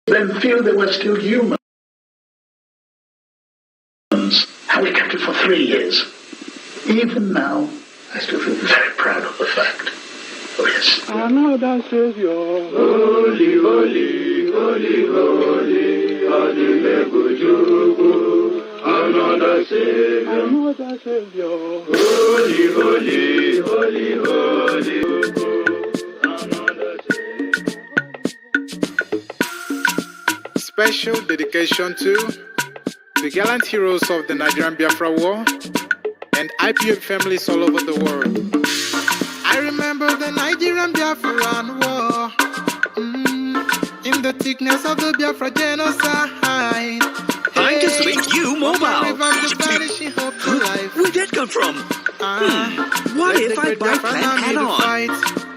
then feel they were still humans. How we kept it for 3 years. Even now, I still feel very proud of the fact. Oh, yes. Another Savior. Holy, holy, holy, holy, holy, another Savior. Another Savior. Holy, holy, holy, holy, another Savior. Special dedication to the gallant heroes of the Nigerian Biafra War and IPOB families all over the world. I remember the Nigerian Biafran War, in the thickness of the Biafra genocide. I just make you mobile. Where did that come from? What if I buy Plan Add-on?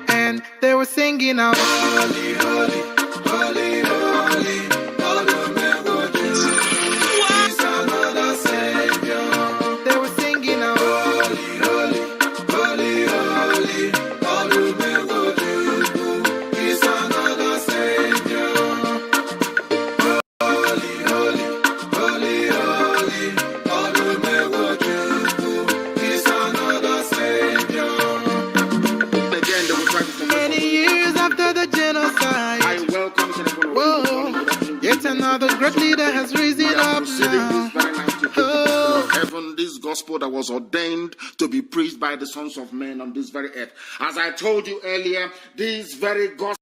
And they were singing out, holy, holy, holy, holy. Another great leader has risen up now. Heaven, this gospel that was ordained to be preached by the sons of men on this very earth. As I told you earlier, this very gospel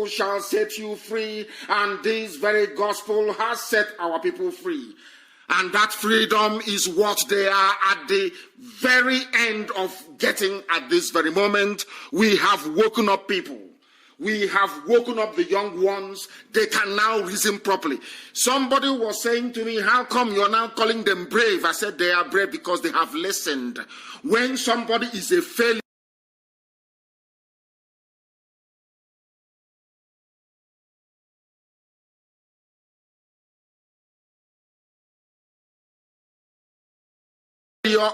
shall set you free, and this very gospel has set our people free. And that freedom is what they are at the very end of getting at this very moment. We have woken up people. We have woken up the young ones. They can now reason properly. Somebody was saying to me, how come you're now calling them brave? I said they are brave because they have listened. When somebody is a failure,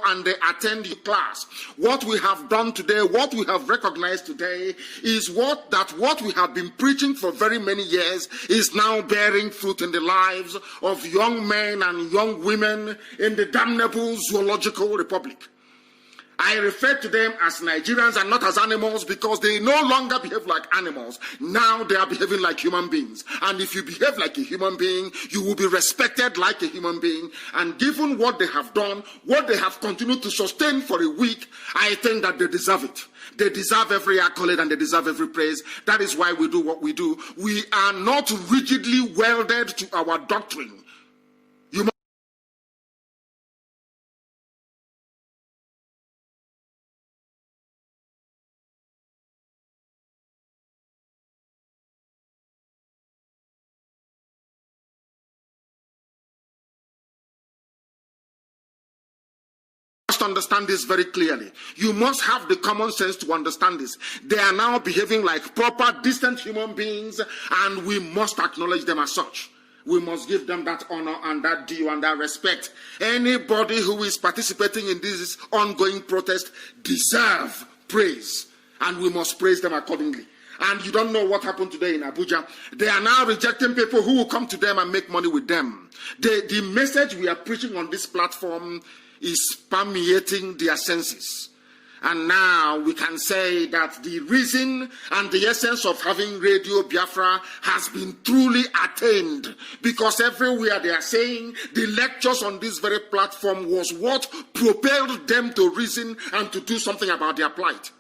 and they attend the class. What we have done today, what we have recognized today, is what we have been preaching for very many years is now bearing fruit in the lives of young men and young women in the damnable zoological republic. I refer to them as Nigerians and not as animals because they no longer behave like animals. Now they are behaving like human beings. And if you behave like a human being, you will be respected like a human being. And given what they have done, what they have continued to sustain for a week, I think that they deserve it. They deserve every accolade and they deserve every praise. That is why we do what we do. We are not rigidly welded to our doctrine. Understand this very clearly. You must have the common sense to understand this. They are now behaving like proper, decent human beings, and we must acknowledge them as such. We must give them that honor and that due and that respect. Anybody who is participating in this ongoing protest deserve praise, and we must praise them accordingly. And you don't know what happened today in Abuja. They are now rejecting people who will come to them and make money with them. The message we are preaching on this platform is permeating their senses. And now we can say that the reason and the essence of having Radio Biafra has been truly attained, because everywhere they are saying the lectures on this very platform was what propelled them to reason and to do something about their plight.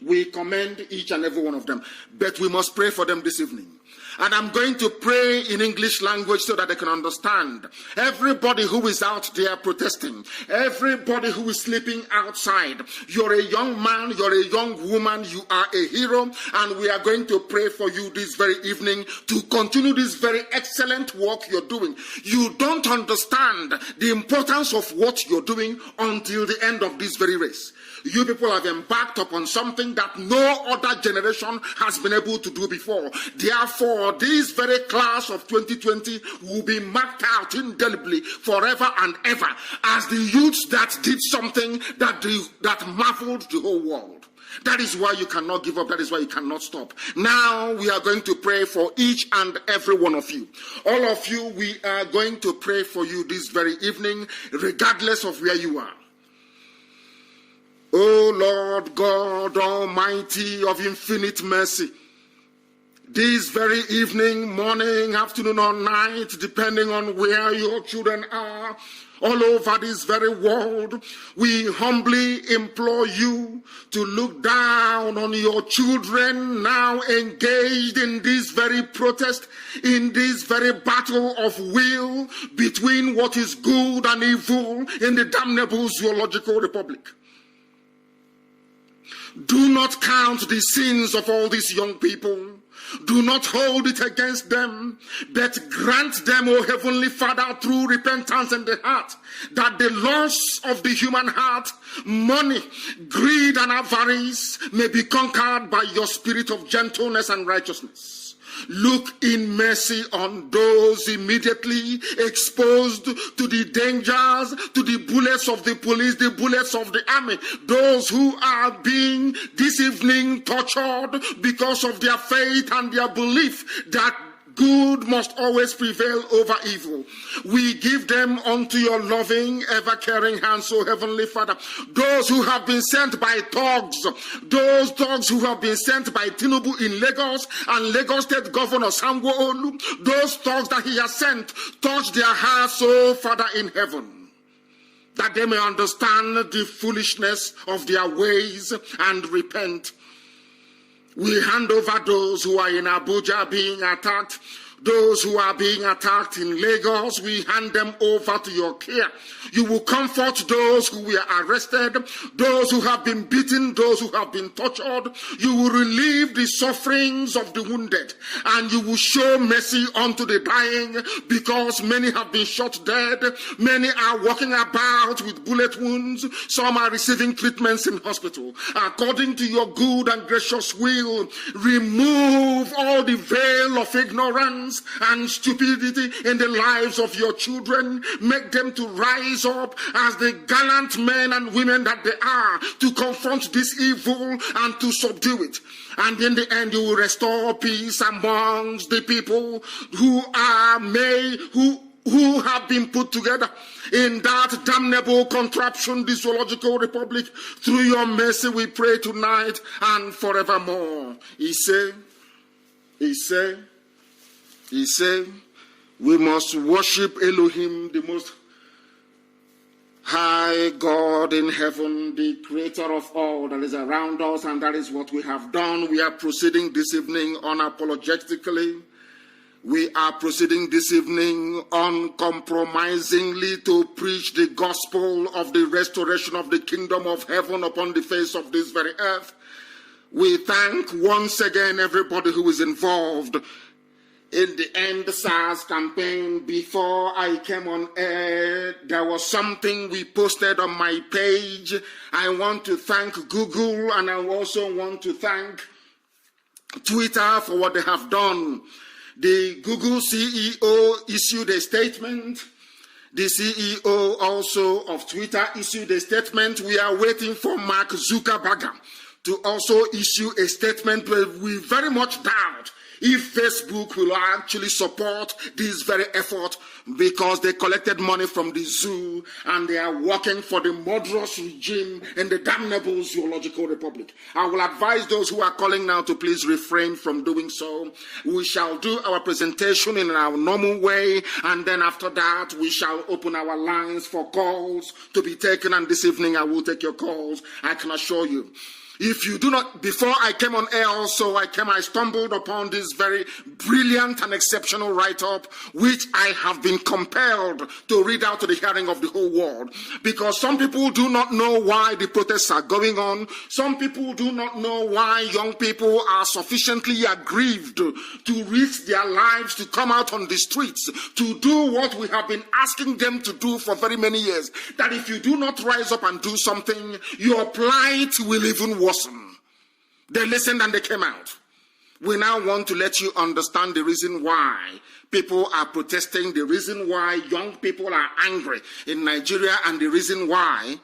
We commend each and every one of them, but we must pray for them this evening. And I'm going to pray in English language so that they can understand. Everybody who is out there protesting, everybody who is sleeping outside, you're a young man, you're a young woman, you are a hero, and we are going to pray for you this very evening to continue this very excellent work you're doing. You don't understand the importance of what you're doing until the end of this very race. You people have embarked upon something that no other generation has been able to do before. Therefore, this very class of 2020 will be marked out indelibly forever and ever as the youths that did something that marveled the whole world. That is why you cannot give up. That is why you cannot stop. Now we are going to pray for each and every one of you. All of you, we are going to pray for you this very evening, regardless of where you are. O Lord God Almighty of infinite mercy, this very evening, morning, afternoon, or night, depending on where your children are, all over this very world, we humbly implore you to look down on your children now engaged in this very protest, in this very battle of will between what is good and evil in the damnable zoological republic. Do not count the sins of all these young people. Do not hold it against them, but grant them, O Heavenly Father, through repentance in the heart, that the loss of the human heart, money, greed, and avarice may be conquered by your spirit of gentleness and righteousness. Look in mercy on those immediately exposed to the dangers, to the bullets of the police, the bullets of the army, those who are being this evening tortured because of their faith and their belief that good must always prevail over evil. We give them unto your loving, ever-caring hands, O Heavenly Father. Those who have been sent by thugs, those thugs who have been sent by Tinubu in Lagos and Lagos State Governor Sanwo-Olu, those thugs that he has sent, touch their hearts, O Father in heaven, that they may understand the foolishness of their ways and repent. We hand over those who are in Abuja being attacked, those who are being attacked in Lagos, we hand them over to your care. You will comfort those who were arrested, those who have been beaten, those who have been tortured. You will relieve the sufferings of the wounded, and you will show mercy unto the dying, because many have been shot dead. Many are walking about with bullet wounds. Some are receiving treatments in hospital. According to your good and gracious will, remove all the veil of ignorance and stupidity in the lives of your children. Make them to rise up as the gallant men and women that they are, to confront this evil and to subdue it. And in the end, you will restore peace amongst the people who are who have been put together in that damnable contraption, the zoological republic. Through your mercy we pray tonight and forevermore. He said, we must worship Elohim, the most high God in heaven, the creator of all that is around us, and that is what we have done. We are proceeding this evening unapologetically. We are proceeding this evening uncompromisingly to preach the gospel of the restoration of the kingdom of heaven upon the face of this very earth. We thank once again everybody who is involved in the End SARS campaign. Before I came on air, there was something we posted on my page. I want to thank Google, and I also want to thank Twitter for what they have done. The Google CEO issued a statement. The CEO also of Twitter issued a statement. We are waiting for Mark Zuckerberg to also issue a statement, but we very much doubt if Facebook will actually support this very effort, because they collected money from the zoo and they are working for the murderous regime in the damnable zoological republic. I will advise those who are calling now to please refrain from doing so. We shall do our presentation in our normal way, and then after that we shall open our lines for calls to be taken, and this evening I will take your calls, I can assure you. If you do not, before I came on air also, I stumbled upon this very brilliant and exceptional write-up, which I have been compelled to read out to the hearing of the whole world. Because some people do not know why the protests are going on. Some people do not know why young people are sufficiently aggrieved to risk their lives to come out on the streets, to do what we have been asking them to do for very many years. That if you do not rise up and do something, your plight will even worsen. They listened and they came out. We now want to let you understand the reason why people are protesting, the reason why young people are angry in Nigeria, and the reason why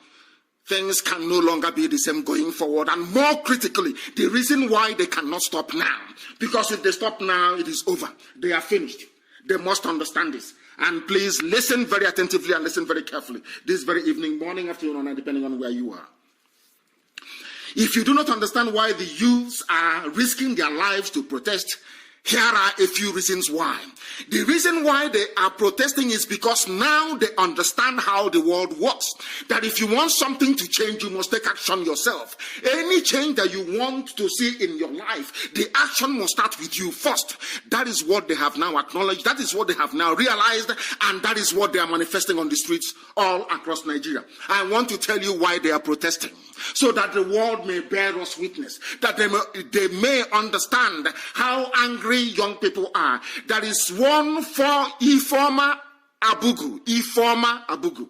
things can no longer be the same going forward. And more critically, the reason why they cannot stop now. Because if they stop now, it is over. They are finished. They must understand this. And please listen very attentively and listen very carefully this very evening, morning, afternoon, or night, depending on where you are. If you do not understand why the youths are risking their lives to protest, here are a few reasons why. The reason why they are protesting is because now they understand how the world works. That if you want something to change, you must take action yourself. Any change that you want to see in your life, the action must start with you first. That is what they have now acknowledged. That is what they have now realized. And that is what they are manifesting on the streets all across Nigeria. I want to tell you why they are protesting, so that the world may bear us witness, that they may understand how angry young people are. That is one for Ifeoma Abugu,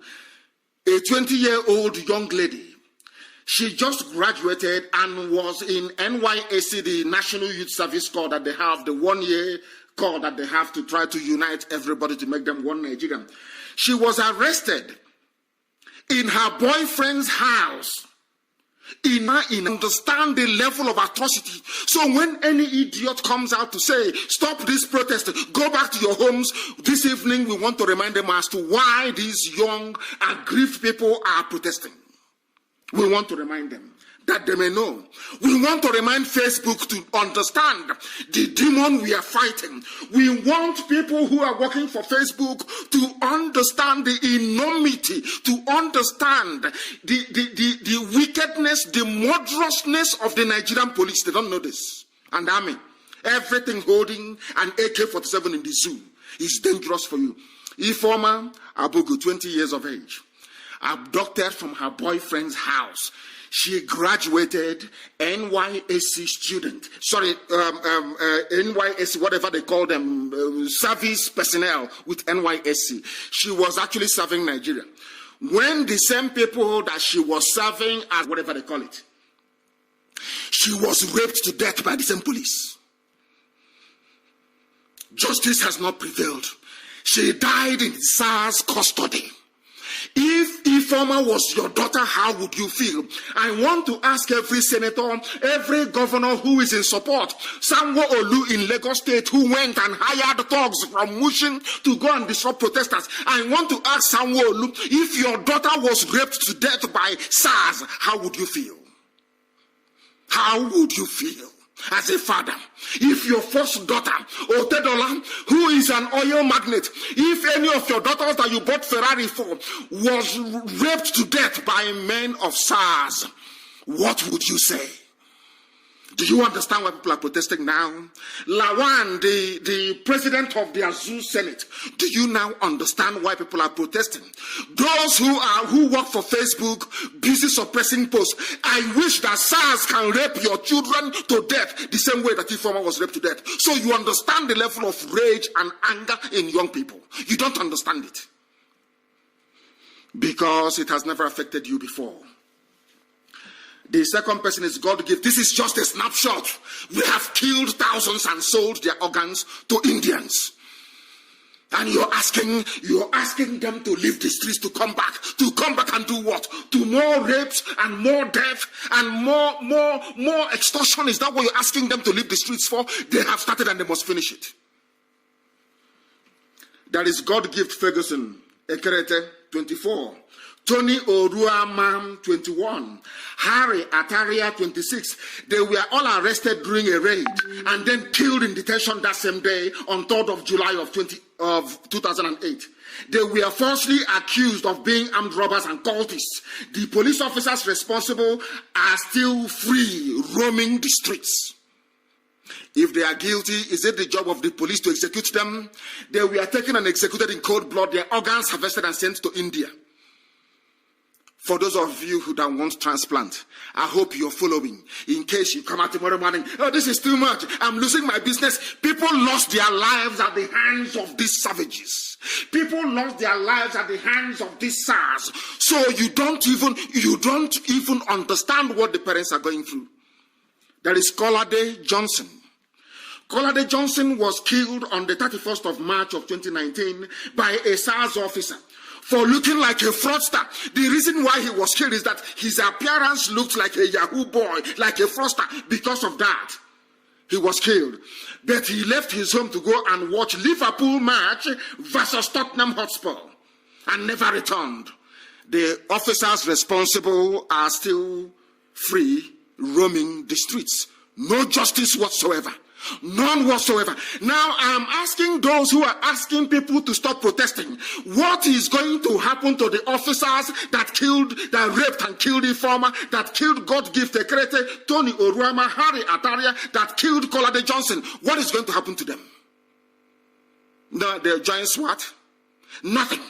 a 20-year-old young lady. She just graduated and was in NYSC, the National Youth Service Corps that they have, the 1-year corps that they have to try to unite everybody to make them one Nigerian. She was arrested in her boyfriend's house. In understand the level of atrocity. So when any idiot comes out to say, stop this protest, go back to your homes, this evening we want to remind them as to why these young, aggrieved people are protesting. We want to remind them that they may know. We want to remind Facebook to understand the demon we are fighting. We want people who are working for Facebook to understand the enormity, to understand the wickedness, the murderousness of the Nigerian police. They don't know this. And army. Everything holding an AK-47 in the zoo is dangerous for you. Ifeoma Abugu, 20 years of age, abducted from her boyfriend's house. She graduated NYSC student. NYSC, whatever they call them, service personnel with NYSC. She was actually serving Nigeria. When the same people that she was serving as whatever they call it, she was raped to death by the same police. Justice has not prevailed. She died in SARS custody. If Ifeoma was your daughter, how would you feel? I want to ask every senator, every governor who is in support, Sanwo-Olu in Lagos State, who went and hired thugs from Mushin to go and disrupt protesters. I want to ask Sanwo-Olu, if your daughter was raped to death by SARS, how would you feel? How would you feel? As a father, if your first daughter, Otedola, who is an oil magnate, if any of your daughters that you bought Ferrari for was raped to death by men of SARS, what would you say? Do you understand why people are protesting now? Lawan, the president of the Azul Senate, do you now understand why people are protesting? Those who work for Facebook, busy suppressing posts. I wish that SARS can rape your children to death the same way that Ifeoma was raped to death. So you understand the level of rage and anger in young people. You don't understand it. Because it has never affected you before. The second person is God gift. This is just a snapshot. We have killed thousands and sold their organs to Indians. And you're asking them to leave the streets to come back and do what? To more rapes and more death and more extortion. Is that what you're asking them to leave the streets for? They have started and they must finish it. That is God gift Ferguson, Ekerete, 24. Tony Oruamam, 21. Harry Ataria, 26. They were all arrested during a raid and then killed in detention that same day on 3rd of July of 2008. They were falsely accused of being armed robbers and cultists. The police officers responsible are still free, roaming the streets. If they are guilty, is it the job of the police to execute them? They were taken and executed in cold blood, their organs harvested and sent to India. For those of you who don't want transplant, I hope you're following. In case you come out tomorrow morning, oh, this is too much, I'm losing my business. People lost their lives at the hands of these savages. People lost their lives at the hands of these SARS. So you don't even understand what the parents are going through. There is Kolade Johnson. Kolade Johnson was killed on the 31st of March of 2019 by a SARS officer for looking like a fraudster. The reason why he was killed is that his appearance looked like a Yahoo boy, like a fraudster. Because of that, he was killed. But he left his home to go and watch Liverpool match versus Tottenham Hotspur and never returned. The officers responsible are still free, roaming the streets. No justice whatsoever. None whatsoever. Now I'm asking those who are asking people to stop protesting, what is going to happen to the officers that raped and killed Informer, that killed God Gift Ekrete, Tony Oruama, Harry Ataria, that killed Kolade Johnson? What is going to happen to them? No, they're giant SWAT? Nothing.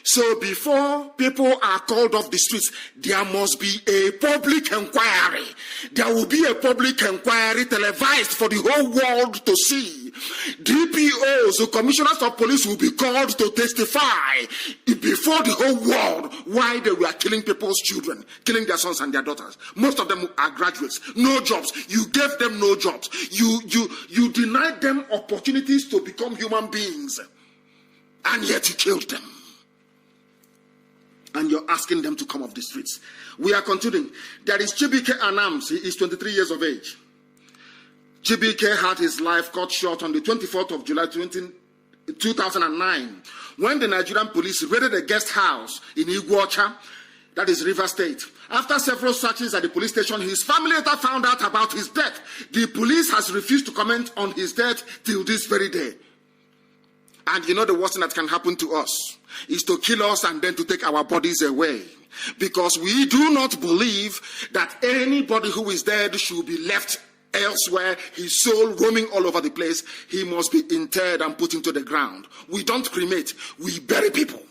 So before people are called off the streets, there must be a public inquiry. There will be a public inquiry televised for the whole world to see. DPOs, the commissioners of police, will be called to testify before the whole world why they were killing people's children, killing their sons and their daughters. Most of them are graduates, no jobs. You gave them no jobs. You denied them opportunities to become human beings, and yet you killed them. And you're asking them to come off the streets. We are concluding. There is Chibike Anams. He is 23 years of age. Chibike had his life cut short on the 24th of July 2009 when the Nigerian police raided a guest house in Iguacha, that is River State. After several searches at the police station, his family later found out about his death. The police has refused to comment on his death till this very day. And you know the worst thing that can happen to us is to kill us and then to take our bodies away. Because we do not believe that anybody who is dead should be left elsewhere, his soul roaming all over the place. He must be interred and put into the ground. We don't cremate, we bury people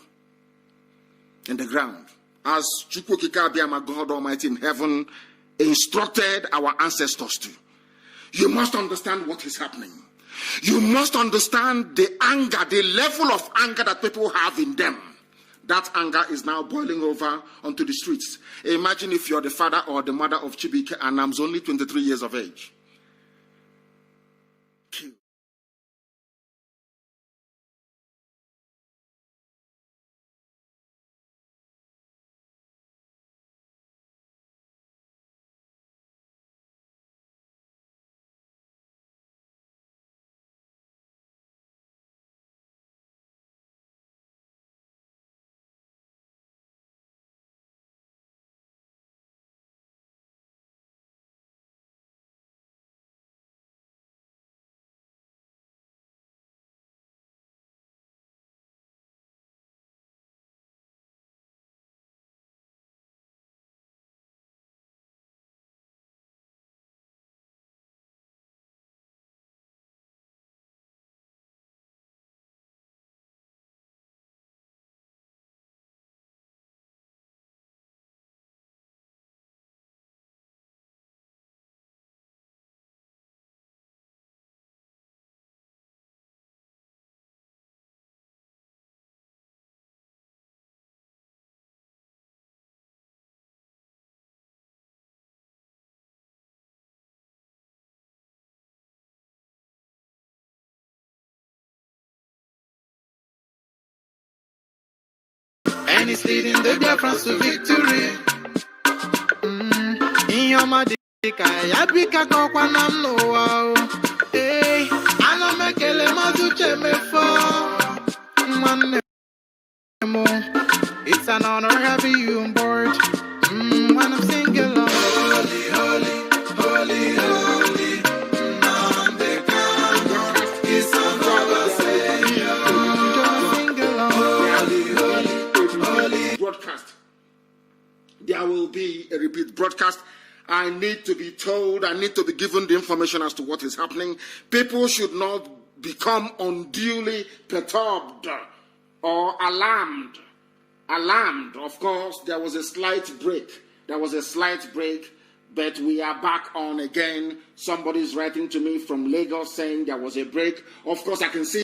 in the ground. As Chukwukika, God Almighty in heaven, instructed our ancestors to. You must understand what is happening. You must understand the anger, the level of anger that people have in them. That anger is now boiling over onto the streets. Imagine if you're the father or the mother of Chibike and I'm only 23 years of age. And it's leading the Biafrans to victory. In your madika, yabika kwa namno wow. Hey, ana mekele mazuche mefo. It's an honor having you on board. When I'm singing along. Holy, holy, holy, holy. None they can. It's on Baba Savior. Sing along. there will be a repeat broadcast. I need to be told, I need to be given the information as to what is happening. People should not become unduly perturbed or alarmed. Alarmed, of course, there was a slight break. But we are back on again. Somebody's writing to me from Lagos saying there was a break. Of course, I can see.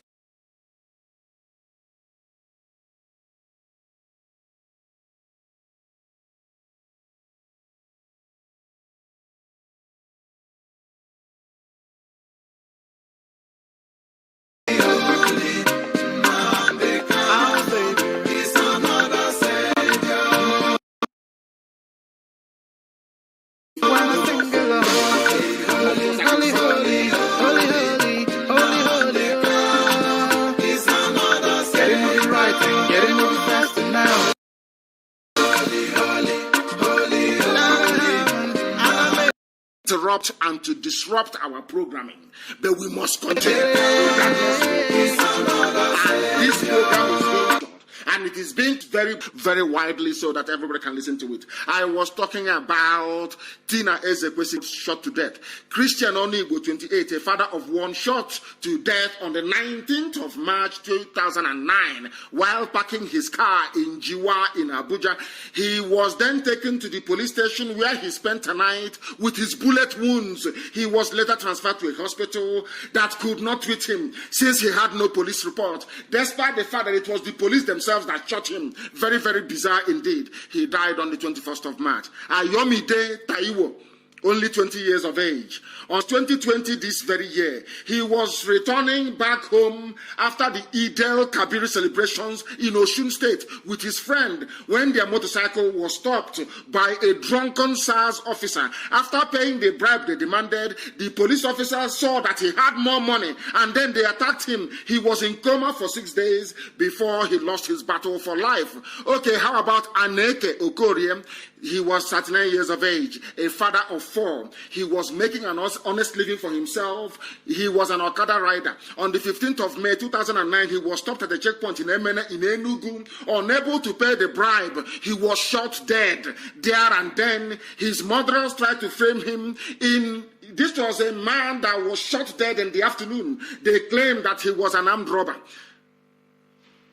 Interrupt and to disrupt our programming, but we must continue. And this program is being done, and it is being very, very widely so that everybody can listen to it. I was talking about Tina Ezekwesi shot to death. Christian Onigbo, 28, a father of one, shot to death on the 19th of March 2009 while parking his car in Jiwa in Abuja. He was then taken to the police station where he spent a night with his bullet wounds. He was later transferred to a hospital that could not treat him since he had no police report, despite the fact that it was the police themselves that shot him. Very, very bizarre indeed. He died on the 21st of March. Ayomide Taiwo, only 20 years of age. On 2020, this very year, he was returning back home after the Eid Kabir celebrations in Osun State with his friend when their motorcycle was stopped by a drunken SARS officer. After paying the bribe they demanded, the police officer saw that he had more money and then they attacked him. He was in coma for 6 days before he lost his battle for life. Okay, how about Aneke Okorie? He was 39 years of age, a father of 4. He was making an honest living for himself. He was an Okada rider. On the 15th of May 2009, he was stopped at a checkpoint in Emene in Enugu. Unable to pay the bribe, he was shot dead. There and then, his murderers tried to frame him in. This was a man that was shot dead in the afternoon. They claimed that he was an armed robber.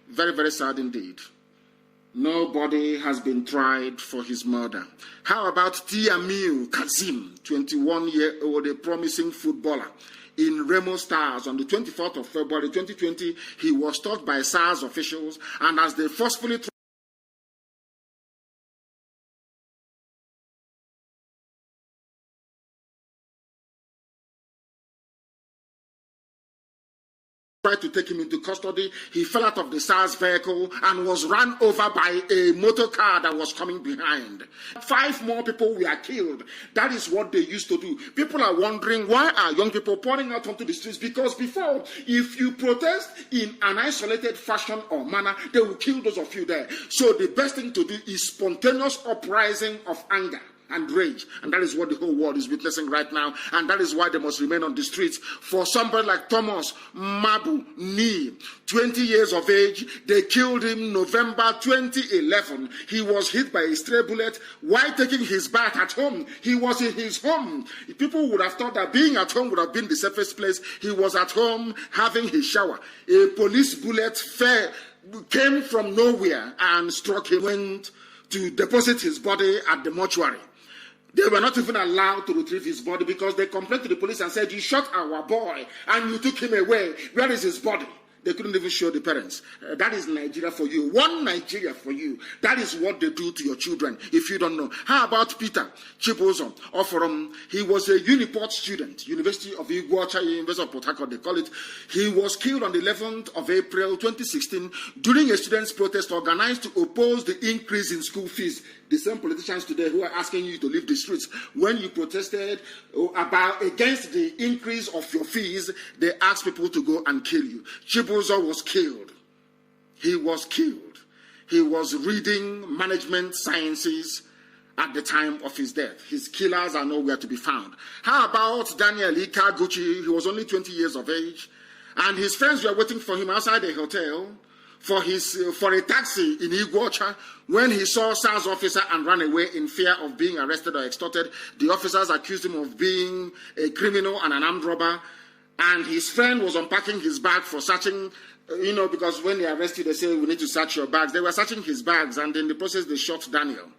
Very, very sad indeed. Nobody has been tried for his murder. How about Tiamiu Kazim, 21-year-old, a promising footballer in Remo Stars? On the 24th of February 2020, he was stopped by SARS officials, and as they forcefully tried to take him into custody, he fell out of the SARS vehicle and was run over by a motor car that was coming behind. 5 more people were killed. That is what they used to do. People are wondering, why are young people pouring out onto the streets? Because before, if you protest in an isolated fashion or manner, they will kill those of you there. So the best thing to do is spontaneous uprising of anger and rage, and that is what the whole world is witnessing right now, and that is why they must remain on the streets. For somebody like Thomas Mabu Ni, 20 years of age, they killed him November 2011. He was hit by a stray bullet while taking his bath at home. He was in his home. People would have thought that being at home would have been the safest place. He was at home having his shower. A police bullet came from nowhere and struck him. Went to deposit his body at the mortuary. They were not even allowed to retrieve his body because they complained to the police and said, you shot our boy and you took him away. Where is his body? They couldn't even show the parents. That is Nigeria for you. One Nigeria for you. That is what they do to your children, if you don't know. How about Peter Chibuzo? He was a Uniport student, University of Iguacha, University of Port Harcourt, they call it. He was killed on the 11th of April 2016 during a students' protest organized to oppose the increase in school fees. The same politicians today who are asking you to leave the streets. When you protested against the increase of your fees, they asked people to go and kill you. Chibuzo was killed. He was killed. He was reading management sciences at the time of his death. His killers are nowhere to be found. How about Daniel Ikaguchi? He was only 20 years of age, and his friends were waiting for him outside a hotel for a taxi in Iguacha when he saw SARS officer and ran away in fear of being arrested or extorted. The officers accused him of being a criminal and an armed robber, and his friend was unpacking his bag for searching, because when they arrest you, they say, we need to search your bags. They were searching his bags, and in the process, they shot Daniel.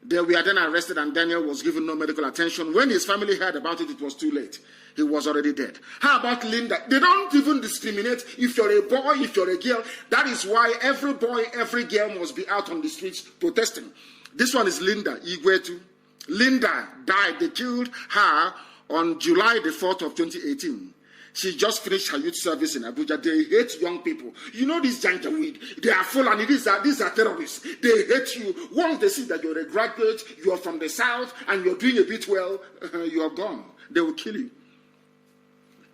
They were then arrested, and Daniel was given no medical attention. When his family heard about it, it was too late. He was already dead. How about Linda? They don't even discriminate if you're a boy, if you're a girl. That is why every boy, every girl must be out on the streets protesting. This one is Linda Igwetu. Linda died. They killed her on July the 4th of 2018. She just finished her youth service in Abuja. They hate young people. You know this Janjaweed. They are full, and these are terrorists. They hate you. Once they see that you're a graduate, you're from the south, and you're doing a bit well, you're gone. They will kill you.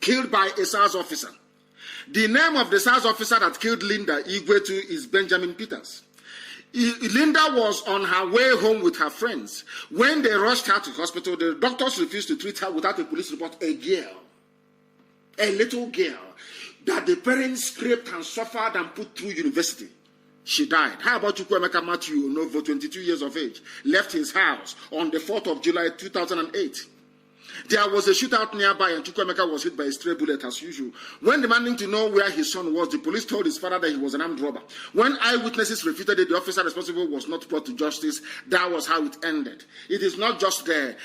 Killed by a SARS officer. The name of the SARS officer that killed Linda Igwetu is Benjamin Peters. Linda was on her way home with her friends. When they rushed her to hospital, the doctors refused to treat her without a police report. A little girl that the parents scraped and suffered and put through university. She died. How about Chukwuemeka Matthew Onovo, 22 years of age, left his house on the 4th of July 2008. There was a shootout nearby, and Chukwuemeka was hit by a stray bullet as usual. When demanding to know where his son was, the police told his father that he was an armed robber. When eyewitnesses refuted it, the officer responsible was not brought to justice. That was how it ended. It is not just there.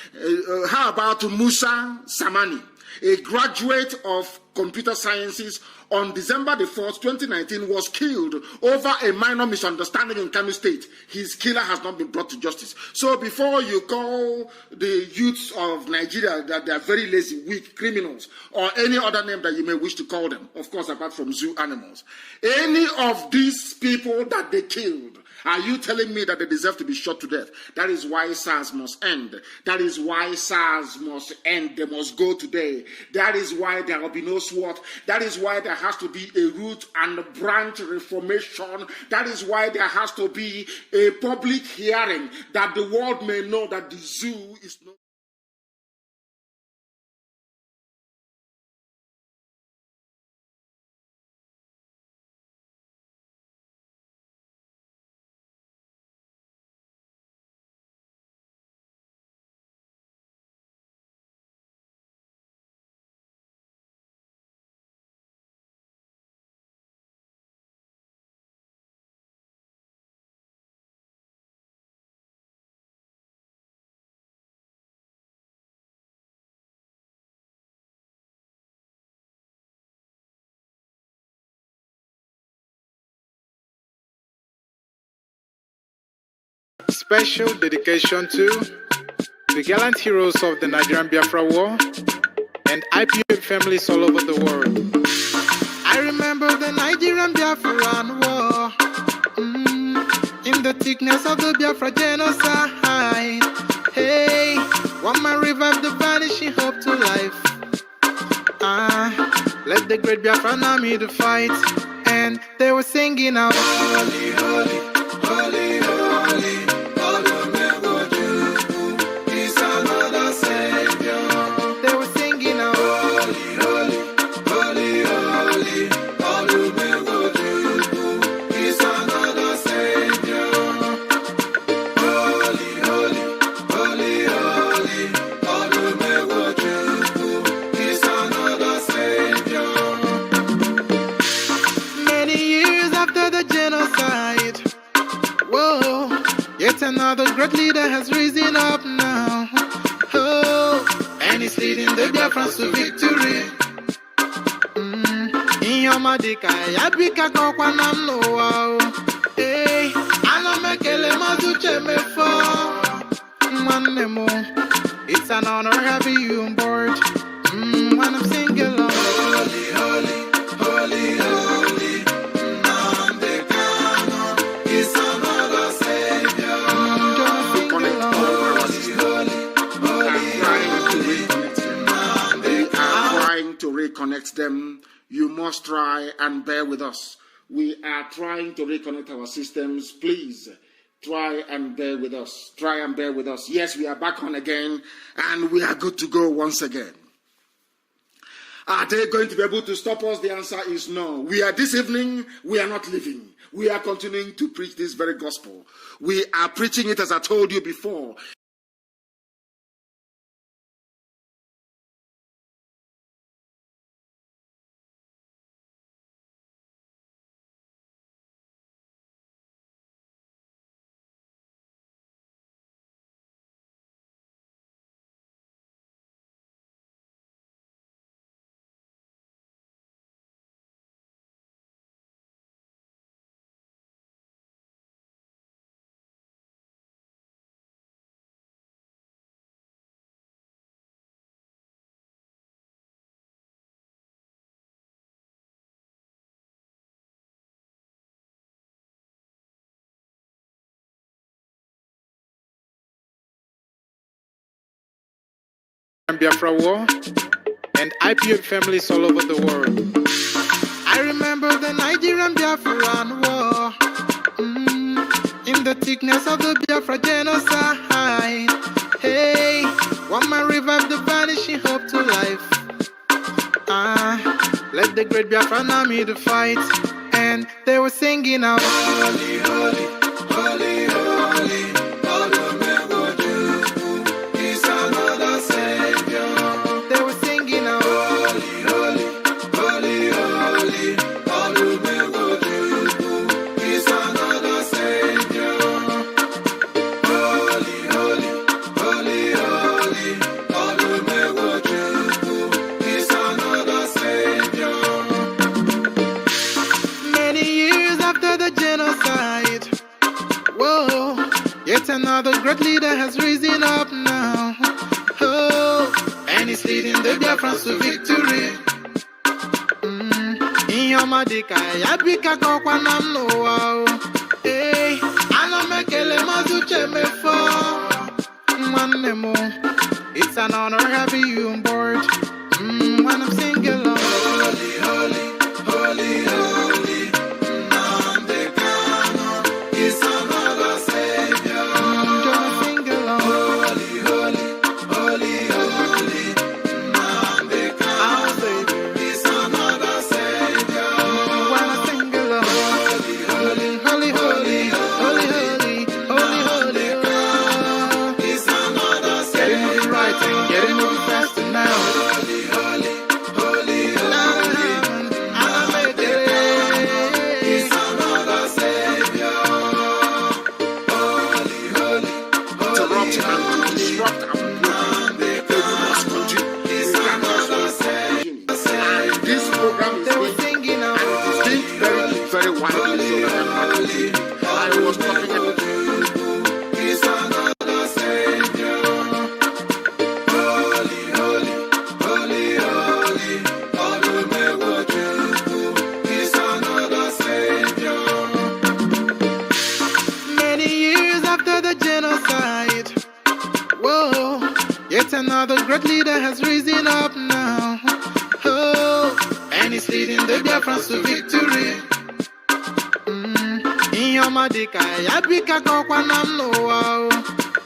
How about Musa Samani, a graduate of computer sciences, on December the 4th, 2019, was killed over a minor misunderstanding in Kano State. His killer has not been brought to justice. So before you call the youths of Nigeria that they are very lazy, weak criminals, or any other name that you may wish to call them, of course, apart from zoo animals, any of these people that they killed, are you telling me that they deserve to be shot to death? That is why SARS must end. That is why SARS must end. They must go today. That is why there will be no SWAT. That is why there has to be a root and branch reformation. That is why there has to be a public hearing that the world may know that the zoo is no. Special dedication to the gallant heroes of the Nigerian Biafra War and IPOB families all over the world. I remember the Nigerian Biafran War, in the thickness of the Biafra genocide. Hey, one man revived the vanishing hope to life. Let the great Biafran army to fight, and they were singing out, holy, holy, holy, holy. Another great leader has risen up now. Oh, and he's leading the Biafrans to victory. In your madika, yabika kokwa namno wow. Hey, alamekele mazuche mefo. Manemo, it's an honor having you on board. When I'm singing along, holy, holy, holy, holy. To reconnect them, you must try and bear with us. We are trying to reconnect our systems. Please try and bear with us. Try and bear with us. Yes, we are back on again, and we are good to go once again. Are they going to be able to stop us? The answer is no. This evening, we are not leaving. We are continuing to preach this very gospel. We are preaching it as I told you before. Biafra War and IPOB families all over the world. I remember the Nigerian Biafran War, in the thickness of the Biafra genocide. Hey, one man revived the vanishing hope to life. Let the great Biafran army to fight, and they were singing out, holy, holy, holy, holy. Another great leader has risen up now. Oh, and he's leading the Biafrans to victory. Inyomadika yabika kwa namno wao. Hey, alamekele mazuche mefo. Manemo, it's an honor having you on board. When I'm singing along, holy, holy, holy, holy. It's another Savior. Another great leader has risen up now. Oh, and he's leading the Biafrans to victory. Inyomadika yabika kwa namno wao.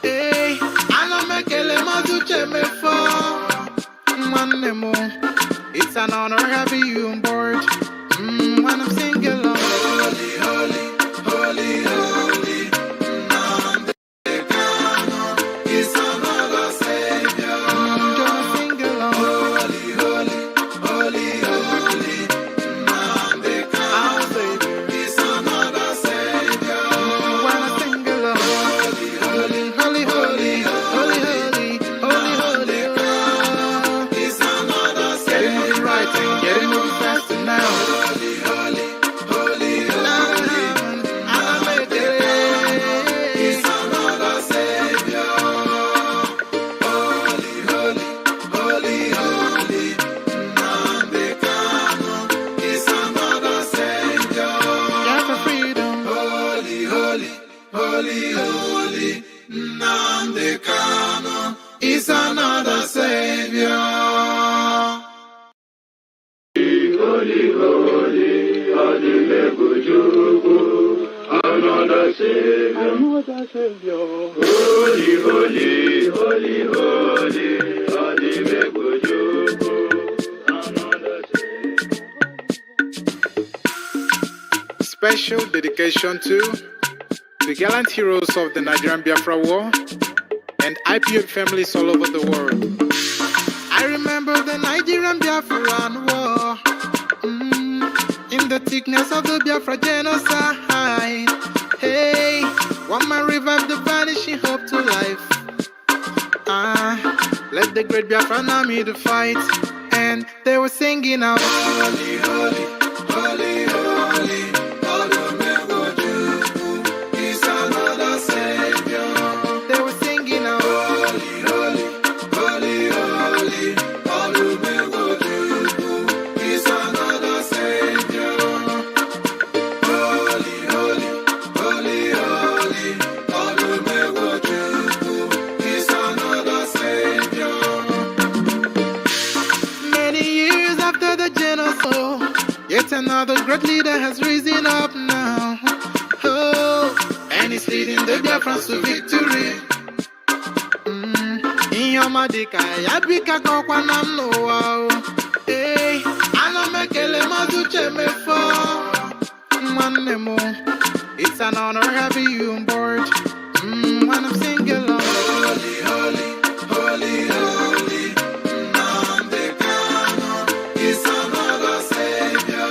Hey, alamekele mazuche mefo. Manemo, it's an honor having you on board. When I'm singing along, holy, holy, holy, holy. It's another Savior. Is another Savior. Holy, holy, another Savior. Another Savior. Holy, holy, holy, holy, another Special dedication to the gallant heroes of the Nigerian Biafra War and IPOB families all over the world. I remember the Nigerian Biafran War, in the thickness of the Biafra genocide. Hey, one man revived the vanishing hope to life. Let the great Biafran army to fight, and they were singing out, holy, holy, holy, holy. They were singing out, holy, holy, holy, holy. He's another Savior. Holy, holy, holy, holy. He's another Savior. Many years after the genocide, yet another great leader has risen up now. Oh, and he's leading the Biafrans to victory. Inyomadika yabika kwa namno wao. Hey, anamekele mazuche mefo. Mwanemo, it's an honor having you on board. When I'm singing along, holy, holy, holy, holy. Namdekano is another Savior.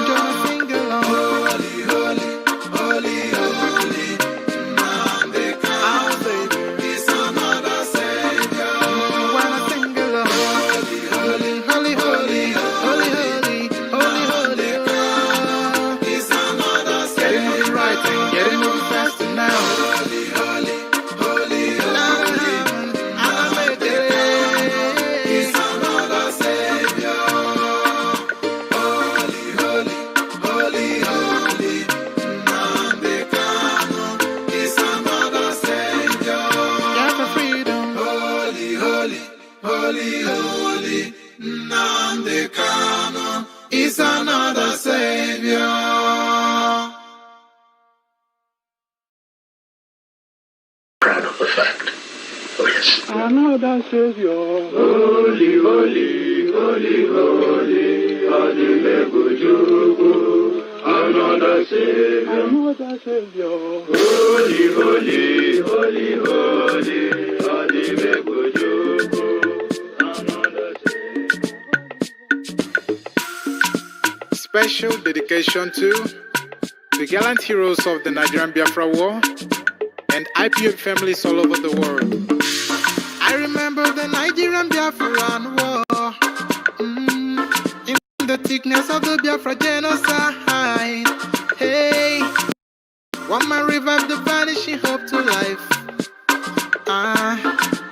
Just sing along, holy, holy, holy, holy. Namdekano is another Savior. When I sing along, holy, holy, holy, holy, holy, holy, holy, holy. Is another Savior. Getting moving right and getting moving faster now. Holy, holy, holy, holy. Is another Savior. Holy, holy, holy, holy. Namdekano is another Savior. Yeah, for freedom. Holy, holy, holy, holy. Namdekano is another Savior. Proud of the fact. Oh, yes. Another Savior. Holy, holy, holy, holy. Adimebujuku. Another Savior. Another Savior. Holy, holy, holy, holy. Adimebujuku. Another Savior. Special dedication to the gallant heroes of the Nigerian Biafra War and IPOB families all over the world. I remember the Nigerian Biafran War, in the thickness of the Biafra genocide. Hey, one man revived the vanishing hope to life.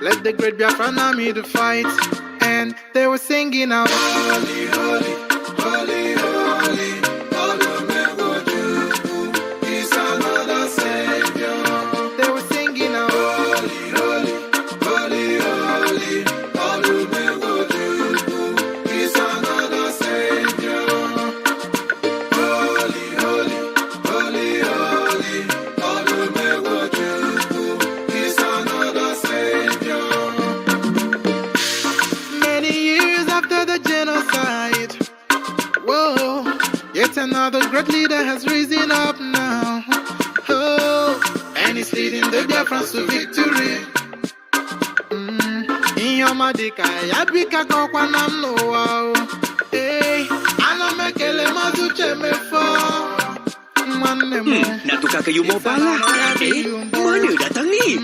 Let the great Biafran army to fight, and they were singing out, holy, holy, holy, holy. He's another Savior. They were singing out, holy, holy, holy, holy. He's another Savior. Holy, holy, holy, holy. He's another Savior. Many years after the genocide, whoa, yet another great leader has risen up now. Oh, and he's leading the Biafrans to victory. Inyomadika yabika kwa namno wao. Hey, anamekele mazuche mefo. Mwanemo, Nak tukar kayu mobile lah. Mana datang ni?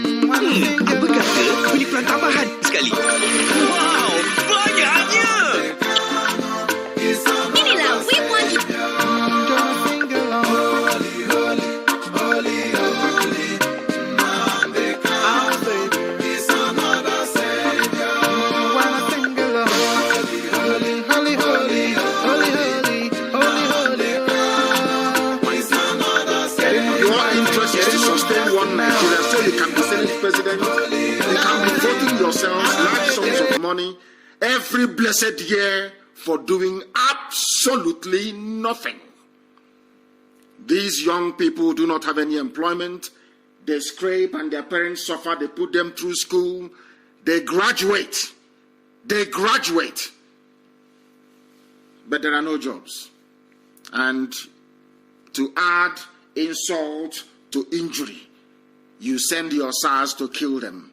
Apa kata beli pelan tambahan sekali? Wow, banyaknya! Inilah We Want It. just sing along. Holy, holy, holy, holy. Our Savior. He's another Savior. When I sing along, holy, holy, holy, holy, holy, holy, holy, holy. He's another Savior. Your interest is to sustain one Nigeria so you can be Senate President. You can be voting yourselves large sums of money every blessed year for doing absolutely nothing. These young people do not have any employment. They scrape and their parents suffer. They put them through school. They graduate. But there are no jobs. And to add insult to injury. You send your SARS to kill them.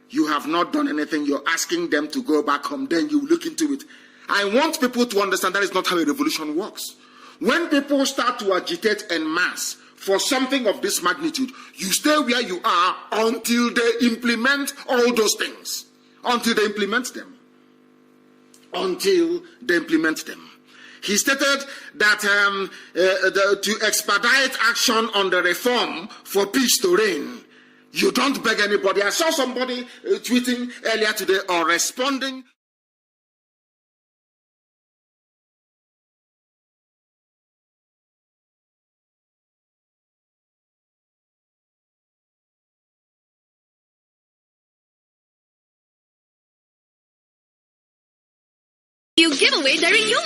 You have not done anything. You're asking them to go back home. Then you look into it. I want people to understand that is not how a revolution works. When people start to agitate en masse for something of this magnitude, you stay where you are until they implement all those things. Until they implement them. Until they implement them. He stated that to expedite action on the reform for peace to reign, you don't beg anybody. I saw somebody tweeting earlier today or responding. You give away during your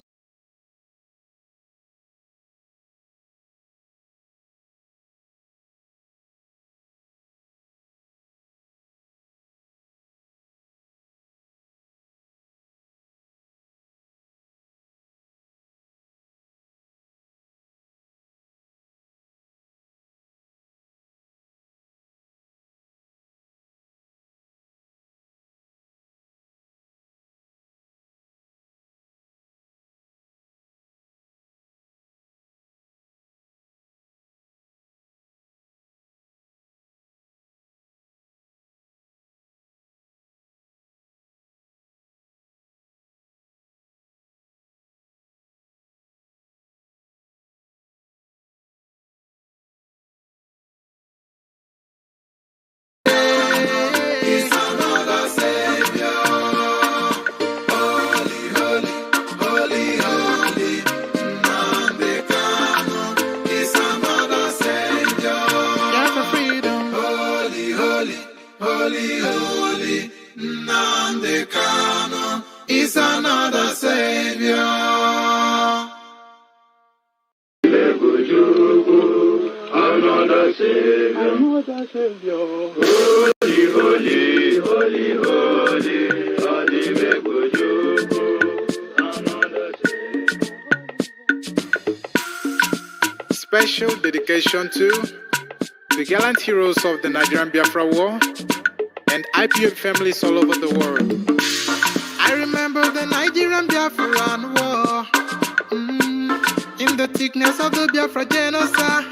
is another Savior. Another Savior. Another Savior. Holy, holy, holy, holy. Another Savior. Special dedication to the gallant heroes of the Nigerian Biafra War and IPOB families all over the world. I remember the Nigerian Biafran War, in the thickness of the Biafra genocide.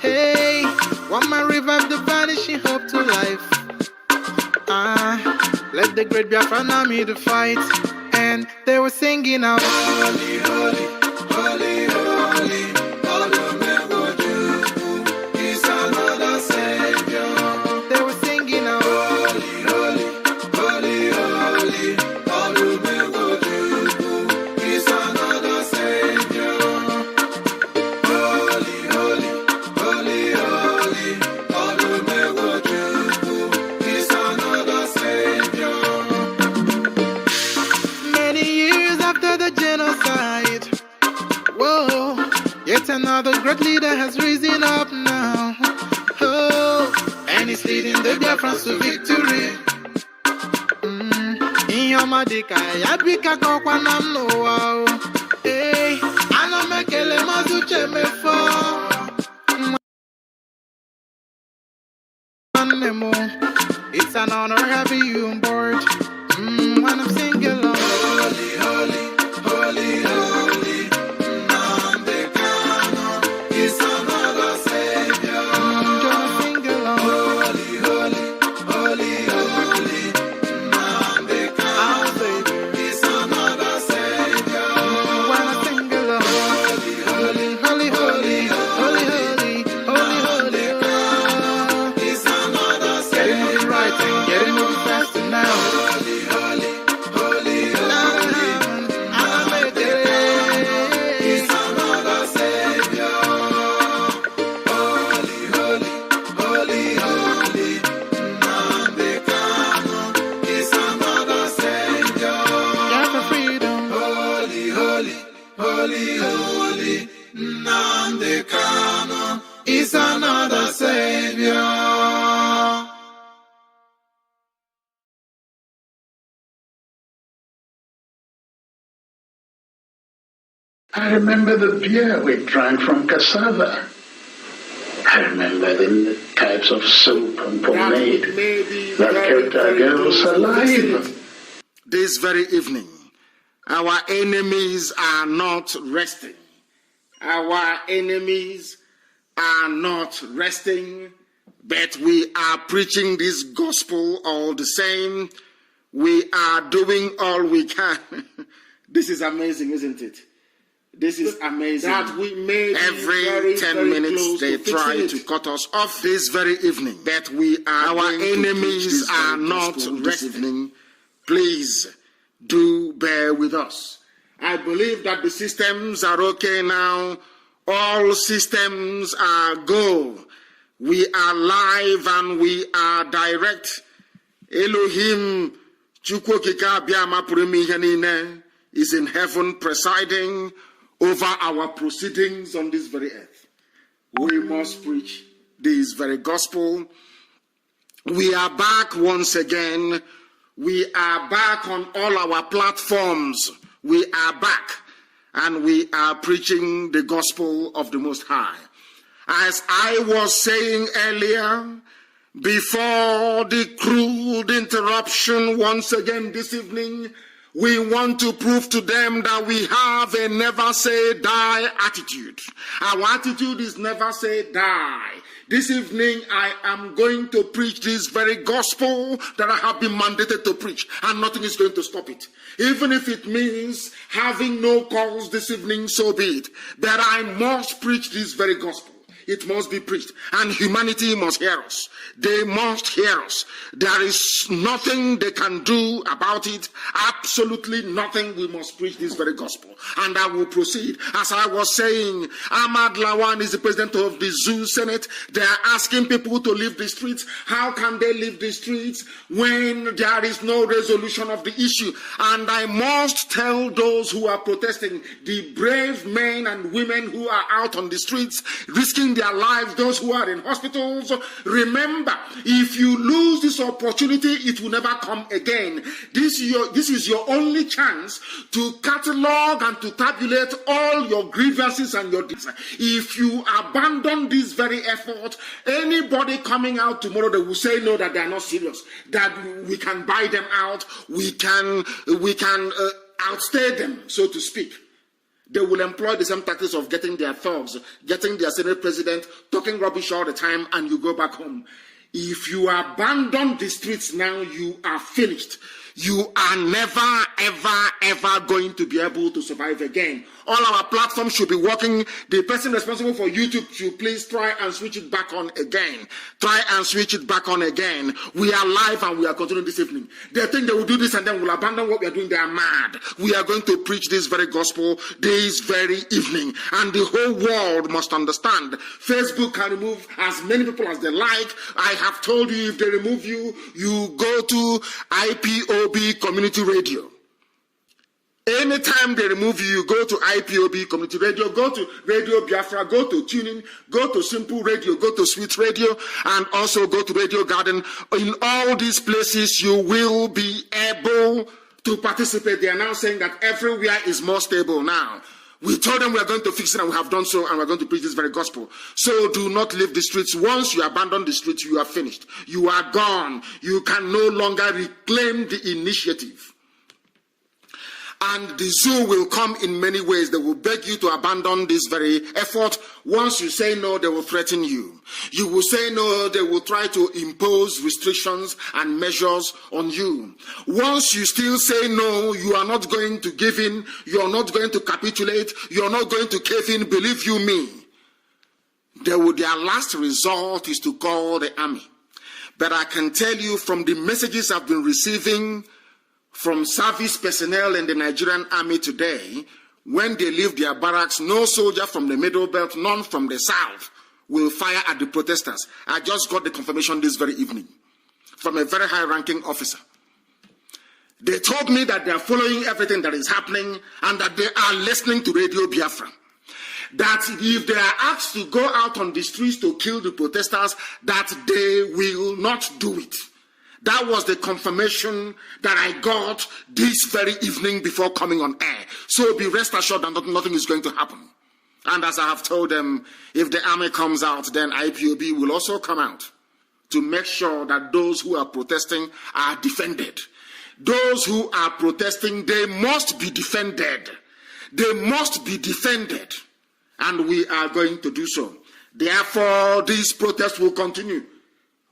Hey, one man revived the vanishing hope to life. Let the great Biafran army to fight, and they were singing out, Holy, holy, holy, holy. Is another Savior. they were singing out, Holy, holy, holy, holy. Is another Savior. Holy, holy, holy, holy. Is another Savior. many years after the genocide. Whoa, yet another great leader has risen up now. Oh, and he's leading the Biafrans to victory. Inyomadika yabika kwa namno. Hey, anamekele mazuche mefo. It's an honor having you on board. When I'm singing along. Holy, holy, holy, holy. Is another Savior. Just sing along. Holy, holy, holy, holy. Our Savior. Is another Savior. When I sing along. Holy, holy, holy, holy, holy, holy, holy, oh. Is another Getting Savior. moving right and getting moving faster now. Holy, holy, I remember the beer we drank from cassava. I remember the types of soap and pomade that kept our girls alive. This very evening, our enemies are not resting. Our enemies are not resting, but we are preaching this gospel all the same. We are doing all we can. This is amazing, isn't it? This is amazing. That we may every 10 minutes they try to cut us off this very evening. That we are our enemies are not resting. Please do bear with us. I believe that the systems are okay now. All systems are go. We are live and we are direct. Elohim Chukwokika Biama Purimi is in heaven presiding over our proceedings on this very earth. We must preach this very gospel. We are back once again. We are back on all our platforms. We are back and we are preaching the gospel of the Most High. As I was saying earlier, before the crude interruption once again this evening, we want to prove to them that we have a never say die attitude. Our attitude is never say die. This evening I am going to preach this very gospel that I have been mandated to preach, and nothing is going to stop it. Even if it means having no calls this evening, so be it. But I must preach this very gospel. It must be preached, and humanity must hear us. They must hear us. There is nothing they can do about it. Absolutely nothing. We must preach this very gospel. And I will proceed. As I was saying, Ahmad Lawan is the president of the Zoo Senate. They are asking people to leave the streets. How can they leave the streets when there is no resolution of the issue? And I must tell those who are protesting, the brave men and women who are out on the streets, risking their lives, those who are in hospitals, remember, if you lose this opportunity, it will never come again. This is your only chance to catalog and to tabulate all your grievances and your deeds. If you abandon this very effort, anybody coming out tomorrow, they will say no, that they are not serious, that we can buy them out, we can outstay them, so to speak. They will employ the same tactics of getting their thugs, getting their Senate president, talking rubbish all the time, and you go back home. If you abandon the streets now, you are finished. You are never, ever, ever going to be able to survive again. All our platforms should be working. The person responsible for YouTube should please try and switch it back on again. Try and switch it back on again. We are live and we are continuing this evening. They think they will do this and then we'll abandon what we are doing. They are mad. We are going to preach this very gospel this very evening. And the whole world must understand. Facebook can remove as many people as they like. I have told you, if they remove you, you go to IPOB Community Radio. Anytime they remove you, you go to IPOB Community Radio, go to Radio Biafra, go to Tuning, go to Simple Radio, go to Sweet Radio, and also go to Radio Garden. In all these places, you will be able to participate. They are now saying that everywhere is more stable now. We told them we are going to fix it, and we have done so, and we are going to preach this very gospel. So do not leave the streets. Once you abandon the streets, you are finished. You are gone. You can no longer reclaim the initiative. And the zoo will come in many ways. They will beg you to abandon this very effort. Once you say no, they will threaten you. You will say no, they will try to impose restrictions and measures on you. Once you still say no, you are not going to give in. You are not going to capitulate. You are not going to cave in. Believe you me. Their last resort is to call the army. But I can tell you from the messages I've been receiving from service personnel in the Nigerian army today, when they leave their barracks, no soldier from the Middle Belt, none from the South, will fire at the protesters. I just got the confirmation this very evening from a very high-ranking officer. They told me that they are following everything that is happening and that they are listening to Radio Biafra. That if they are asked to go out on the streets to kill the protesters, that they will not do it. That was the confirmation that I got this very evening before coming on air. So be rest assured that nothing is going to happen. And as I have told them, if the army comes out, then IPOB will also come out to make sure that those who are protesting are defended. Those who are protesting, they must be defended. They must be defended. And we are going to do so. Therefore, these protests will continue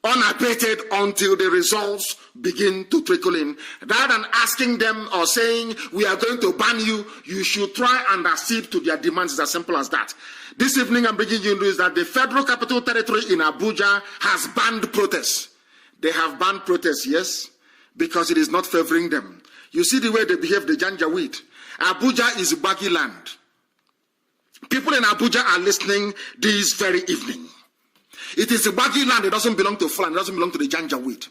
unabated until the results begin to trickle in. Rather than asking them or saying, we are going to ban you, you should try and accede to their demands. It's as simple as that. This evening, I'm bringing you news that the Federal Capital Territory in Abuja has banned protests. They have banned protests, yes, because it is not favoring them. You see the way they behave, the Janjaweed. Abuja is baggy land. People in Abuja are listening this very evening. It is a baggy land. It doesn't belong to Fulani. It doesn't belong to the Janjaweed.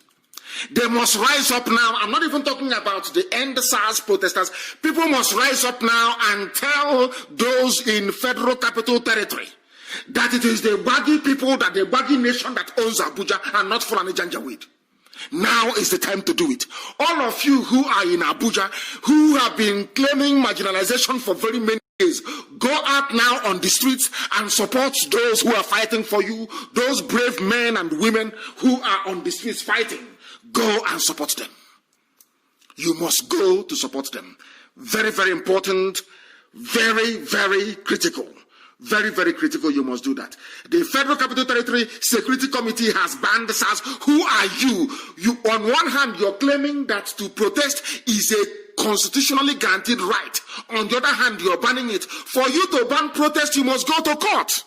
They must rise up now. I'm not even talking about the end SARS protesters. People must rise up now and tell those in Federal Capital Territory that it is the baggy people, that the baggy nation that owns Abuja and not Fulani Janjaweed. Now is the time to do it. All of you who are in Abuja, who have been claiming marginalization for very many years, go out now on the streets and support those who are fighting for you, those brave men and women who are on the streets fighting. Go and support them. You must go to support them. Very, very important. Very, very critical. Very, very critical. You must do that. The Federal Capital Territory Security Committee has banned the SARS. Who are you? You, on one hand, you're claiming that to protest is a constitutionally guaranteed right. On the other hand, you're banning it. For you to ban protest, you must go to court.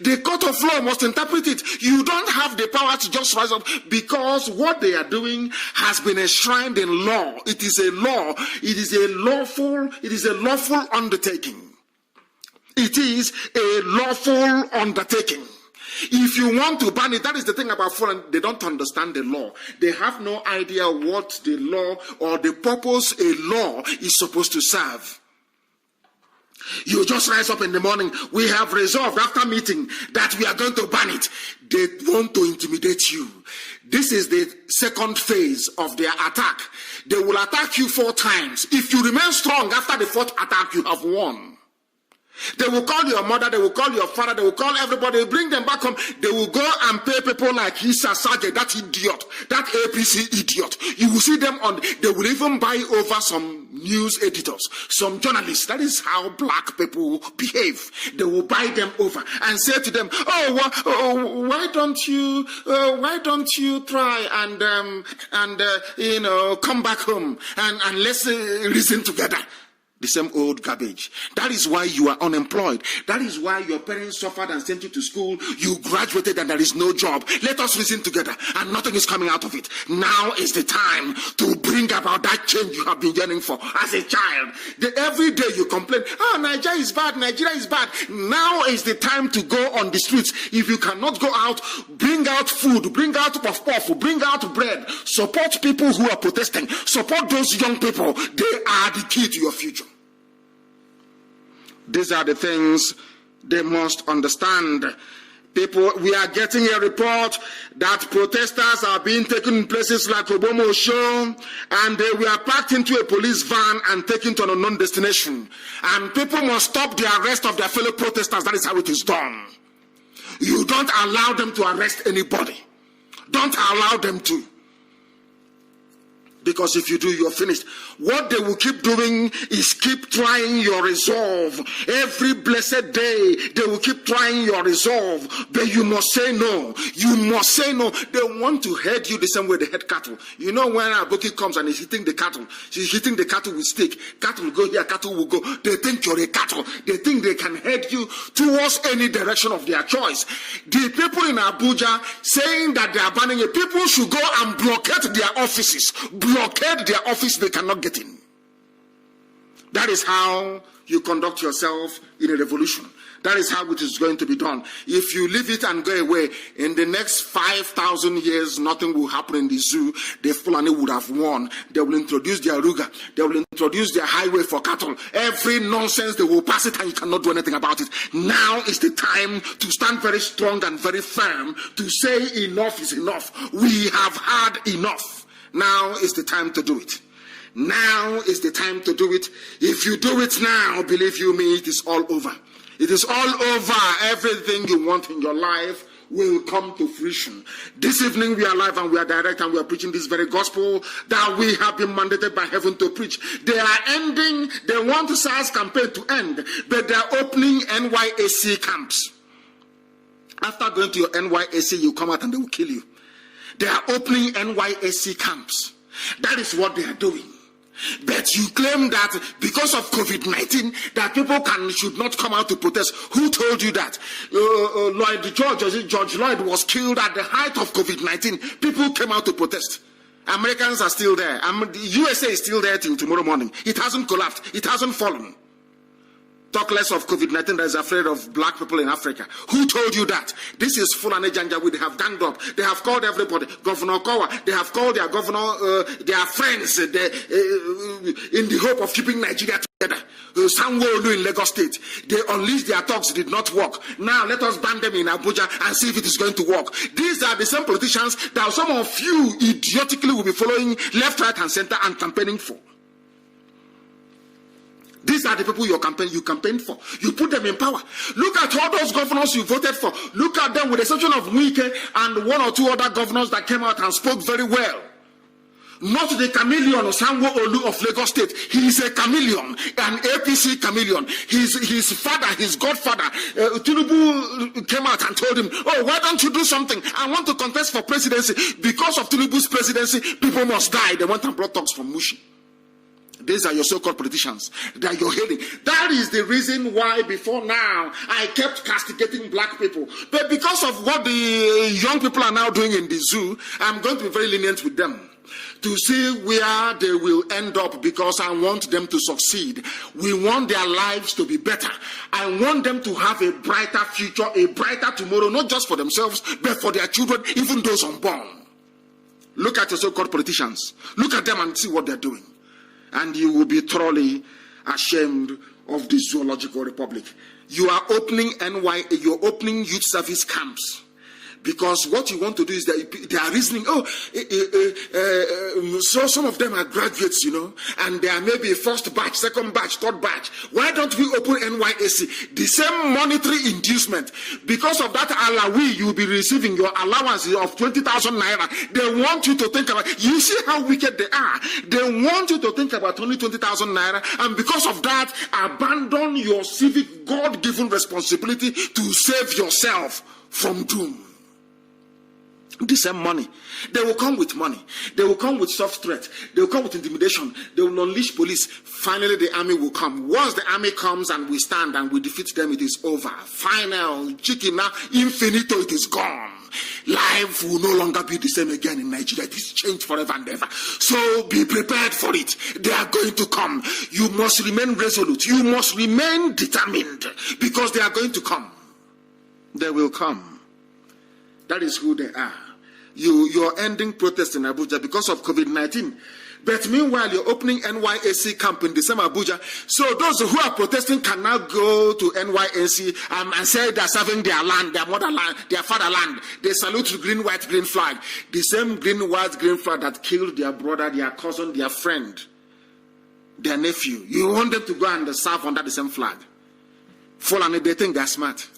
The court of law must interpret it. You don't have the power to just rise up, because what they are doing has been enshrined in law. It is a law. It is a lawful undertaking. It is a lawful undertaking. If you want to ban it, that is the thing about foreign, they don't understand the law. They have no idea what the law or the purpose a law is supposed to serve. You just rise up in the morning. We have resolved after meeting that we are going to ban it. They want to intimidate you. This is the second phase of their attack. They will attack you 4 times. If you remain strong after the 4th attack, you have won. They will call your mother, they will call your father, they will call everybody, bring them back home. They will go and pay people like Issa Sajid, that idiot, that APC idiot. You will see them on, they will even buy over some news editors, some journalists. That is how black people behave. They will buy them over and say to them, why don't you try and come back home and let's reason together. The same old garbage. That is why you are unemployed. That is why your parents suffered and sent you to school. You graduated and there is no job. Let us reason together, and nothing is coming out of it. Now is the time to bring about that change you have been yearning for as a child. Every day you complain, Nigeria is bad, Nigeria is bad. Now is the time to go on the streets. If you cannot go out, bring out food, bring out puff-puff, bring out bread. Support people who are protesting. Support those young people. They are the key to your future. These are the things they must understand. People, we are getting a report that protesters are being taken in places like Obomo Show, and they were packed into a police van and taken to an unknown destination. And people must stop the arrest of their fellow protesters. That is how it is done. You don't allow them to arrest anybody. Don't allow them to. Because if you do, you're finished. What they will keep doing is keep trying your resolve. Every blessed day, they will keep trying your resolve. But you must say no. You must say no. They want to head you the same way they head cattle. You know, when a bookie comes and is hitting the cattle, she's hitting the cattle with stick. Cattle will go here, cattle will go. They think you're a cattle. They think they can head you towards any direction of their choice. The people in Abuja saying that they are banning it, people should go and blockade their offices. Blockade their office, they cannot get in. That is how you conduct yourself in a revolution. That is how it is going to be done. If you leave it and go away, in the next 5,000 years, nothing will happen in the zoo. The Fulani would have won. They will introduce their Ruga. They will introduce their highway for cattle. Every nonsense, they will pass it and you cannot do anything about it. Now is the time to stand very strong and very firm to say enough is enough. We have had enough. Now is the time to do it. Now is the time to do it. If you do it now, believe you me, it is all over. It is all over. Everything you want in your life will come to fruition. This evening we are live and we are direct and we are preaching this very gospel that we have been mandated by heaven to preach. They are ending, they want SARS campaign to end, but they are opening NYSC camps. After going to your NYSC, you come out and they will kill you. They are opening NYSC camps. That is what they are doing. But you claim that because of COVID-19 that people should not come out to protest. Who told you that? George Lloyd was killed at the height of COVID-19. People came out to protest. Americans are still there. The USA is still there till tomorrow morning. It hasn't collapsed. It hasn't fallen. Talk less of COVID-19 that is afraid of black people in Africa. Who told you that? This is Fulani Janjaweed. They have ganged up. They have called everybody. Governor Kowa. They have called their governor, their friends, in the hope of keeping Nigeria together. Sanwo-Olu in Lagos State. They unleashed their talks. Did not work. Now let us ban them in Abuja and see if it is going to work. These are the same politicians that some of you idiotically will be following left, right, and center and campaigning for. These are the people you campaigned for. You put them in power. Look at all those governors you voted for. Look at them with the exception of Wike and one or two other governors that came out and spoke very well. Not the chameleon Sanwo-Olu of Lagos State. He is a chameleon, an APC chameleon. His father, his godfather, Tinubu came out and told him, oh, why don't you do something? I want to contest for presidency. Because of Tinubu's presidency, people must die. They went and brought talks from Mushi. These are your so-called politicians that you're hating. That is the reason why before now I kept castigating black people. But because of what the young people are now doing in the zoo, I'm going to be very lenient with them to see where they will end up, because I want them to succeed. We want their lives to be better. I want them to have a brighter future, a brighter tomorrow, not just for themselves, but for their children, even those unborn. Look at your so-called politicians. Look at them and see what they're doing. And you will be thoroughly ashamed of this zoological republic. You are opening you're opening youth service camps. Because what you want to do is that they are reasoning, so some of them are graduates, and they are maybe first batch, second batch, third batch. Why don't we open NYSC? The same monetary inducement. Because of that alawi, you will be receiving your allowance of 20,000 naira. They want you to think about, you see how wicked they are. They want you to think about only 20,000 naira, and because of that, abandon your civic God-given responsibility to save yourself from doom. The same money. They will come with money. They will come with soft threat. They will come with intimidation. They will unleash police. Finally, the army will come. Once the army comes and we stand and we defeat them, it is over. Final. Chicken now, infinito, it is gone. Life will no longer be the same again in Nigeria. It is changed forever and ever. So be prepared for it. They are going to come. You must remain resolute. You must remain determined, because they are going to come. They will come. That is who they are. You're ending protests in Abuja because of COVID-19. But meanwhile, you're opening NYSC camp in the same Abuja. So those who are protesting can now go to NYSC and say they're serving their land, their motherland, their fatherland. They salute the green, white, green flag. The same green, white, green flag that killed their brother, their cousin, their friend, their nephew. You want them to go and serve under the same flag. Fulani, they think they're smart.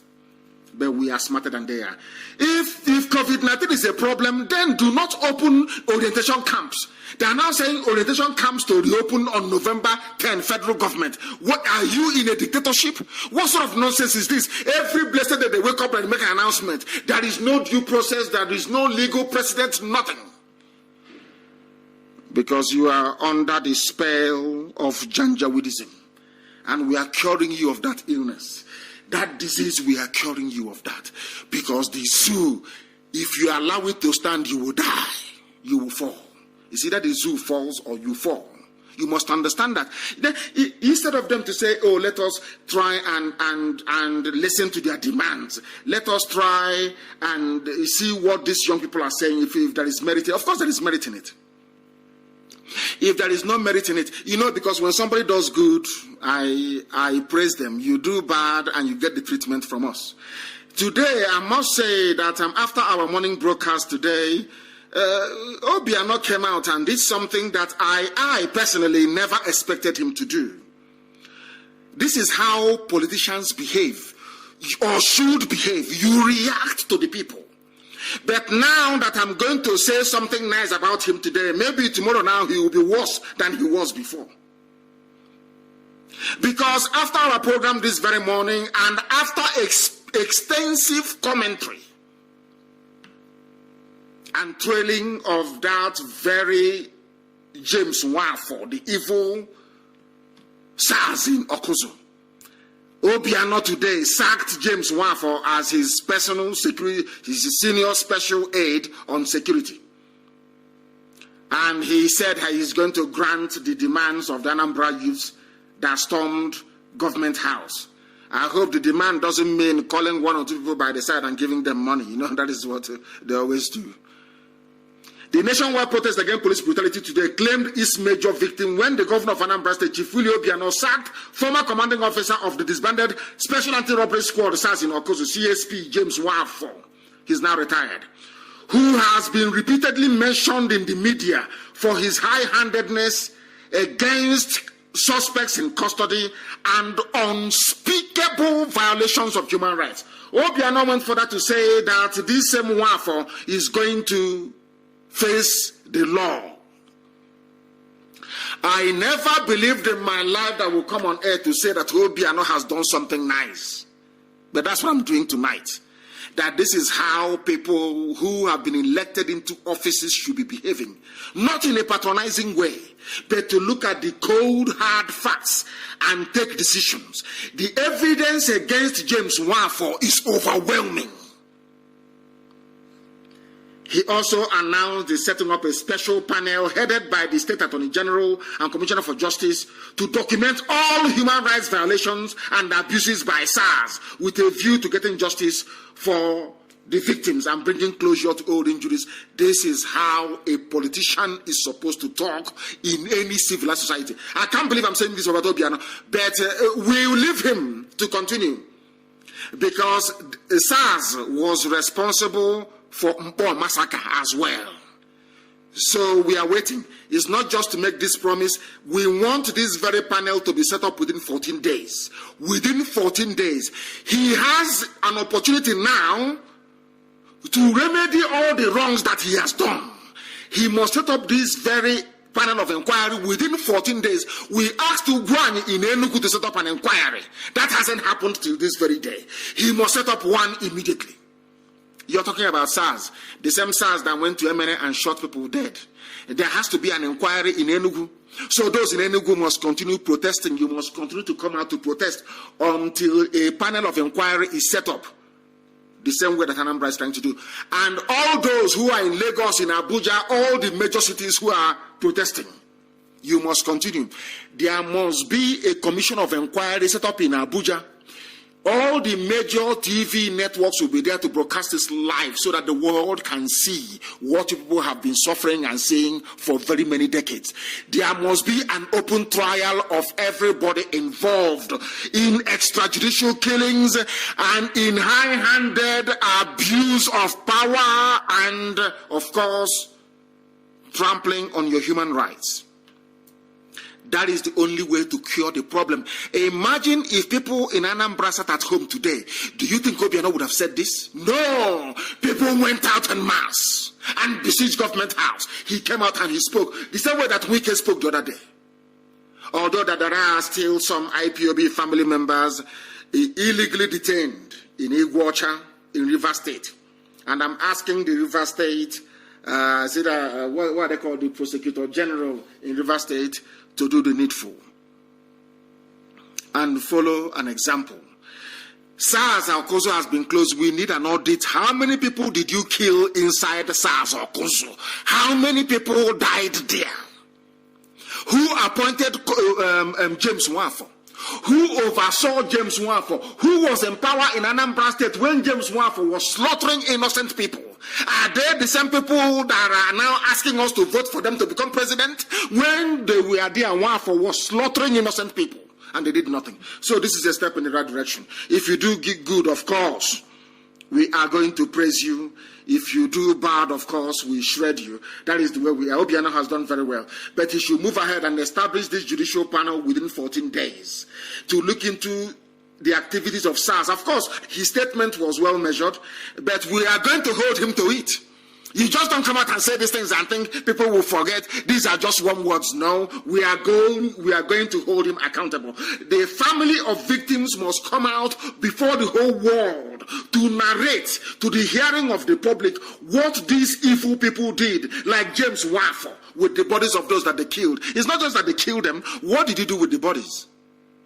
But we are smarter than they are. If COVID-19 is a problem, then do not open orientation camps. They are now saying orientation camps to reopen on November 10, federal government. What, are you in a dictatorship? What sort of nonsense is this? Every blessed day they wake up and make an announcement. There is no due process, there is no legal precedent, nothing. Because you are under the spell of Janjaweedism. And we are curing you of that illness. That disease, we are curing you of that. Because the zoo, if you allow it to stand, you will die. You will fall. It's either the zoo falls or you fall. You must understand that. Then, instead of them to say, oh, let us try and listen to their demands. Let us try and see what these young people are saying, if there is merit. Of course there is merit in it. If there is no merit in it, because when somebody does good, I praise them. You do bad and you get the treatment from us. Today, I must say that after our morning broadcast today, Obiano came out and did something that I personally never expected him to do. This is how politicians behave, or should behave. You react to the people. But now that I'm going to say something nice about him today, maybe tomorrow now he will be worse than he was before. Because after our program this very morning, and after extensive commentary and trailing of that very James Warford, the evil SARS in Okozo, Obiano today sacked James Warford as his personal security, his senior special aide on security. And he said he's going to grant the demands of the Anambra youths that stormed government house. I hope the demand doesn't mean calling one or two people by the side and giving them money. That is what they always do. The nationwide protest against police brutality today claimed its major victim when the governor of Anambra State, Chief Willie Obiano, sacked former commanding officer of the disbanded Special Anti-Robbery Squad, SARS in Okozo, CSP James Warford. He's now retired. Who has been repeatedly mentioned in the media for his high-handedness against suspects in custody and unspeakable violations of human rights. Obiano went further to say that this same Warford is going to face the law. I never believed in my life that I will come on air to say that Obiano has done something nice. But that's what I'm doing tonight. That this is how people who have been elected into offices should be behaving. Not in a patronizing way, but to look at the cold, hard facts and take decisions. The evidence against James Warford is overwhelming. He also announced the setting up a special panel headed by the State Attorney General and Commissioner for Justice to document all human rights violations and abuses by SARS with a view to getting justice for the victims and bringing closure to old injuries. This is how a politician is supposed to talk in any civilized society. I can't believe I'm saying this about Obiano, but we'll leave him to continue because SARS was responsible for Mpo massacre as well. So we are waiting. It's not just to make this promise. We want this very panel to be set up within 14 days. Within 14 days. He has an opportunity now to remedy all the wrongs that he has done. He must set up this very panel of inquiry within 14 days. We asked Ugwani in Enugu to set up an inquiry. That hasn't happened till this very day. He must set up one immediately. You're talking about SARS, the same SARS that went to MNA and shot people dead. There has to be an inquiry in Enugu. So those in Enugu must continue protesting. You must continue to come out to protest until a panel of inquiry is set up. The same way that Anambra is trying to do. And all those who are in Lagos, in Abuja, all the major cities who are protesting, you must continue. There must be a commission of inquiry set up in Abuja. All the major TV networks will be there to broadcast this live so that the world can see what people have been suffering and saying for very many decades. There must be an open trial of everybody involved in extrajudicial killings and in high-handed abuse of power and, of course, trampling on your human rights. That is the only way to cure the problem. Imagine if people in Anambra sat at home today. Do you think Obiano would have said this? No. People went out en masse and besieged government house. He came out and he spoke the same way that Wike spoke the other day. Although that there are still some IPOB family members illegally detained in Iguacha, in River State. And I'm asking the River State, what they call the Prosecutor General in River State, to do the needful and follow an example. SARS Okozo has been closed. We need an audit. How many people did you kill inside SARS Okozo? How many people died there? Who appointed James Nwafo, who oversaw James Nwafo, who was in power in Anambra State when James Nwafo was slaughtering innocent people. Are they the same people that are now asking us to vote for them to become president? When they were there, Nwafo was slaughtering innocent people, and they did nothing. So this is a step in the right direction. If you do good, of course, we are going to praise you. If you do bad, of course, we shred you. That is the way we are. Obiano has done very well. But he should move ahead and establish this judicial panel within 14 days to look into the activities of SARS. Of course, his statement was well measured, but we are going to hold him to it. You just don't come out and say these things and think people will forget. These are just one words. No, we are going to hold him accountable. The family of victims must come out before the whole world to narrate to the hearing of the public what these evil people did, like James Nwafo, with the bodies of those that they killed. It's not just that they killed them. What did he do with the bodies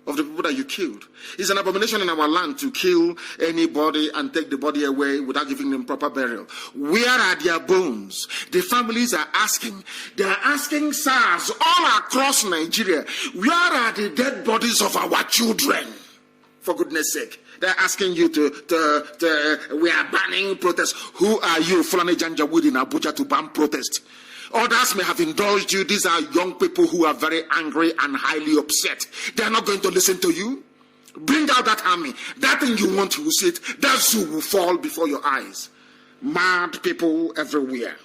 of the people that you killed? It's an abomination in our land to kill anybody and take the body away without giving them proper burial. Where are their bones? The families are asking. They are asking SARS all across Nigeria, where are the dead bodies of our children? For goodness sake. They're asking you we are banning protests. Who are you, Fulani Janjaweed in Abuja, to ban protest? Others may have indulged you. These are young people who are very angry and highly upset. They are not going to listen to you. Bring out that army. That thing you want, you will see it. That zoo will fall before your eyes. Mad people everywhere.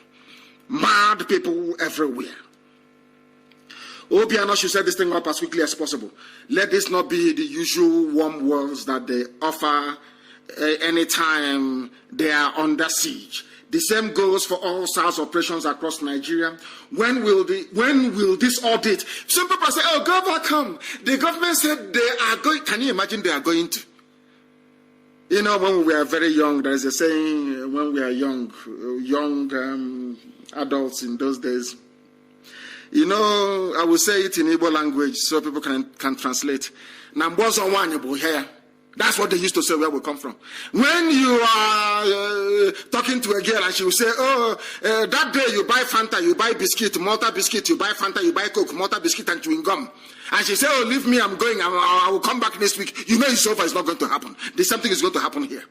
Mad people everywhere. Obiano should set this thing up as quickly as possible. Let this not be the usual warm words that they offer anytime they are under siege. The same goes for all SARS operations across Nigeria. When will this audit? Some people say, oh, go back home. The government said they are going. Can you imagine they are going to? You know, when we were very young, there is a saying, when we are young adults in those days. You know, I will say it in Igbo language so people can translate. Nambozo wanyebo here. That's what they used to say where we come from. When you are talking to a girl and she will say, oh, that day you buy Fanta, you buy biscuit, Malta biscuit, you buy Fanta, you buy Coke, Malta biscuit and chewing gum. And she say, oh, leave me, I'm going, I will come back next week. You know it's over, it's not going to happen. Something is going to happen here.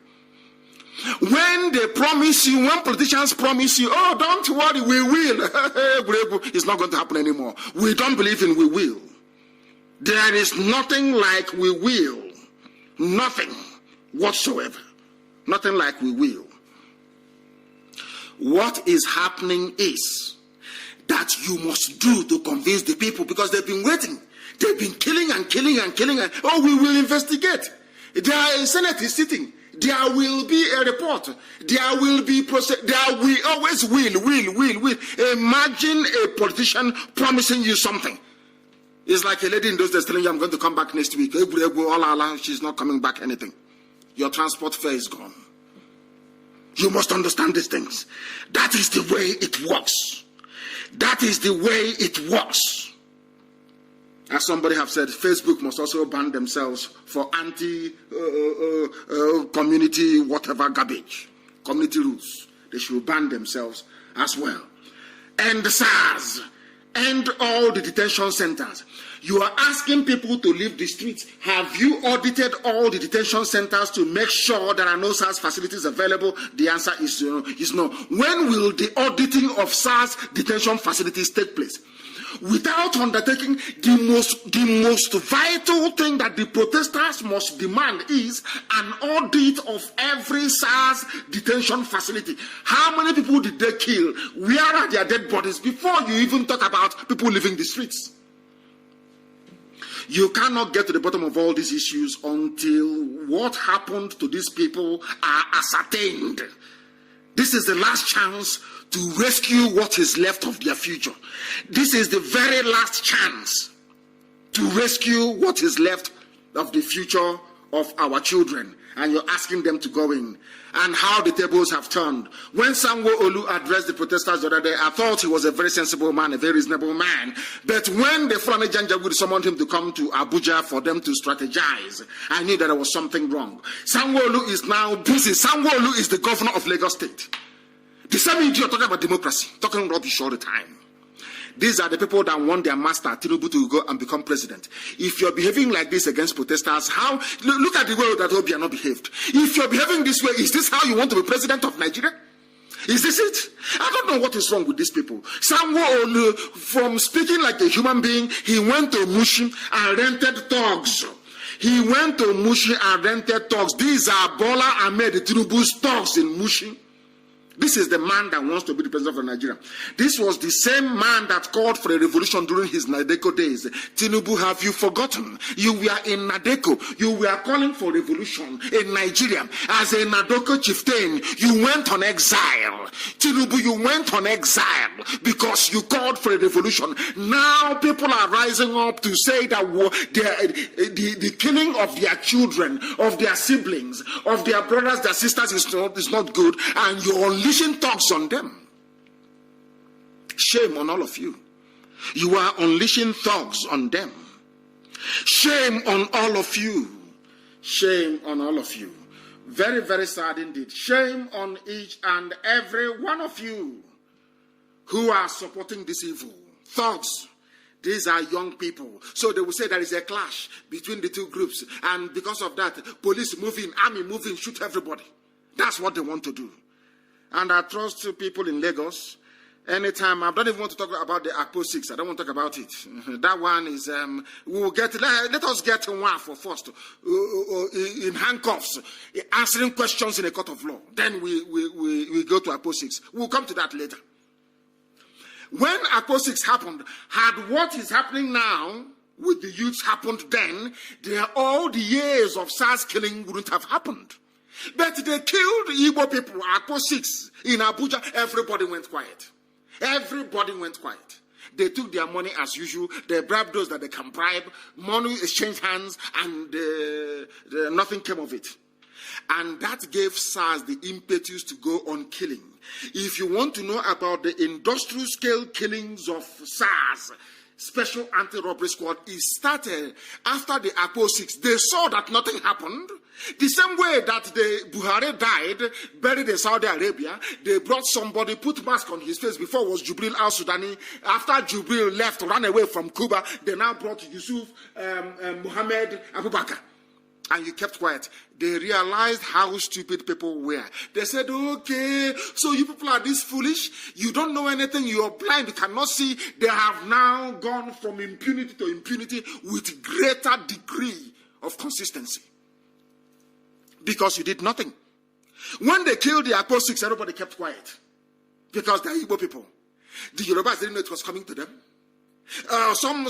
When they promise you, when politicians promise you, oh, don't worry, we will. It's not going to happen anymore. We don't believe in we will. There is nothing like we will. Nothing whatsoever. Nothing like we will. What is happening is that you must do to convince the people, because they've been waiting. They've been killing and killing and killing. Oh, we will investigate. The Senate is sitting. There will be a report. There will be process. We always will. Imagine a politician promising you something. It's like a lady in those days telling you, I'm going to come back next week. She's not coming back anything. Your transport fare is gone. You must understand these things. That is the way it works. That is the way it works. As somebody have said, Facebook must also ban themselves for anti-community whatever garbage. Community rules. They should ban themselves as well. And the SARS. And all the detention centers. You are asking people to leave the streets. Have you audited all the detention centers to make sure there are no SARS facilities available? The answer is no. When will the auditing of SARS detention facilities take place? Without undertaking the most vital thing that the protesters must demand is an audit of every SARS detention facility. How many people did they kill? Where are their dead bodies? Before you even talk about people leaving the streets. You cannot get to the bottom of all these issues until what happened to these people are ascertained. This is the last chance to rescue what is left of their future. This is the very last chance to rescue what is left of the future of our children. And you're asking them to go in. And how the tables have turned. When Sanwo-Olu addressed the protesters the other day, I thought he was a very sensible man, a very reasonable man. But when the Fulani Janjaweed summoned him to come to Abuja for them to strategize, I knew that there was something wrong. Sanwo-Olu is now busy. Sanwo-Olu is the governor of Lagos State. The same idiot talking about democracy, talking rubbish all the time. These are the people that want their master, Tinubu, to go and become president. If you're behaving like this against protesters, how? Look at the way that Obiano behaved. If you're behaving this way, is this how you want to be president of Nigeria? Is this it? I don't know what is wrong with these people. Someone, from speaking like a human being, he went to Mushi and rented thugs. He went to Mushi and rented thugs. These are Bola Ahmed Tinubu's thugs in Mushi. This is the man that wants to be the president of Nigeria. This was the same man that called for a revolution during his Nadeko days. Tinubu, have you forgotten? You were in Nadeko. You were calling for revolution in Nigeria. As a Nadeko chieftain, you went on exile. Tinubu, you went on exile because you called for a revolution. Now people are rising up to say that the killing of their children, of their siblings, of their brothers, their sisters is not good, and you're unleashing thugs on them. Shame on all of you. You are unleashing thugs on them. Shame on all of you. Shame on all of you. Very, very sad indeed. Shame on each and every one of you who are supporting this evil. Thugs. These are young people. So they will say there is a clash between the two groups. And because of that, police move in, army move in, shoot everybody. That's what they want to do. And I trust people in Lagos. Anytime, I don't even want to talk about the Akpo 6. I don't want to talk about it. That one is, we'll get, let us get one for first, in handcuffs, answering questions in a court of law. Then we go to Akpo 6. We'll come to that later. When Akpo 6 happened, had what is happening now with the youths happened then, all the years of SARS killing wouldn't have happened. But they killed Igbo people at Akpo 6 in Abuja. Everybody went quiet. Everybody went quiet. They took their money as usual. They bribed those that they can bribe. Money exchanged hands, and nothing came of it. And that gave SARS the impetus to go on killing. If you want to know about the industrial scale killings of SARS, Special Anti-Robbery Squad, is started after the Akpo 6. They saw that nothing happened. The same way that the Buhari died, buried in Saudi Arabia, they brought somebody, put mask on his face. Before it was Jubril al-Sudani. After Jubril left, ran away from Cuba, they now brought Yusuf Muhammad Abubakar. And you kept quiet. They realized how stupid people were. They said, okay, so you people are this foolish. You don't know anything. You are blind. You cannot see. They have now gone from impunity to impunity with greater degree of consistency. Because you did nothing. When they killed the Akpo 6, everybody kept quiet. Because they are Igbo people. The Yorubas didn't know it was coming to them. Some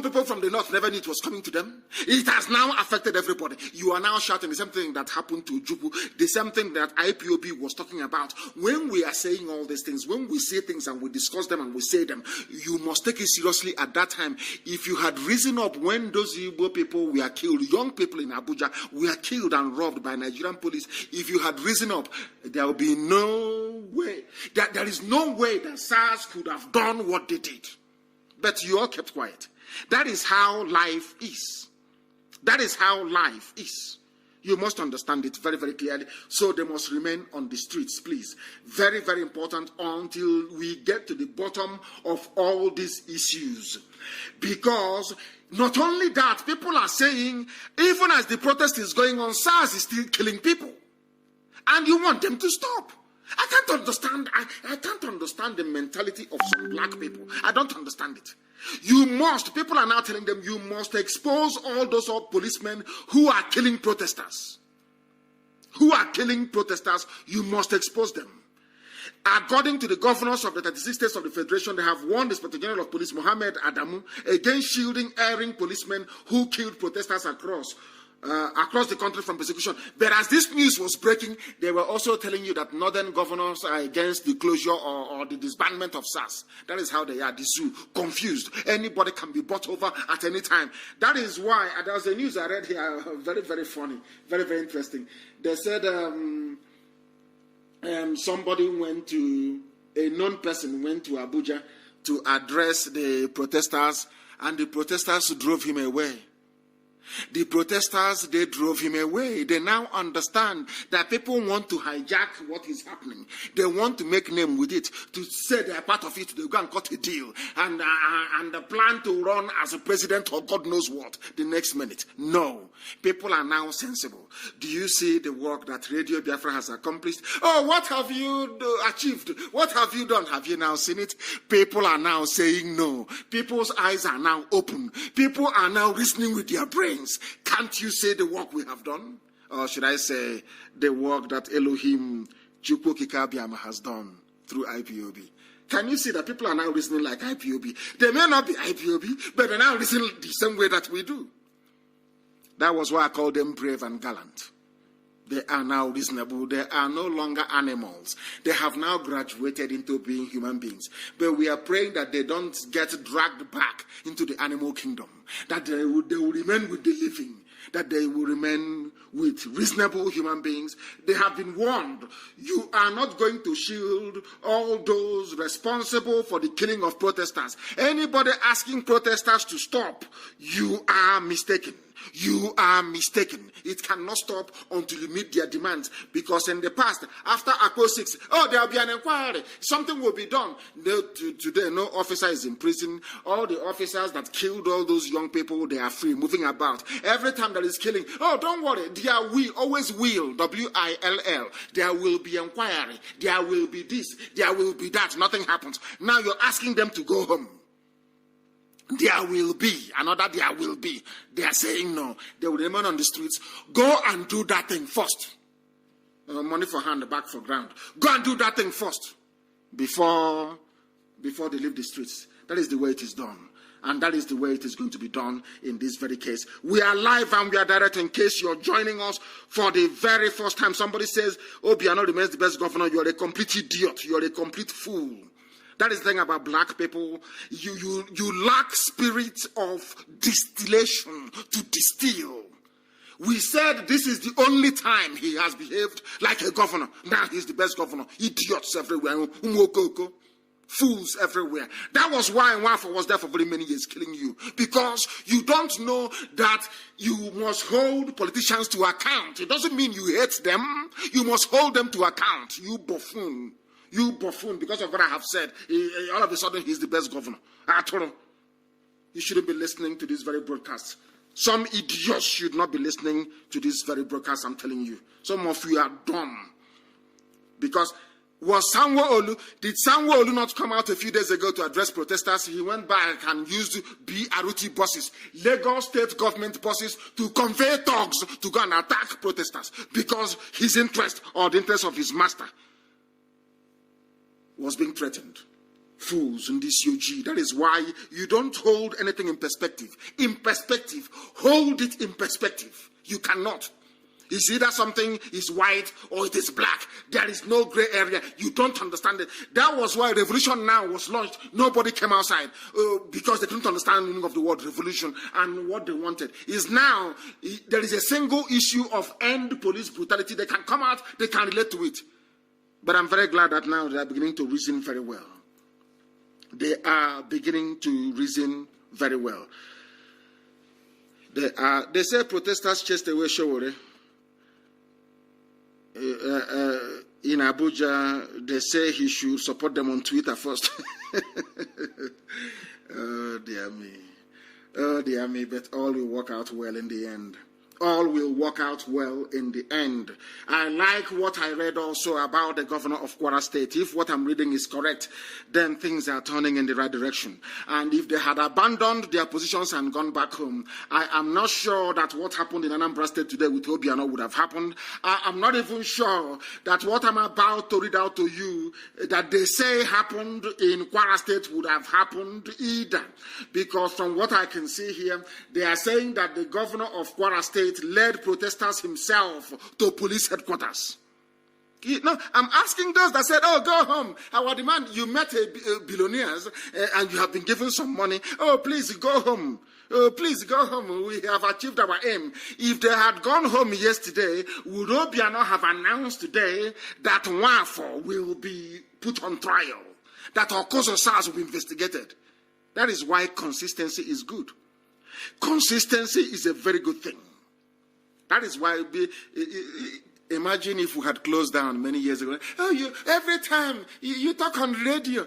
people from the north never knew it was coming to them. It has now affected everybody. You are now shouting the same thing that happened to Jubu, the same thing that IPOB was talking about. When we are saying all these things, when we say things and we discuss them and we say them, you must take it seriously at that time. If you had risen up when those Igbo people were killed, young people in Abuja were killed and robbed by Nigerian police, if you had risen up, there will be no way, there is no way that SARS could have done what they did. But you all kept quiet. That is how life is. That is how life is. You must understand it very, very clearly. So they must remain on the streets, please. Very, very important until we get to the bottom of all these issues. Because not only that, people are saying, even as the protest is going on, SARS is still killing people. And you want them to stop. I can't understand. I can't understand the mentality of some black people. I don't understand it. You must. People are now telling them you must expose all those policemen who are killing protesters. Who are killing protesters? You must expose them. According to the governors of the 36 states of the Federation, they have warned the Inspector General of Police, Mohammed Adamu, against shielding erring policemen who killed protesters across the country from persecution. But as this news was breaking, they were also telling you that northern governors are against the closure or the disbandment of SARS. That is how they are, the zoo, confused. Anybody can be bought over at any time. That is why, there was a news I read here, very, very funny, very, very interesting. They said somebody a known person went to Abuja to address the protesters, and the protesters drove him away. The protesters, they drove him away. They now understand that people want to hijack what is happening. They want to make name with it, to say they are part of it. They go and cut a deal and plan to run as a president or God knows what the next minute. No. People are now sensible. Do you see the work that Radio Biafra has accomplished? Oh, what have you achieved? What have you done? Have you now seen it? People are now saying no. People's eyes are now open. People are now reasoning with their brains. Can't you say the work we have done? Or should I say the work that Elohim Chukwu Kikabiama has done through IPOB? Can you see that people are now reasoning like IPOB? They may not be IPOB, but they're now reasoning the same way that we do. That was why I call them brave and gallant. They are now reasonable. They are no longer animals. They have now graduated into being human beings. But we are praying that they don't get dragged back into the animal kingdom. That they will remain with the living. That they will remain with reasonable human beings. They have been warned. You are not going to shield all those responsible for the killing of protesters. Anybody asking protesters to stop, you are mistaken. You are mistaken. It cannot stop until you meet their demands. Because in the past, after Akko 6, there will be an inquiry. Something will be done. Today, no officer is in prison. All the officers that killed all those young people, they are free, moving about. Every time there is killing, don't worry. There will, always will, W-I-L-L. There will be inquiry. There will be this. There will be that. Nothing happens. Now you're asking them to go home. There will be, another there will be. They are saying no. They will remain on the streets. Go and do that thing first. Money for hand, back for ground. Go and do that thing first. Before they leave the streets. That is the way it is done. And that is the way it is going to be done in this very case. We are live and we are direct. In case you're joining us for the very first time, somebody says, Obiano remains the best governor. You're a complete idiot. You're a complete fool. That is the thing about black people. You lack spirit of distillation to distill. We said this is the only time he has behaved like a governor. Now he's the best governor. Idiots everywhere. Fools everywhere. That was why Nwafor was there for very many years killing you. Because you don't know that you must hold politicians to account. It doesn't mean you hate them. You must hold them to account. You buffoon. You buffoon, because of what I have said, all of a sudden he's the best governor. I told him, you shouldn't be listening to this very broadcast. Some idiots should not be listening to this very broadcast, I'm telling you. Some of you are dumb. Because did Sanwo-Olu not come out a few days ago to address protesters? He went back and used BRT buses, Lagos state government buses, to convey thugs to go and attack protesters because his interest or the interest of his master was being threatened. Fools in this UG. That is why you don't hold anything in perspective. In perspective, hold it in perspective. You cannot. It's either something is white or it is black. There is no gray area. You don't understand it. That was why Revolution Now was launched. Nobody came outside because they couldn't understand the meaning of the word revolution and what they wanted. Is now there is a single issue of end police brutality. They can come out, they can relate to it. But I'm very glad that now they are beginning to reason very well. They are beginning to reason very well. They say protesters chased away Showore. In Abuja, they say he should support them on Twitter first. Oh, dear me. Oh, dear me, but all will work out well in the end. All will work out well in the end. I like what I read also about the governor of Kwara State. If what I'm reading is correct, then things are turning in the right direction. And if they had abandoned their positions and gone back home, I am not sure that what happened in Anambra State today with Obiano would have happened. I'm not even sure that what I'm about to read out to you, that they say happened in Kwara State would have happened either. Because from what I can see here, they are saying that the governor of Kwara State led protesters himself to police headquarters. I'm asking those that said, go home. Our demand, you met billionaires and you have been given some money. Please go home. Please go home. We have achieved our aim. If they had gone home yesterday, would Obiano have announced today that Nwafor will be put on trial? That Okozo SARS will be investigated? That is why consistency is good. Consistency is a very good thing. That is why imagine if we had closed down many years ago. Oh, every time you talk on radio,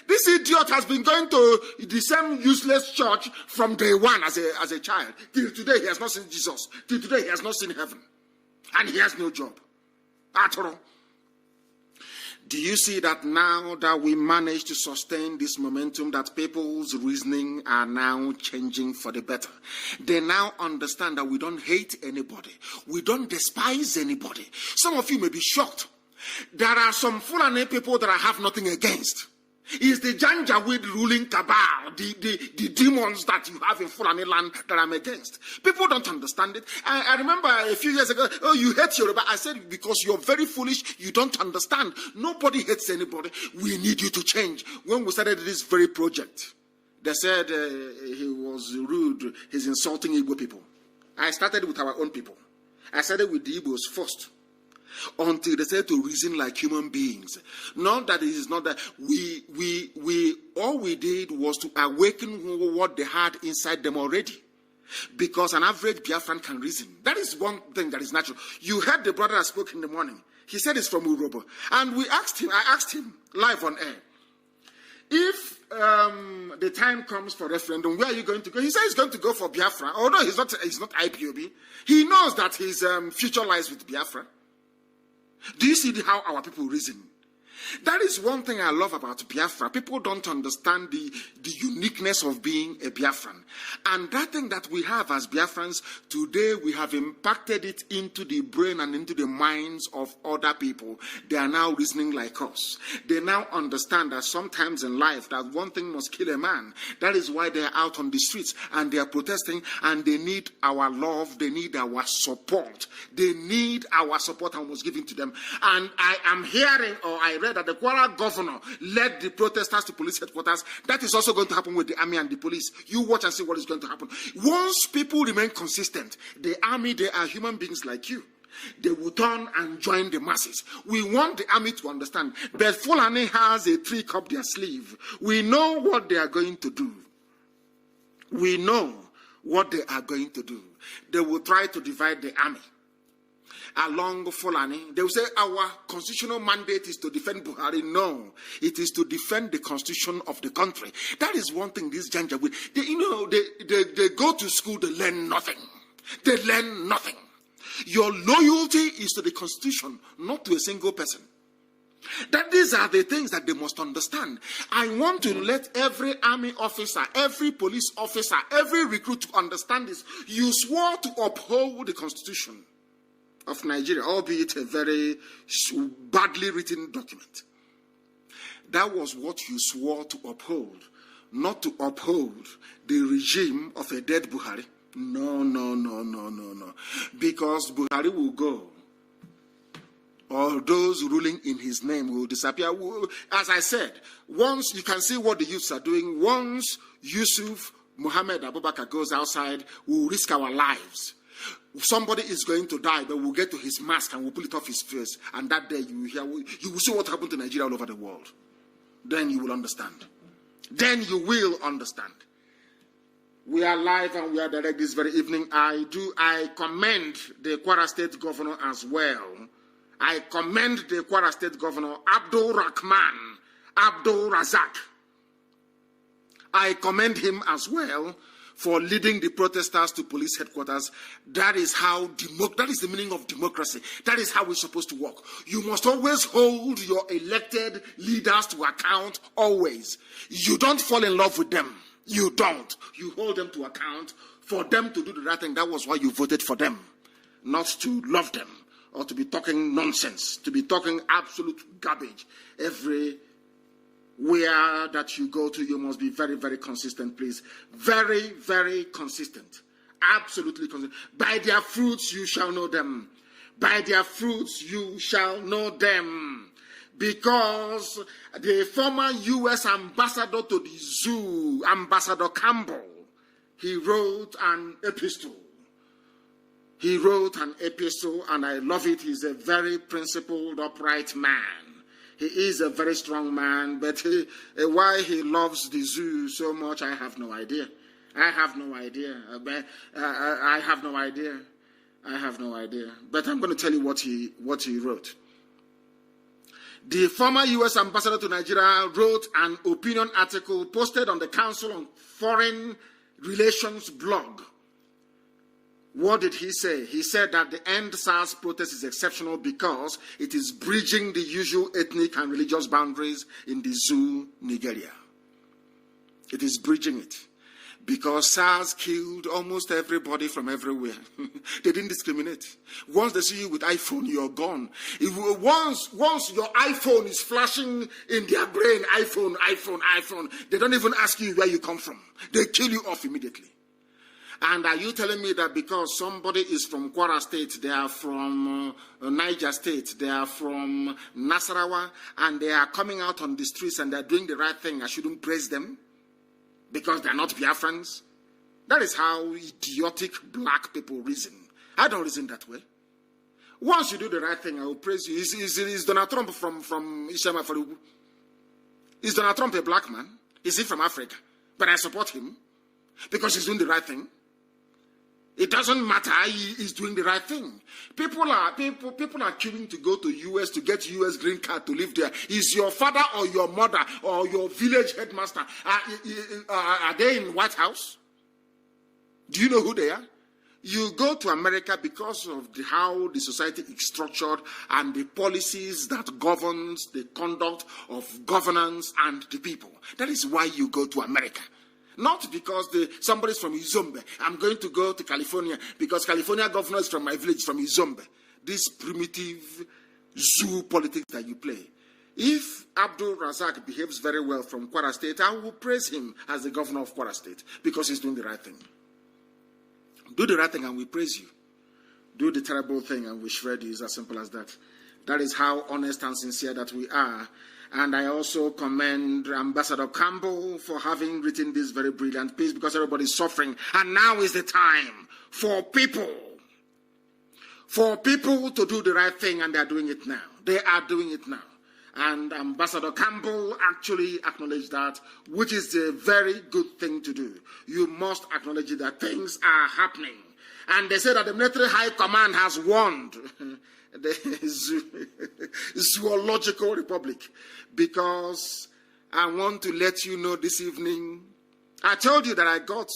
this idiot has been going to the same useless church from day one as a child. Till today, he has not seen Jesus. Till today, he has not seen heaven. And he has no job at all. Do you see that now that we managed to sustain this momentum, that people's reasoning are now changing for the better? They now understand that we don't hate anybody. We don't despise anybody. Some of you may be shocked. There are some Fulani people that I have nothing against. It's the Janjaweed ruling cabal, the demons that you have in Fulani land that I'm against. People don't understand it. I remember a few years ago, oh, you hate Yoruba. I said, because you're very foolish, you don't understand. Nobody hates anybody. We need you to change. When we started this very project, they said he was rude, he's insulting Igbo people. I started with our own people. I started with the Igbos first. Until they said to reason like human beings. Not that it is not that all we did was to awaken what they had inside them already. Because an average Biafran can reason. That is one thing that is natural. You heard the brother that spoke in the morning. He said it's from Urobo. And I asked him live on air, if the time comes for referendum, where are you going to go? He said he's going to go for Biafra. Although he's not IPOB. He knows that his future lies with Biafra. Do you see how our people reason? That is one thing I love about Biafra. People don't understand the uniqueness of being a Biafran. And that thing that we have as Biafrans, today we have impacted it into the brain and into the minds of other people. They are now reasoning like us. They now understand that sometimes in life that one thing must kill a man. That is why they are out on the streets and they are protesting, and they need our love. They need our support. They need our support, and was given to them. And I am hearing, or I read that the Kwara governor led the protesters to police headquarters. That is also going to happen with the army and the police. You watch and see what is going to happen. Once people remain consistent, the army, they are human beings like you. They will turn and join the masses. We want the army to understand. But Fulani has a trick up their sleeve. We know what they are going to do. We know what they are going to do. They will try to divide the army along Fulani. They will say our constitutional mandate is to defend Buhari. No, it is to defend the constitution of the country. That is one thing this Janjaweed, they go to school, they learn nothing. They learn nothing. Your loyalty is to the constitution, not to a single person. That these are the things that they must understand. I want to let every army officer, every police officer, every recruit to understand this. You swore to uphold the constitution of Nigeria, albeit a very badly written document. That was what you swore to uphold, not to uphold the regime of a dead Buhari. No. Because Buhari will go. Or those ruling in his name will disappear. As I said, once you can see what the youths are doing, once Yusuf Muhammad Abubakar goes outside, we'll risk our lives. Somebody is going to die, but we'll get to his mask and we'll pull it off his face. And that day you will see what happened to Nigeria all over the world. Then you will understand. Then you will understand. We are live and we are direct this very evening. I commend the Kwara State Governor as well. I commend the Kwara State Governor, Abdul Rahman, Abdul Razak. I commend him as well for leading the protesters to police headquarters. That is that is the meaning of democracy. That is how we're supposed to work. You must always hold your elected leaders to account, always. You don't fall in love with them. You don't. You hold them to account for them to do the right thing. That was why you voted for them, not to love them or to be talking nonsense, to be talking absolute garbage. Everywhere that you go to, you must be very, very consistent, please. Very, very consistent. Absolutely consistent. By their fruits you shall know them. By their fruits you shall know them. Because the former U.S. ambassador to the zoo, Ambassador Campbell, he wrote an epistle. He wrote an epistle, and I love it. He's a very principled, upright man. He is a very strong man, but why he loves the zoo so much, I have no idea. I have no idea. I have no idea. I have no idea. But I'm going to tell you what he wrote. The former U.S. ambassador to Nigeria wrote an opinion article posted on the Council on Foreign Relations blog. What did he say? He said that the End SARS protest is exceptional because it is bridging the usual ethnic and religious boundaries in the zoo, Nigeria. It is bridging it. Because SARS killed almost everybody from everywhere. They didn't discriminate. Once they see you with iPhone, you're gone. Once your iPhone is flashing in their brain, iPhone, they don't even ask you where you come from. They kill you off immediately. And are you telling me that because somebody is from Kwara State, they are from Niger State, they are from Nasarawa, and they are coming out on the streets and they're doing the right thing, I shouldn't praise them? Because they're not Biafrans? That is how idiotic black people reason. I don't reason that way. Once you do the right thing, I will praise you. Is Donald Trump from Ishama Farugu? Is Donald Trump a black man? Is he from Africa? But I support him because he's doing the right thing. It doesn't matter. He's doing the right thing. People are queuing to go to US to get US green card to live there. Is your father or your mother or your village headmaster, are they in White House? Do you know who they are? You go to America because of how the society is structured and the policies that governs the conduct of governance and the people. That is why you go to America. Not because somebody's from Izombe. I'm going to go to California because California governor is from my village, from Izombe. This primitive zoo politics that you play. If Abdul Razak behaves very well from Kwara State, I will praise him as the governor of Kwara State because he's doing the right thing. Do the right thing and we praise you. Do the terrible thing and we shred you. It's as simple as that. That is how honest and sincere that we are. And I also commend Ambassador Campbell for having written this very brilliant piece because everybody is suffering. And now is the time for people to do the right thing, and they are doing it now. They are doing it now. And Ambassador Campbell actually acknowledged that, which is a very good thing to do. You must acknowledge that things are happening. And they say that the military high command has warned the zoological republic, because I want to let you know this evening, I told you that I got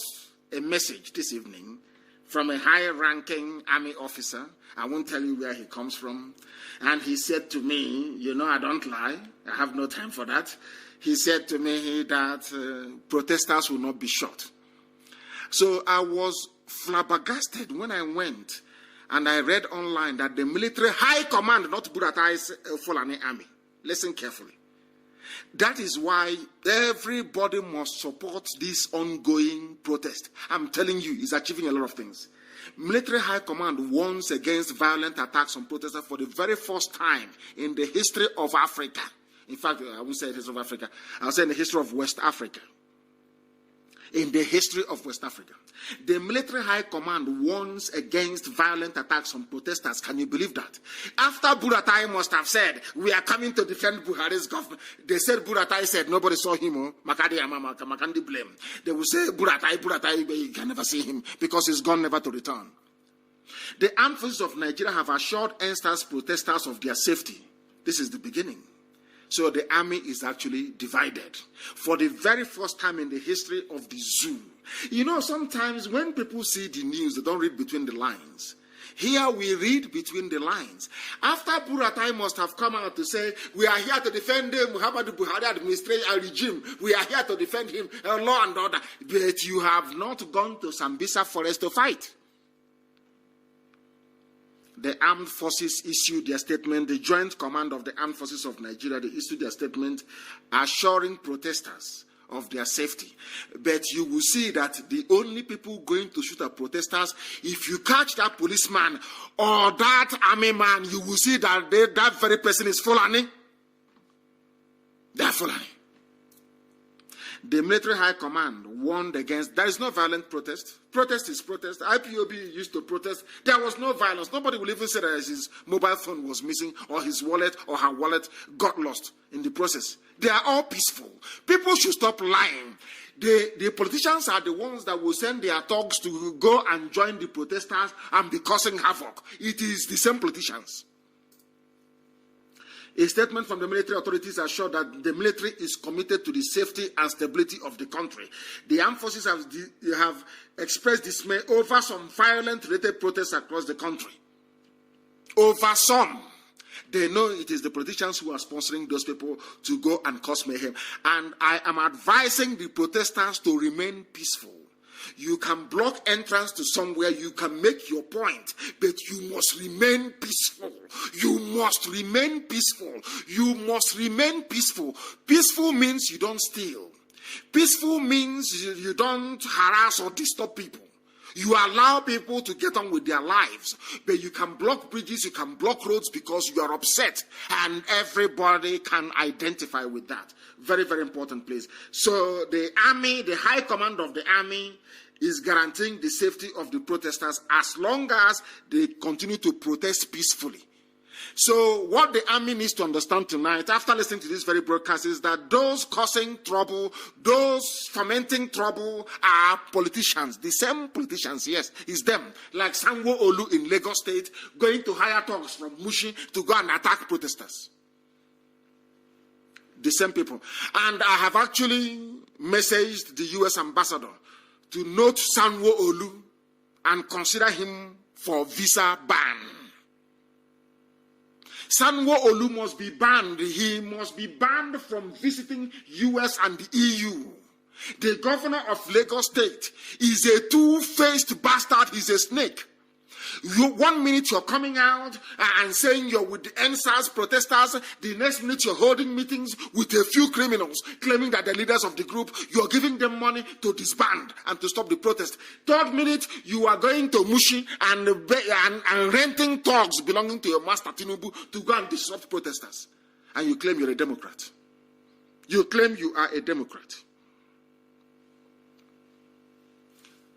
a message this evening from a high-ranking army officer. I won't tell you where he comes from. And he said to me, you know, I don't lie. I have no time for that. He said to me that protesters will not be shot. So I was flabbergasted when I went and I read online that the military high command, not Buratai's Fulani army. Listen carefully. That is why everybody must support this ongoing protest. I'm telling you, it's achieving a lot of things. Military high command warns against violent attacks on protesters for the very first time in the history of Africa. In fact, I won't say the history of Africa. I'll say in the history of West Africa. In the history of West Africa. The military high command warns against violent attacks on protesters. Can you believe that? After Buratai must have said, we are coming to defend Buhari's government. They said Buratai said, nobody saw him. Makandi Amama, Makandi blame. They will say, Buratai, you can never see him because he's gone never to return. The armed forces of Nigeria have assured NSTAS protesters of their safety. This is the beginning. So the army is actually divided for the very first time in the history of the zoo. You know, sometimes when people see the news, they don't read between the lines. Here we read between the lines. After Buratai must have come out to say, we are here to defend him, Muhammadu Buhari administration regime. We are here to defend him, law and order. But you have not gone to Sambisa forest to fight. The armed forces issued their statement, the Joint Command of the Armed Forces of Nigeria, they issued their statement assuring protesters of their safety. But you will see that the only people going to shoot at protesters, if you catch that policeman or that army man, you will see that that very person is Fulani. They are Fulani. The military high command warned against, there is no violent protest. Protest is protest. IPOB used to protest. There was no violence. Nobody will even say that his mobile phone was missing or his wallet or her wallet got lost in the process. They are all peaceful. People should stop lying. The politicians are the ones that will send their thugs to go and join the protesters and be causing havoc. It is the same politicians. A statement from the military authorities assured that the military is committed to the safety and stability of the country. The armed forces have expressed dismay over some violent-related protests across the country. Over some. They know it is the politicians who are sponsoring those people to go and cause mayhem. And I am advising the protesters to remain peaceful. You can block entrance to somewhere, you can make your point, but you must remain peaceful. You must remain peaceful. You must remain peaceful. Peaceful means you don't steal. Peaceful means you don't harass or disturb people. You allow people to get on with their lives, but you can block bridges, you can block roads because you are upset, and everybody can identify with that. Very, very important, please. So the army, the high command of the army, is guaranteeing the safety of the protesters as long as they continue to protest peacefully. So what the army needs to understand tonight, after listening to this very broadcast, is that those causing trouble, those fomenting trouble are politicians. The same politicians, yes, it's them. Like Sanwo Olu in Lagos State, going to hire thugs from Mushi to go and attack protesters. The same people. And I have actually messaged the U.S. ambassador to note Sanwo Olu and consider him for visa ban. Sanwo Olu must be banned. He must be banned from visiting US and the EU. The governor of Lagos State is a two-faced bastard. He's a snake. 1 minute you're coming out and saying you're with the NSAS protesters. The next minute you're holding meetings with a few criminals claiming that they're leaders of the group. You're giving them money to disband and to stop the protest. Third minute you are going to Mushi and renting thugs belonging to your master Tinubu to go and disrupt protesters. And you claim you're a Democrat. You claim you are a Democrat.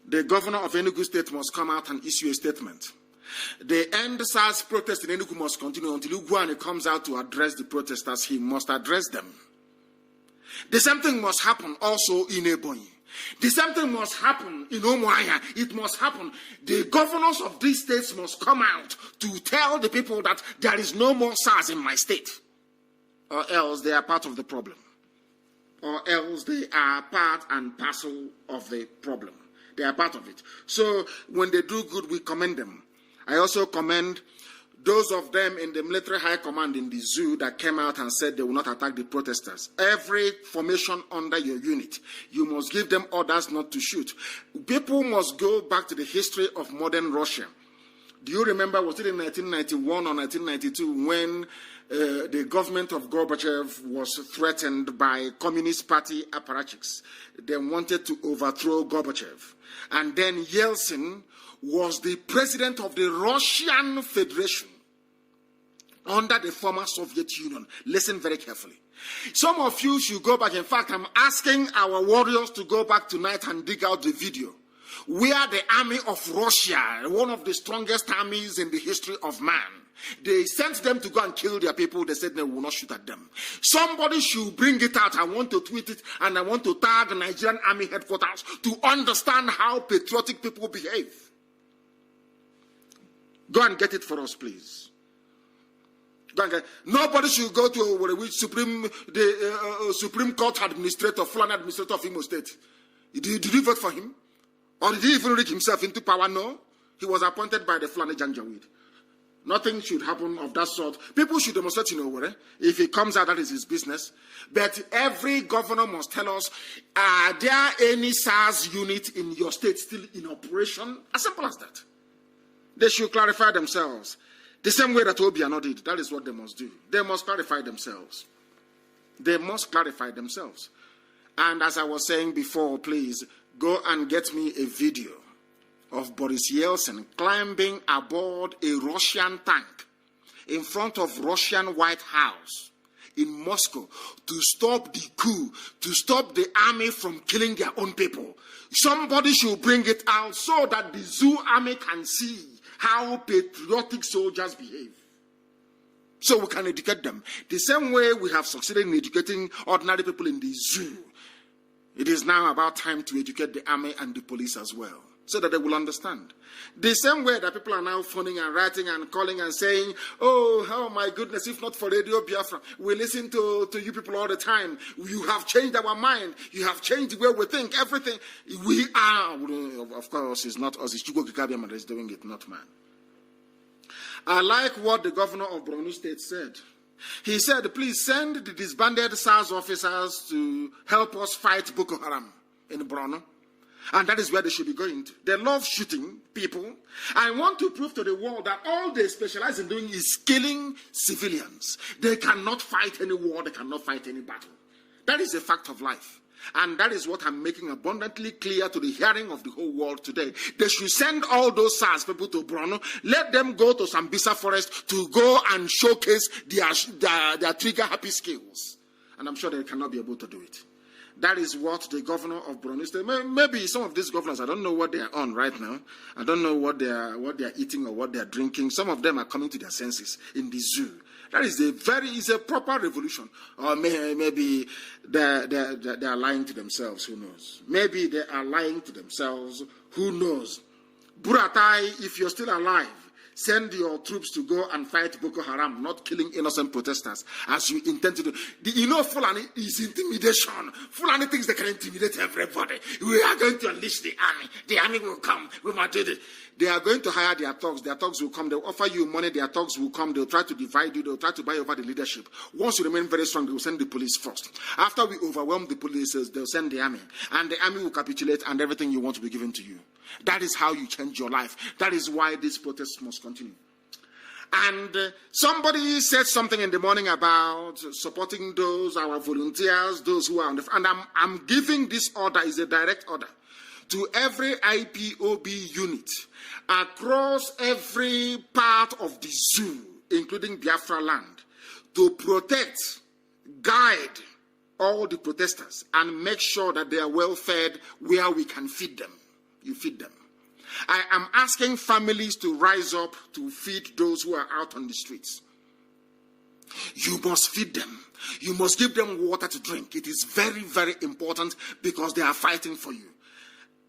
The governor of Enugu State must come out and issue a statement. The end SARS protest in Enugu must continue until Ugwuani comes out to address the protesters. He must address them. The same thing must happen also in Ebonyi. The same thing must happen in Umuahia. It must happen. The governors of these states must come out to tell the people that there is no more SARS in my state. Or else they are part of the problem. Or else they are part and parcel of the problem. They are part of it. So when they do good, we commend them. I also commend those of them in the military high command in the zoo that came out and said they will not attack the protesters. Every formation under your unit, you must give them orders not to shoot. People must go back to the history of modern Russia. Do you remember, was it in 1991 or 1992 when the government of Gorbachev was threatened by Communist Party apparatchiks? They wanted to overthrow Gorbachev. And then Yeltsin was the president of the Russian Federation under the former Soviet Union. Listen very carefully. Some of you should go back. In fact, I'm asking our warriors to go back tonight and dig out the video where the army of Russia, one of the strongest armies in the history of man, they sent them to go and kill their people. They said they will not shoot at them. Somebody should bring it out. I want to tweet it and I want to tag Nigerian Army headquarters to understand how patriotic people behave. Go and get it for us, please. Go and get it. Nobody should go to Supreme Court administrator, Fulani administrator of Imo State. Did you vote for him? Or did he even rig himself into power? No. He was appointed by the Fulani Janjaweed. Nothing should happen of that sort. People should demonstrate in Owerri. If he comes out, that is his business. But every governor must tell us, are there any SARS unit in your state still in operation? As simple as that. They should clarify themselves. The same way that Obiano did. That is what they must do. They must clarify themselves. They must clarify themselves. And as I was saying before, please, go and get me a video of Boris Yeltsin climbing aboard a Russian tank in front of Russian White House in Moscow to stop the coup, to stop the army from killing their own people. Somebody should bring it out so that the zoo army can see how patriotic soldiers behave. So we can educate them. The same way we have succeeded in educating ordinary people in the zoo. It is now about time to educate the army and the police as well, so that they will understand. The same way that people are now phoning and writing and calling and saying, oh my goodness, if not for Radio Biafra, we listen to you people all the time. You have changed our mind. You have changed the way we think, everything. We are, of course, it's not us, it's Chugo Kikabiama that is doing it, not man. I like what the governor of Borno State said. He said, please send the disbanded SARS officers to help us fight Boko Haram in Borno. And that is where they should be going to. They love shooting people. I want to prove to the world that all they specialize in doing is killing civilians. They cannot fight any war. They cannot fight any battle. That is a fact of life. And that is what I'm making abundantly clear to the hearing of the whole world today. They should send all those SARS people to Borno. Let them go to Sambisa Forest to go and showcase their trigger-happy skills. And I'm sure they cannot be able to do it. That is what the governor of Borno State, maybe some of these governors, I don't know what they are on right now. I don't know what they are eating or what they are drinking. Some of them are coming to their senses in the zoo. That is a proper revolution. Or maybe they are lying to themselves, who knows? Maybe they are lying to themselves, who knows? Buratai, if you're still alive, send your troops to go and fight Boko Haram, not killing innocent protesters, as you intend to do. Fulani is intimidation. Fulani thinks they can intimidate everybody. We are going to unleash the army. The army will come. We must do this. They are going to hire their thugs. Their thugs will come. They'll offer you money. Their thugs will come. They'll try to divide you. They'll try to buy over the leadership. Once you remain very strong, they will send the police first. After we overwhelm the police, they'll send the army. And the army will capitulate and everything you want will be given to you. That is how you change your life. That is why this protest must continue. And somebody said something in the morning about supporting our volunteers, those who are on the front. And I'm giving this order, is a direct order, to every IPOB unit across every part of the zoo, including Biafra land, to protect, guide all the protesters and make sure that they are well fed where we can feed them. You feed them. I am asking families to rise up to feed those who are out on the streets. You must feed them. You must give them water to drink. It is very, very important because they are fighting for you.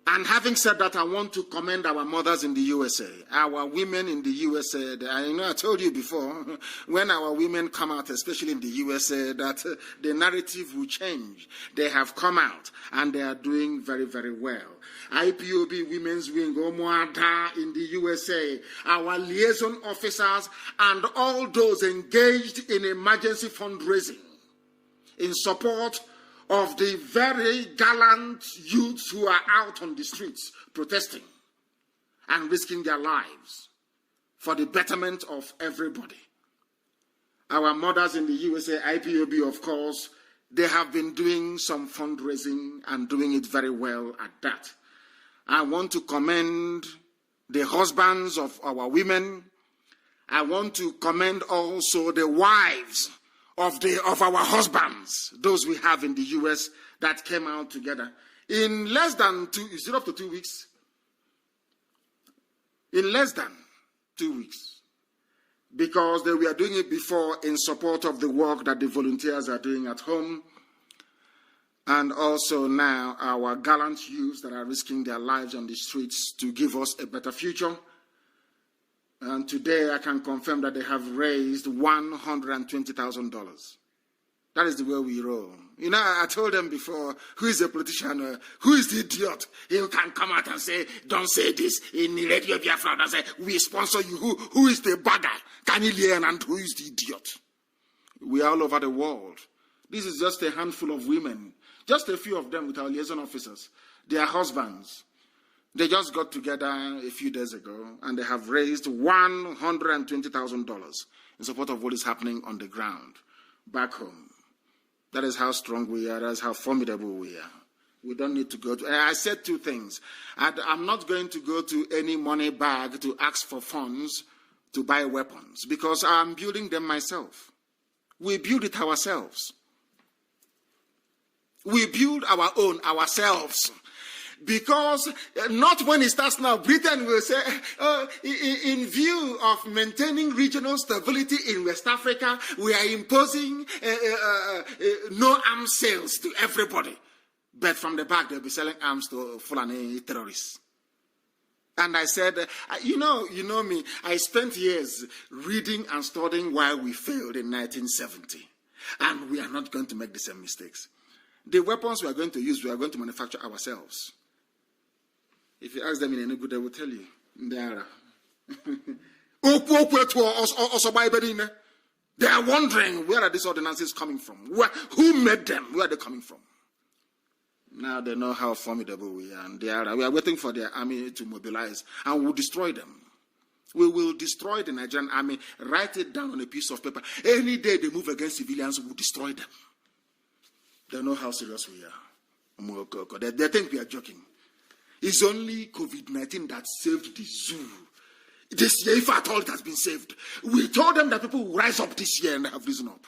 And having said that, I want to commend our mothers in the USA, our women in the USA. I told you before, when our women come out, especially in the USA, that the narrative will change. They have come out and they are doing very, very well. IPOB Women's Wing, Omoada in the USA, our liaison officers, and all those engaged in emergency fundraising in support of the very gallant youths who are out on the streets protesting and risking their lives for the betterment of everybody. Our mothers in the USA, IPOB, of course, they have been doing some fundraising and doing it very well at that. I want to commend the husbands of our women. I want to commend also the wives of our husbands, those we have in the US that came out together. In less than 2 weeks? In less than 2 weeks. Because they were doing it before in support of the work that the volunteers are doing at home. And also now our gallant youths that are risking their lives on the streets to give us a better future. And today I can confirm that they have raised $120,000. That is the way we roll. I told them before, who is the politician? Who is the idiot? He can come out and say, don't say this in Radio Biafra and say, we sponsor you. Who is the bagger? Can you learn? And who is the idiot? We are all over the world. This is just a handful of women. Just a few of them with our liaison officers. Their husbands. They just got together a few days ago and they have raised $120,000 in support of what is happening on the ground back home. That is how strong we are. That is how formidable we are. We don't need to go to... I said two things. I'm not going to go to any money bag to ask for funds to buy weapons because I'm building them myself. We build it ourselves. We build our own ourselves. Because not when it starts now, Britain will say, in view of maintaining regional stability in West Africa, we are imposing no arms sales to everybody. But from the back, they'll be selling arms to Fulani terrorists. And I said, you know me, I spent years reading and studying why we failed in 1970. And we are not going to make the same mistakes. The weapons we are going to use, we are going to manufacture ourselves. If you ask them in Enugu, they will tell you. They are wondering, where are these ordinances coming from? Who made them? Where are they coming from? Now they know how formidable we are, and we are waiting for their army to mobilize, and we'll destroy them. We will destroy the Nigerian army, write it down on a piece of paper. Any day they move against civilians, we'll destroy them. They know how serious we are. They think we are joking. It's only COVID-19 that saved the zoo. This year, if at all it has been saved. We told them that people will rise up this year, and they have risen up.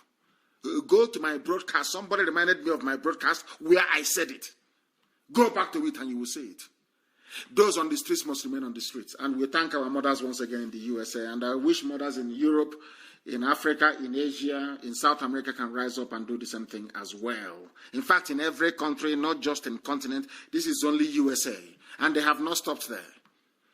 Go to my broadcast. Somebody reminded me of my broadcast where I said it. Go back to it and you will see it. Those on the streets must remain on the streets. And we thank our mothers once again in the USA. And I wish mothers in Europe, in Africa, in Asia, in South America can rise up and do the same thing as well. In fact, in every country, not just in continent, this is only USA. And they have not stopped there.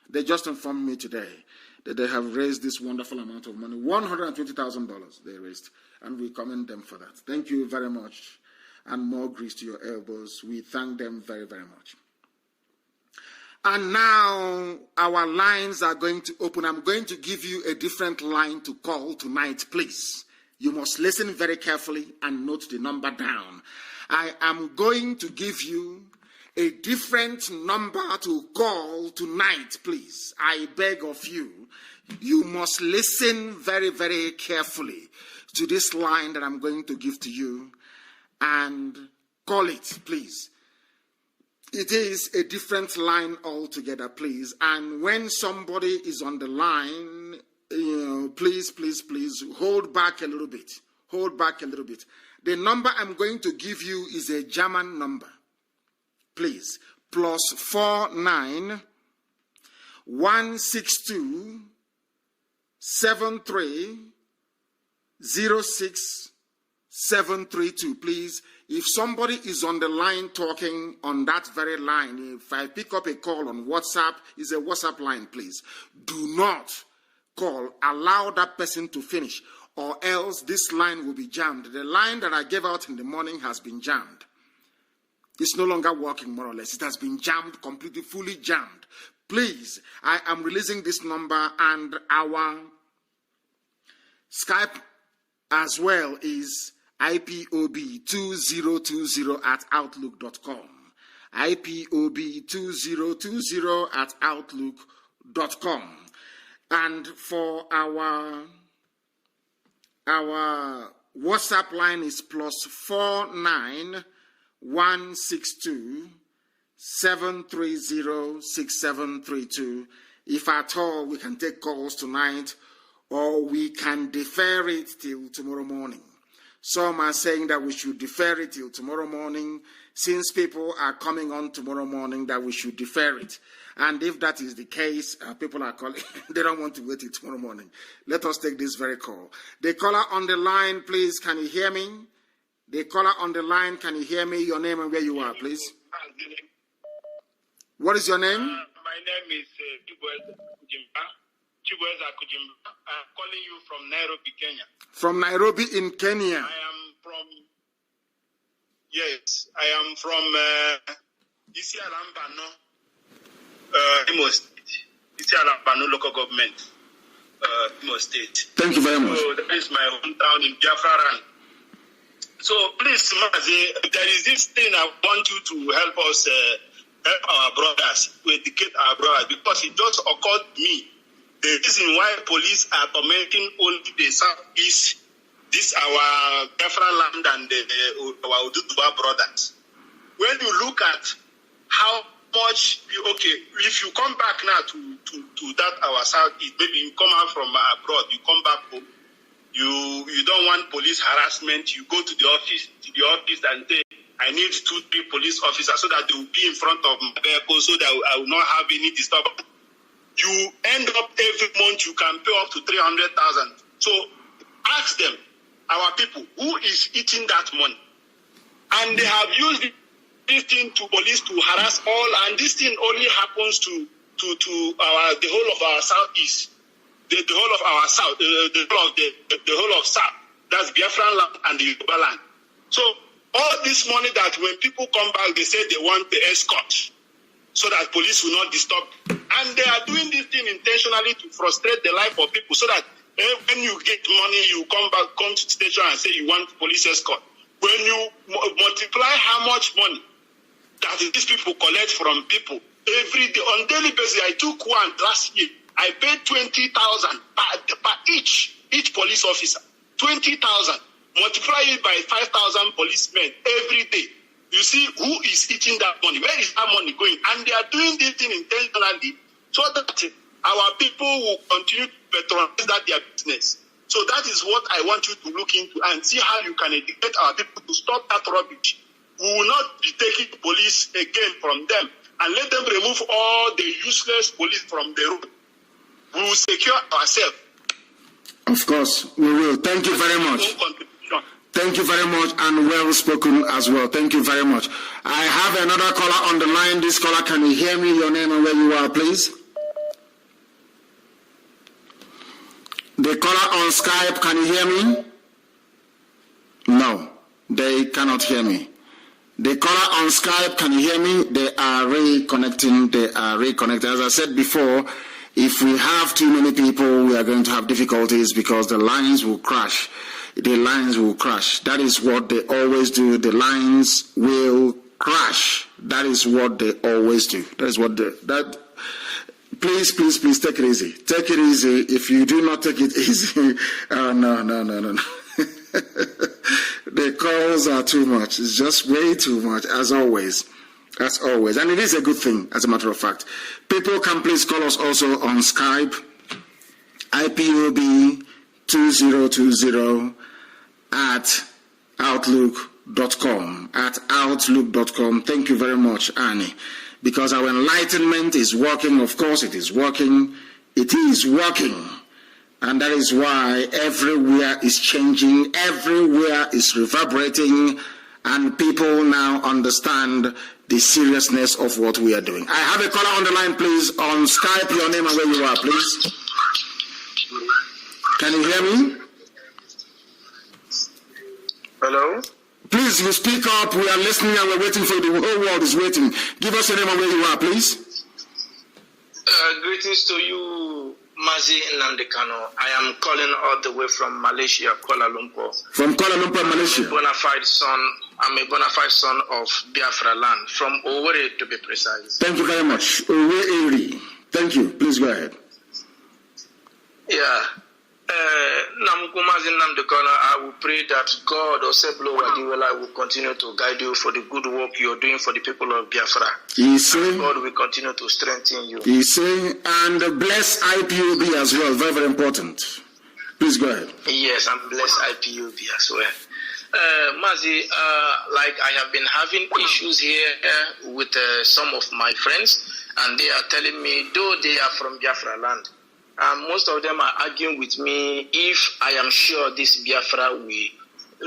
They just informed me today that they have raised this wonderful amount of money. $120,000 they raised. And we commend them for that. Thank you very much. And more grease to your elbows. We thank them very, very much. And now our lines are going to open. I'm going to give you a different line to call tonight, please. You must listen very carefully and note the number down. I am going to give you a different number to call tonight, please. I beg of you. You must listen very, very carefully to this line that I'm going to give to you and call it, please. It is a different line altogether, please. And when somebody is on the line, please, please, please hold back a little bit. Hold back a little bit. The number I'm going to give you is a German number. Please. +49 162 73 06 732. Please, if somebody is on the line talking on that very line, if I pick up a call on WhatsApp, it's a WhatsApp line, please. Do not call. Allow that person to finish, or else this line will be jammed. The line that I gave out in the morning has been jammed. It's no longer working, more or less. It has been jammed, completely, fully jammed. Please, I am releasing this number, and our Skype as well is IPOB2020@outlook.com. IPOB2020@outlook.com. And for our WhatsApp line is +49 162 730 6732. If at all we can take calls tonight, or we can defer it till tomorrow morning. Some are saying that we should defer it till tomorrow morning. Since people are coming on tomorrow morning, that we should defer it. And if that is the case, people are calling, they don't want to wait till tomorrow morning. Let us take this very call. The caller on the line, please, can you hear me? The caller on the line, can you hear me? Your name and where you are, please. What is your name? My name is Chibueza Kujimba. I'm calling you from Nairobi, Kenya. From Nairobi in Kenya. I am from Isialambano, Imo State. Isialambano local government, Imo State. Thank you very much. So that is my hometown in BIAFRA. So please, Mazi, there is this thing I want you to help us, help our brothers, to educate our brothers, because it just occurred to me. The reason why police are tormenting only the southeast, this our BIAFRA land and our Udutuba brothers. When you look at how much, if you come back now to that our southeast, maybe you come out from abroad, you come back home, you don't want police harassment, you go to the office and say, I need 2-3 police officers so that they will be in front of my vehicle so that I will not have any disturbance. You end up every month, you can pay up to 300,000. So ask them, our people, who is eating that money? And they have used it this thing to police to harass all, and this thing only happens to the whole of our southeast, the whole of our south, the whole of south. That's Biafran land and the Yoruba land. So all this money that when people come back, they say they want the escort so that police will not disturb. And they are doing this thing intentionally to frustrate the life of people so that when you get money, you come to the station and say you want police escort. When you multiply how much money that these people collect from people every day, on daily basis, I took one last year. I paid 20,000 per each police officer. 20,000. Multiply it by 5,000 policemen every day. You see who is eating that money? Where is that money going? And they are doing this thing intentionally so that our people will continue to patronize their business. So that is what I want you to look into and see how you can educate our people to stop that rubbish. We will not be taking police again from them and let them remove all the useless police from the road. We will secure ourselves. Of course, we will. Thank you very much. Thank you very much, and well spoken as well. Thank you very much. I have another caller on the line. This caller, can you hear me? Your name and where you are, please. The caller on Skype, can you hear me? No, they cannot hear me. The caller on Skype, can you hear me? They are reconnecting. As I said before, if we have too many people, we are going to have difficulties because the lines will crash. The lines will crash. That is what they always do. The lines will crash. That is what they always do. That is what Please take it easy. Take it easy. If you do not take it easy, no. The calls are too much. It's just way too much, as always. As always. And it is a good thing, as a matter of fact. People can please call us also on Skype. IPOB 2020 at outlook.com. At outlook.com. Thank you very much, Annie. Because our enlightenment is working. Of course, it is working. It is working. And that is why everywhere is changing. Everywhere is reverberating. And people now understand the seriousness of what we are doing. I have a caller on the line, please. On Skype, your name and where you are, please. Can you hear me? Hello? Please, you speak up. We are listening and we're waiting for you. The whole world is waiting. Give us your name and where you are, please. Greetings to you, Mazi Nnamdi-Kanu. I am calling all the way from Malaysia, Kuala Lumpur. From Kuala Lumpur, Malaysia. I'm a bona fide son of Biafra land, from Owerri to be precise. Thank you very much. Owerri. Thank you. Please go ahead. Yeah. Mazi Nnamdi-Kanu, I will pray that God or Seblo Wadiwela will continue to guide you for the good work you are doing for the people of Biafra. God will continue to strengthen you. And bless IPOB as well. Very, very important. Please go ahead. Yes, and bless IPOB as well. Mazi, like I have been having issues here with some of my friends, and they are telling me, though they are from Biafra land, most of them are arguing with me if I am sure this Biafra will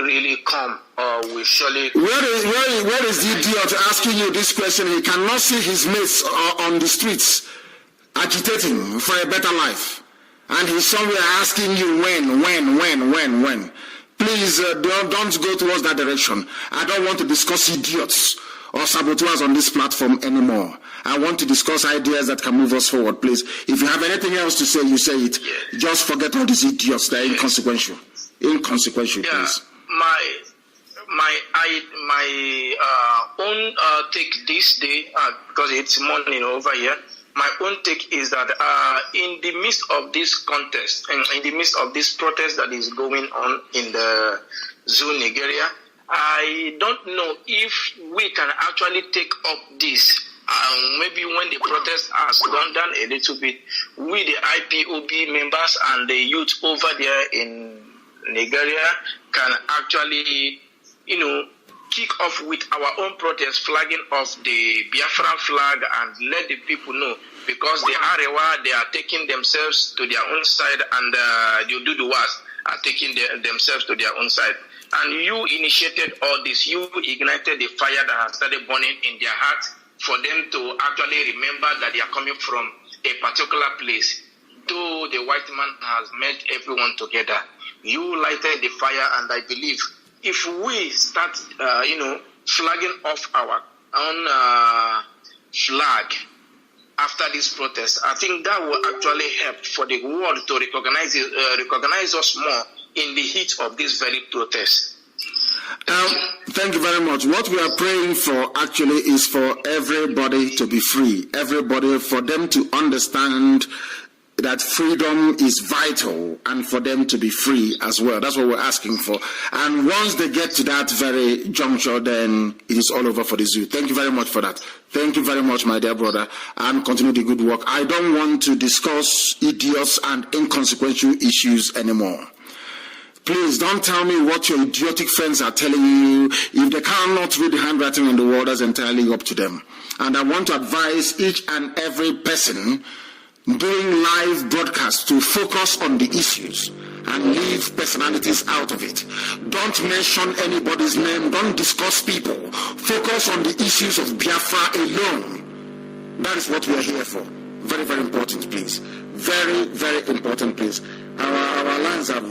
really come or will surely... Where is the idiot asking you this question? He cannot see his mates on the streets agitating for a better life. And he's somewhere asking you when. Please don't go towards that direction. I don't want to discuss idiots or saboteurs on this platform anymore. I want to discuss ideas that can move us forward, please. If you have anything else to say, you say it. Yeah. Just forget all these idiots. They're inconsequential. Inconsequential, yeah. Please. My own take this day, because it's morning over here, my own take is that in the midst of this contest, and in the midst of this protest that is going on in the Zoo, Nigeria, I don't know if we can actually take up this. Maybe when the protest has gone down a little bit, we, the IPOB members and the youth over there in Nigeria, can actually, kick off with our own protest, flagging of the Biafran flag, and let the people know, because the Arewa, they are taking themselves to their own side, and the Ududuwas are taking themselves to their own side. And you initiated all this. You ignited the fire that has started burning in their hearts for them to actually remember that they are coming from a particular place. Though the white man has met everyone together, you lighted the fire, and I believe if we start, flagging off our own flag after this protest, I think that will actually help for the world to recognize us more in the heat of this very protest. Thank you very much. What we are praying for actually is for everybody to be free. Everybody, for them to understand that freedom is vital and for them to be free as well. That's what we're asking for. And once they get to that very juncture, then it is all over for the zoo. Thank you very much for that. Thank you very much, my dear brother, and continue the good work. I don't want to discuss idiots and inconsequential issues anymore. Please don't tell me what your idiotic friends are telling you. If they cannot read the handwriting on the wall, that's entirely up to them. And I want to advise each and every person doing live broadcasts to focus on the issues and leave personalities out of it. Don't mention anybody's name. Don't discuss people. Focus on the issues of Biafra alone. That is what we are here for. Very, very important, please. Very, very important, please. Our lines have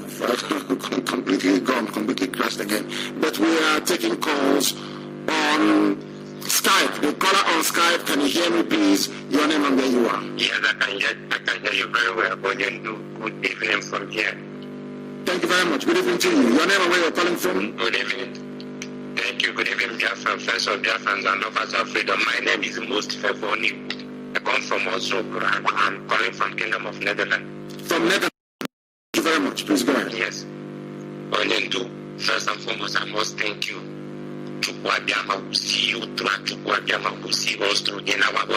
completely crashed again. But we are taking calls on Skype. The caller on Skype, can you hear me, please? Your name and where you are. Yes, I can hear you very well. Good evening from here. Thank you very much. Good evening to you. Your name and where you're calling from? Good evening. Thank you. Good evening, Biafra, friends of Biafrans and lovers of freedom. My name is Most Fevoni. I come from Oslo. I'm calling from Kingdom of Netherlands. From Netherlands. Thank you very much. Please go ahead. Yes. First and foremost, I must thank you. Chukwabiyama will see you through, and Chukwabiyama will see us through in our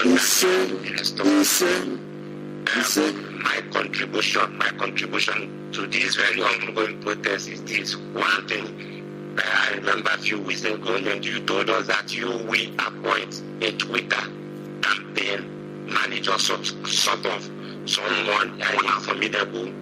my contribution to this very ongoing protest is this one thing. I remember a few weeks ago, and you told us that you will appoint a Twitter campaign manager, sort of someone, a formidable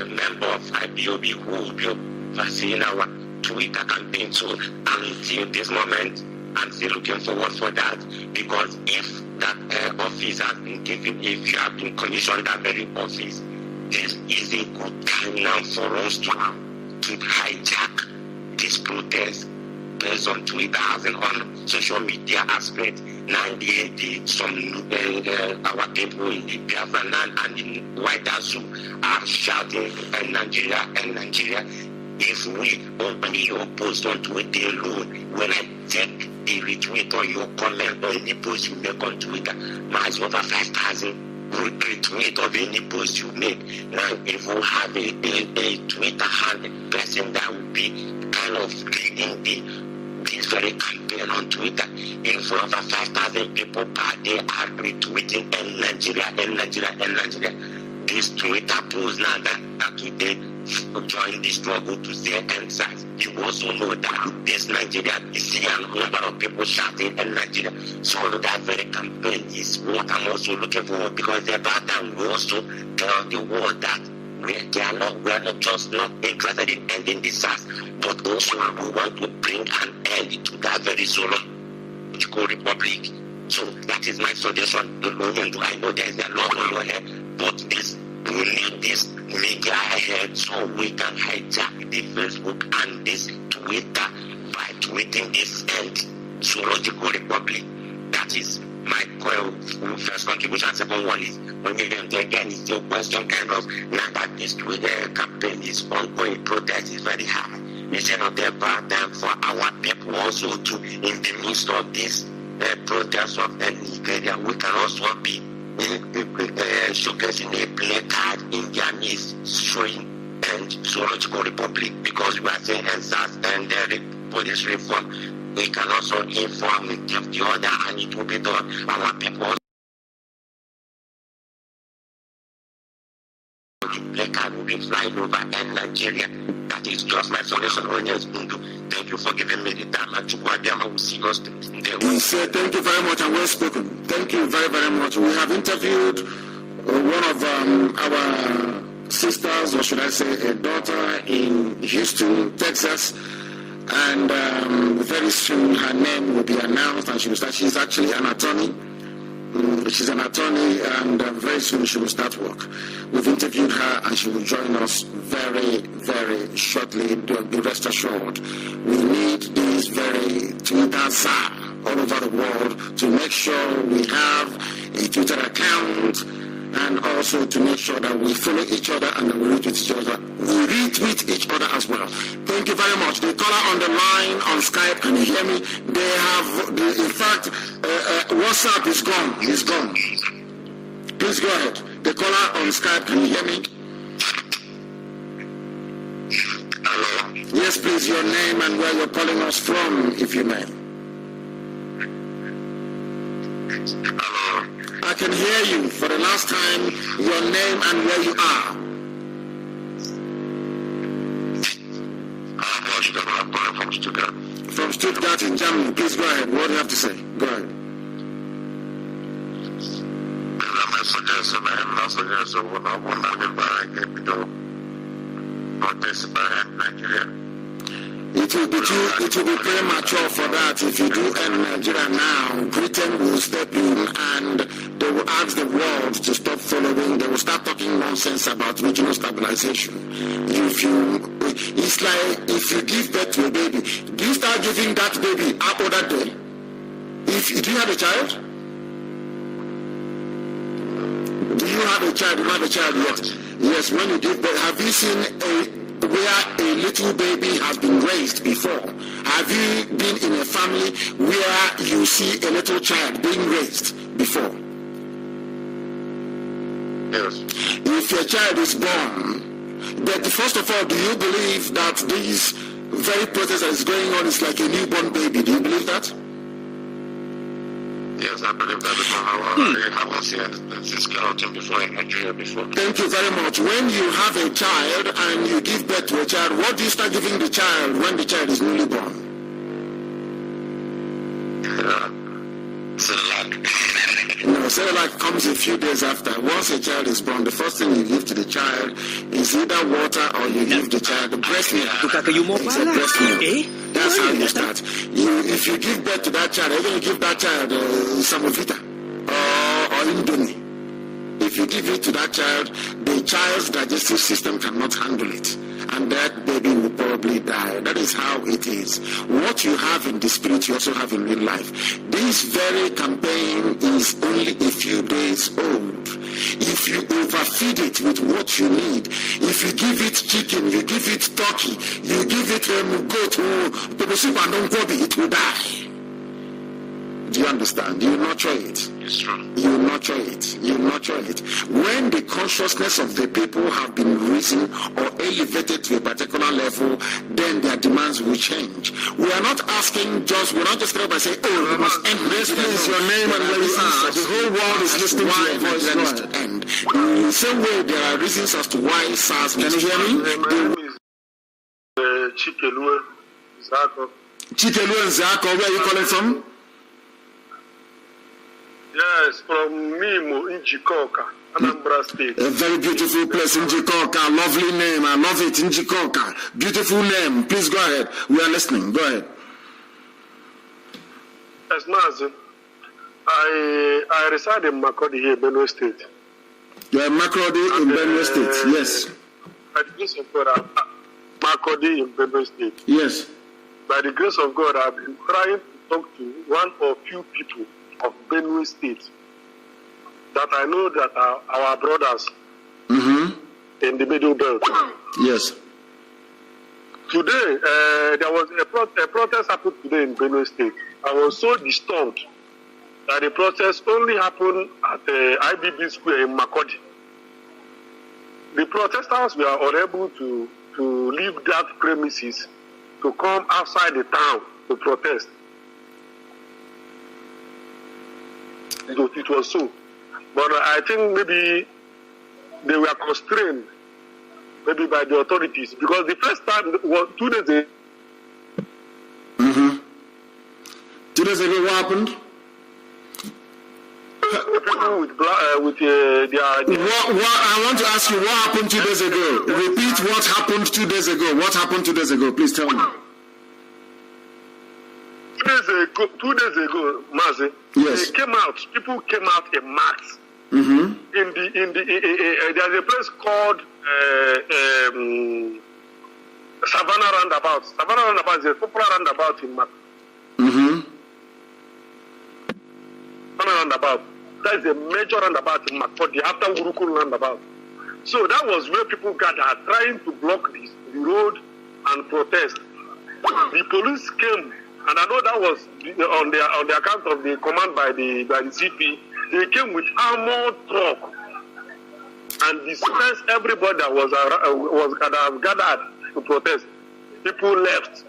member of IPOB who will be overseeing our Twitter campaign. So until this moment, I'm still looking forward for that, because if that office has been given, if you have been commissioned that very office, this is a good time now for us to hijack this protest based on Twitter, as in on social media aspect. Now our people in the Biafra land and in wider zoo are shouting Nigeria. If we only post on Twitter alone, when I take the retweet or your comment or any post you make on Twitter, might over 5,000 retweet of any post you make. Now, if we have a Twitter hand person that will be kind of leading this very campaign on Twitter, if over 5,000 people per day are retweeting in Nigeria, this Twitter post now that today join the struggle to say answers. You also know that this Nigeria is seeing a number of people shouting in Nigeria. So that very campaign is what I'm also looking for, because the about time we also tell the world that we are not just not interested in ending disaster, but also we want to bring an end to that very zoological republic. So that is my suggestion. I know there's a lot on your head, but we need this media ahead so we can hijack the Facebook and this Twitter by tweeting this end zoological republic. That is my first contribution. Second one is, when you again, is your question kind of, now that this Twitter campaign is ongoing, protest is very high. Is it not about time for our people also to, in the midst of this protest of Nigeria, we can also be showcasing a placard in their midst showing and zoological republic, because we are saying answers and the police reform. We can also inform, we give the order, and it will be done. Our people, the placard will be flying over in Nigeria. That is just my solution. Thank you for giving me the time. I will see us. Thank you very much, and well spoken. Thank you very, very much. We have interviewed one of our sisters, or should I say a daughter in Houston, Texas, and very soon her name will be announced and she will start. She's actually an attorney. She's an attorney, and very soon she will start work. We've interviewed her and she will join us very, very shortly. Be rest assured. We need these very Twitters all over the world to make sure we have a Twitter account, and also to make sure that we follow each other and that we retweet each other. We retweet each other as well. Thank you very much. The caller on the line on Skype, can you hear me? They have, in fact, WhatsApp is gone. It's gone. Please go ahead. The caller on Skype, can you hear me? Hello. Yes, please, your name and where you're calling us from, if you may. Hello. I can hear you for the last time, your name and where you are. I'm calling from Stuttgart. From Stuttgart in Germany. Please go ahead. What do you have to say? Go ahead. It will be premature for that. If you do end Nigeria now, Britain will step in and they will ask the world to stop following. They will start talking nonsense about regional stabilization. It's like if you give birth to a baby, do you start giving that baby apple that day? Do you have a child? Do you have a child? You have a child yet? Yes, when you give birth, have you seen where a little baby has been raised before? Have you been in a family where you see a little child being raised before? Yes. If your child is born, but first of all, do you believe that this very process that is going on is like a newborn baby? Do you believe that? Yes, I believe that because I haven't seen this skeleton before in Nigeria before. Thank you very much. When you have a child and you give birth to a child, what do you start giving the child when the child is newly born? Cerelac. No, Cerelac comes a few days after. Once a child is born, the first thing you give to the child is either water or you give the child the breast milk. It's a breast milk. That's how you start. If you give birth to that child, you're going to give that child Samovita or Indomie. If you give it to that child, the child's digestive system cannot handle it, and that baby will probably die. That is how it is. What you have in the spirit, you also have in real life. This very campaign is only a few days old. If you overfeed it with what you need, if you give it chicken, you give it turkey, you give it goat, pepper soup and don't it will die. Do you understand? You nurture it. It's true. You nurture it. You nurture it. When the consciousness of the people have been risen or elevated to a particular level, then their demands will change. We are not asking we're not just going to say, oh, we must end this. Please, your name and where you are. The whole world is listening to your voice. Needs to end. In the same way, there are reasons as to why SARS. Can you hear me? Chikelu Nzako. Chikelu Nzako, where are you calling from? Yes, from Mimo in Njikoka, Anambra State. A very beautiful place in Njikoka, lovely name, I love it, in Njikoka. Beautiful name, please go ahead, we are listening, go ahead. Yes, Mazi, I reside in Makurdi here, Benue State. You are in Makurdi in Benue State, yes. By the grace of God, Makurdi in Benue State. Yes. By the grace of God, I've been trying to talk to one or few people of Benue State that I know that are our brothers in the Middle Belt. Yes. Today, there was a protest happened today in Benue State. I was so disturbed that the protest only happened at the IBB Square in Makurdi. The protesters were unable to leave that premises to come outside the town to protest. It was so. But I think maybe they were constrained, maybe by the authorities, because the first time was 2 days ago. 2 days ago, what happened? people with their. What I want to ask you, what happened 2 days ago? Repeat what happened 2 days ago. What happened 2 days ago? Please tell me. 2 days ago, Mazi. Yes. People came out in mass. Mm-hmm. There's a place called Savannah Roundabout. Savannah Roundabout is a popular roundabout in Mac. Mm-hmm. Savannah Roundabout. That is a major roundabout in Makodi after Urukun roundabout. So that was where people gathered trying to block the road and protest. The police came, and I know that was on the account of the command by the CP. They came with armored truck and dispersed everybody that was gathered to protest. People left.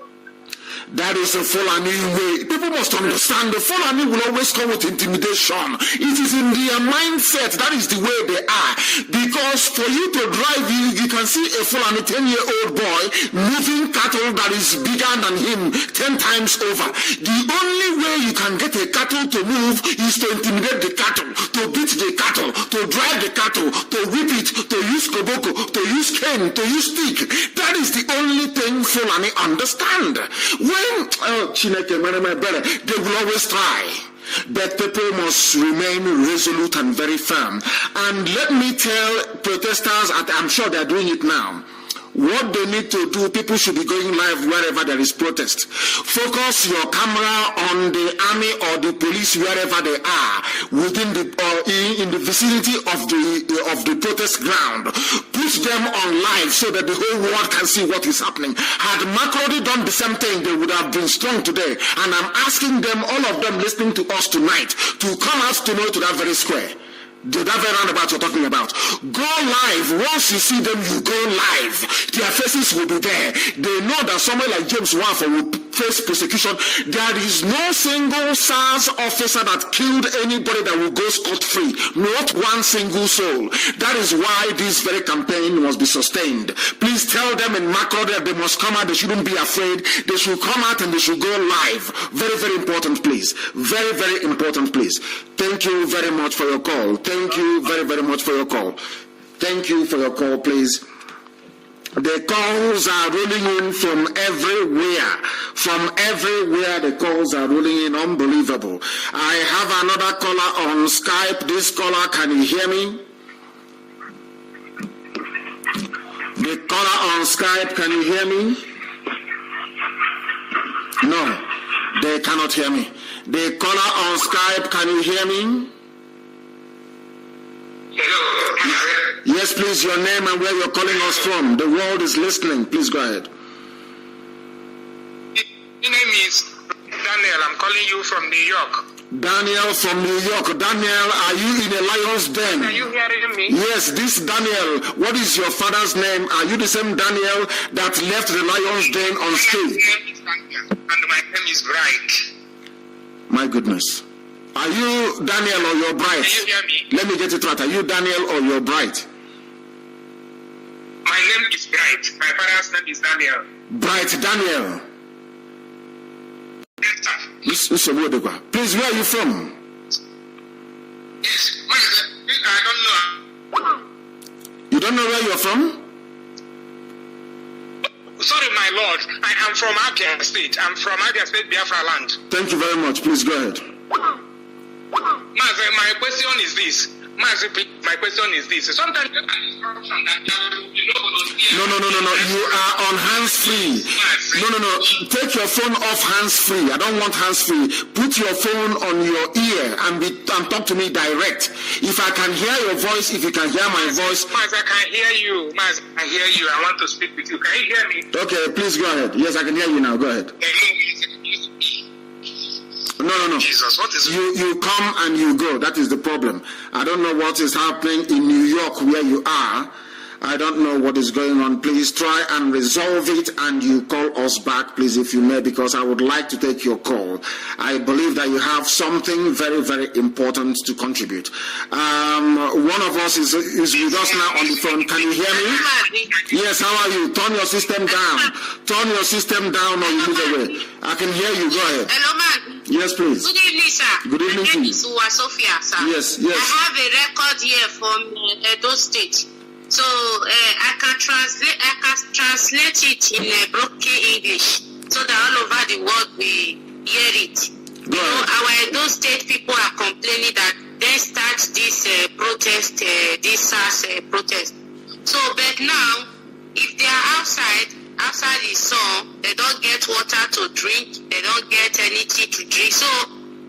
That is a Fulani way. People must understand the Fulani will always come with intimidation. It is in their mindset. That is the way they are. Because for you to drive, you can see a Fulani 10-year-old boy moving cattle that is bigger than him 10 times over. The only way you can get a cattle to move is to intimidate the cattle, to beat the cattle, to drive the cattle, to whip it, to use koboko, to use cane, to use stick. That is the only thing Fulani understand. When Chineke, they will always try, but people must remain resolute and very firm. And let me tell protesters, I'm sure they are doing it now, what they need to do. People should be going live wherever there is protest. Focus your camera on the army or the police wherever they are within the in the vicinity of the protest ground. Put them on live so that the whole world can see what is happening. Had Makrodi done the same thing, they would have been strong today. And I'm asking them, all of them listening to us tonight, to come out to that very square. That very roundabout you're talking about. Go live. Once you see them, you go live. Their faces will be there. They know that someone like James Waffle will face prosecution. There is no single SARS officer that killed anybody that will go scot-free. Not one single soul. That is why this very campaign must be sustained. Please tell them in Macro that they must come out. They shouldn't be afraid. They should come out and they should go live. Very, very important, please. Very, very important, please. Thank you very much for your call. Thank you very, very much for your call. Thank you for your call, please. The calls are rolling in from everywhere. From everywhere, the calls are rolling in. Unbelievable. I have another caller on Skype. This caller, can you hear me? The caller on Skype, can you hear me? No, they cannot hear me. The caller on Skype, can you hear me? Hello. Yes, please, your name and where you're calling us from. The world is listening. Please go ahead. My name is Daniel. I'm calling you from New York. Daniel from New York. Daniel, are you in a lion's den? Are you hearing me? Yes, this Daniel. What is your father's name? Are you the same Daniel that left the lion's den unscathed? My name is Daniel, and my name is Bright. My goodness. Are you Daniel or your bride? Can you hear me? Let me get it right. Are you Daniel or your bride? My name is Bright. My father's name is Daniel. Bright Daniel. Yes, sir. Please, where are you from? Yes, I don't know. You don't know where you're from? Sorry, my lord. I am from Abia State. I'm from Abia State, Biafra land. Thank you very much. Please go ahead. My question is this. My question is this. Sometimes you No. You are on hands-free. No. Take your phone off hands-free. I don't want hands-free. Put your phone on your ear and talk to me direct. If I can hear your voice, if you can hear my voice. I can hear you. I hear you. I want to speak with you. Can you hear me? Okay, please go ahead. Yes, I can hear you now. Go ahead. No. Jesus, what is you come and you go. That is the problem. I don't know what is happening in New York where you are. I don't know what is going on. Please try and resolve it, and you call us back, please, if you may, because I would like to take your call. I believe that you have something very, very important to contribute. One of us is with us now on the phone. Can you hear me? Yes, how are you? Turn your system down. Turn your system down or you move away. I can hear you. Go ahead. Hello, man. Yes, please. Good evening, sir. Good evening to you. Sophia, sir. Yes, yes. I have a record here from Edo State. So I can translate it in broken English so that all over the world we hear it. You know, our Edo State people are complaining that they start this protest, this SARS protest. So, but now, if they are outside the sun, they don't get water to drink, they don't get anything to drink. So,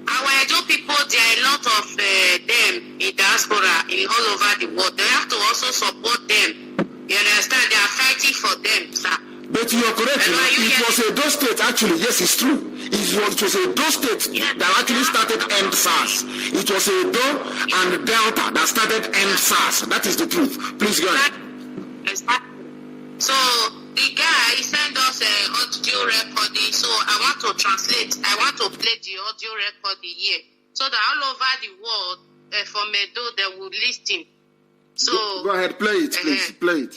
our Edo people, there are a lot of them in diaspora, all over the world. They have to also support them. You understand? They are fighting for them, sir. But you are correct. It was Edo State, actually. Yes, it's true. It was Edo State that actually started end SARS. It was Edo and Delta that started end SARS. That is the truth. Please go ahead. Exactly. So, the guy sent us an audio recording, so I want to translate. I want to play the audio recording here, so that all over the world, from Edo, they will listen. So go ahead, play it, please. Play it.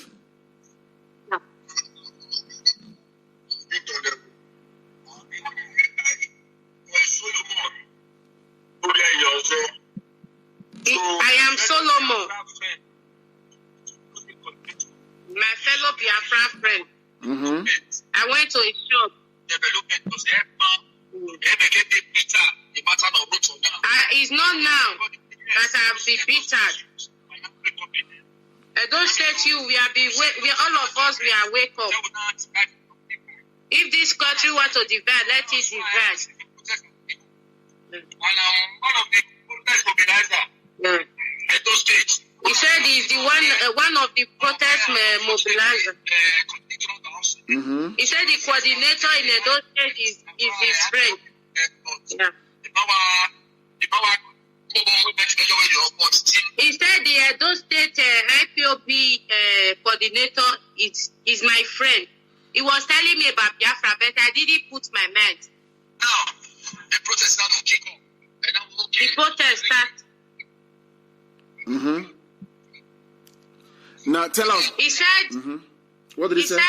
I am Solomon, my fellow Biafra friend. Mm-hmm. I went to a shop. It's not now that I have been beaten. I don't say to you, all of us, we are wake up. If this country wants to divide, let it divide. He said he's the one of the protest mobilizers. Mm-hmm. He said the coordinator in Edo State is his friend. Yeah. He said the Edo State IPOB coordinator is my friend. He was telling me about Biafra, but I didn't put my mind. Now, the protest now will kick off. The protest start. Mm-hmm. Now tell us. He said. Mm-hmm. What did he say?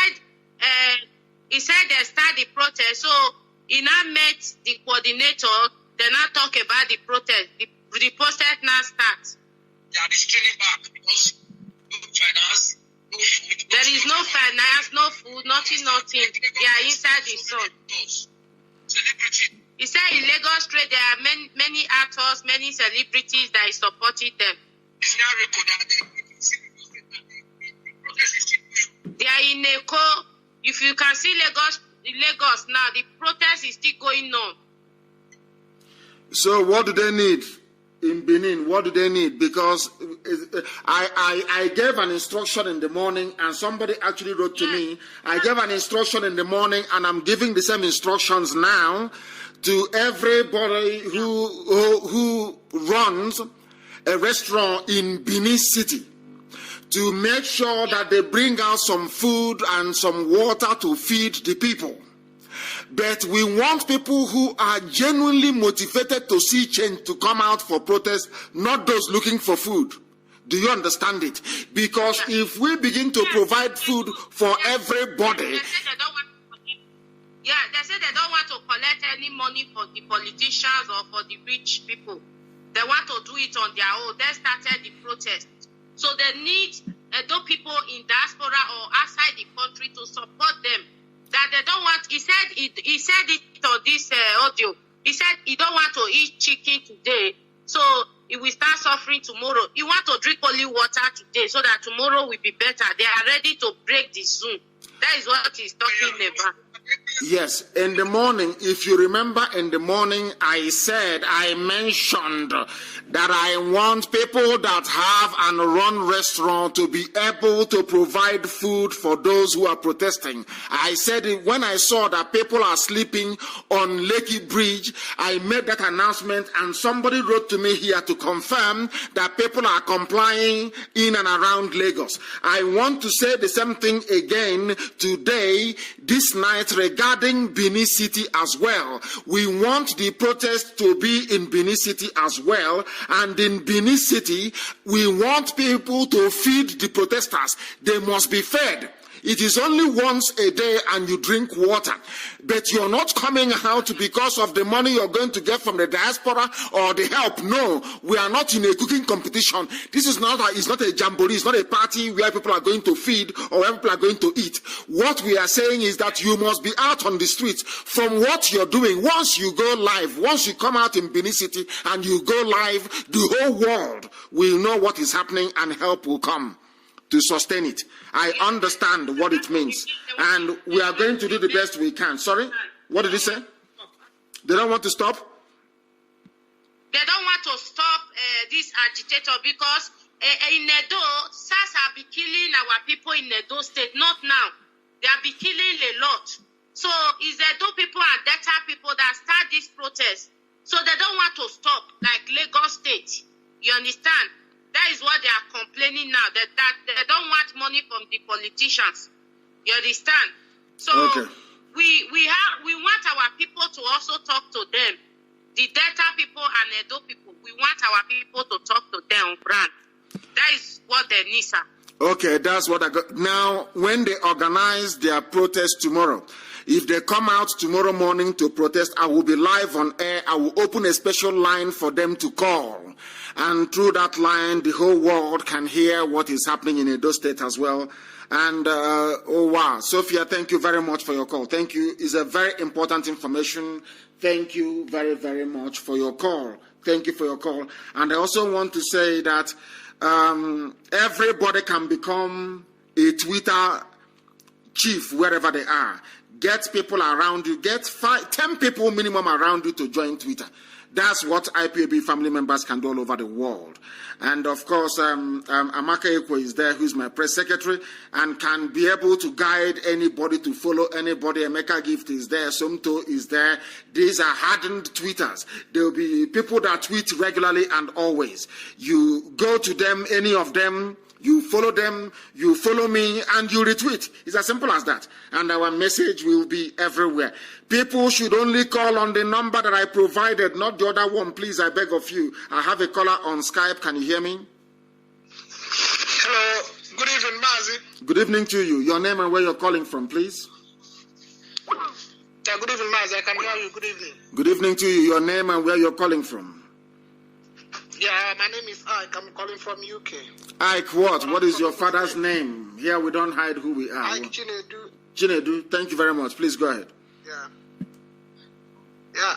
He said they start the protest. So he now met the coordinator. They now talk about the protest. The protest now starts. They are restraining back because no finance, no food. There is no finance, no food, nothing. They are inside the sun. Celebrity. He said in Lagos Street there are many actors, many celebrities that is supporting them. They are in Eko. If you can see Lagos now, the protest is still going on. So what do they need in Benin? What do they need? Because I gave an instruction in the morning, and somebody actually wrote to me. I gave an instruction in the morning, and I'm giving the same instructions now to everybody who runs a restaurant in Benin City, to make sure that they bring out some food and some water to feed the people. But we want people who are genuinely motivated to see change to come out for protest, not those looking for food. Do you understand it? Because if we begin to provide food for everybody... They say they don't want to collect any money for the politicians or for the rich people. They want to do it on their own. They started the protest. So they need those people in diaspora or outside the country to support them. That they don't want. He said it on this audio. He said he don't want to eat chicken today, so he will start suffering tomorrow. He want to drink only water today, so that tomorrow will be better. They are ready to break the Zoom. That is what he's talking about. Yes, in the morning, if you remember, in the morning, I mentioned that I want people that have and run restaurant to be able to provide food for those who are protesting. I said it when I saw that people are sleeping on Lekki Bridge. I made that announcement, and somebody wrote to me here to confirm that people are complying in and around Lagos. I want to say the same thing again today, this night, regarding Benin City as well. We want the protest to be in Benin City as well, and in Benin City, we want people to feed the protesters. They must be fed. It is only once a day and you drink water. But you're not coming out because of the money you're going to get from the diaspora or the help. No, we are not in a cooking competition. This is not it's not a jamboree. It's not a party where people are going to feed or where people are going to eat. What we are saying is that you must be out on the streets from what you're doing. Once you go live, once you come out in Benin City and you go live, the whole world will know what is happening and help will come to sustain it. I understand what it means, and we are going to do the best we can. Sorry, what did he say? They don't want to stop? They don't want to stop this agitator because in Edo, SARS have been killing our people in Edo State, not now. They have been killing a lot. So it's Edo people and Delta people that start this protest. So they don't want to stop, like Lagos State. You understand? That is what they are complaining now, that they don't want money from the politicians. You understand? So okay. we want our people to also talk to them. The Delta people and Edo people, we want our people to talk to them, Brand. That is what they need, sir. Okay, that's what I got. Now, when they organize their protest tomorrow, if they come out tomorrow morning to protest, I will be live on air. I will open a special line for them to call. And through that line, the whole world can hear what is happening in Edo State as well. And, oh wow, Sophia, thank you very much for your call. Thank you. It's a very important information. Thank you very, very much for your call. Thank you for your call. And I also want to say that everybody can become a Twitter chief wherever they are. Get people around you. Get 10 people minimum around you to join Twitter. That's what IPOB family members can do all over the world. And of course, Amaka Ekwe is there, who's my press secretary, and can be able to guide anybody to follow anybody. Emeka Gift is there, Somto is there. These are hardened tweeters. There will be people that tweet regularly and always. You go to them, any of them, you follow them, you follow me, and you retweet. It's as simple as that. And our message will be everywhere. People should only call on the number that I provided, not the other one, please, I beg of you. I have a caller on Skype. Can you hear me? Hello. Good evening, Mazi. Good evening to you. Your name and where you're calling from, please. Yeah, good evening, Mazi. I can hear you. Good evening. Good evening to you. Your name and where you're calling from. Yeah, my name is Ike. I'm calling from UK. Ike what? What is your father's name? Here we don't hide who we are. Ike Chinedu. Chinedu, thank you very much. Please go ahead. Yeah. Yeah,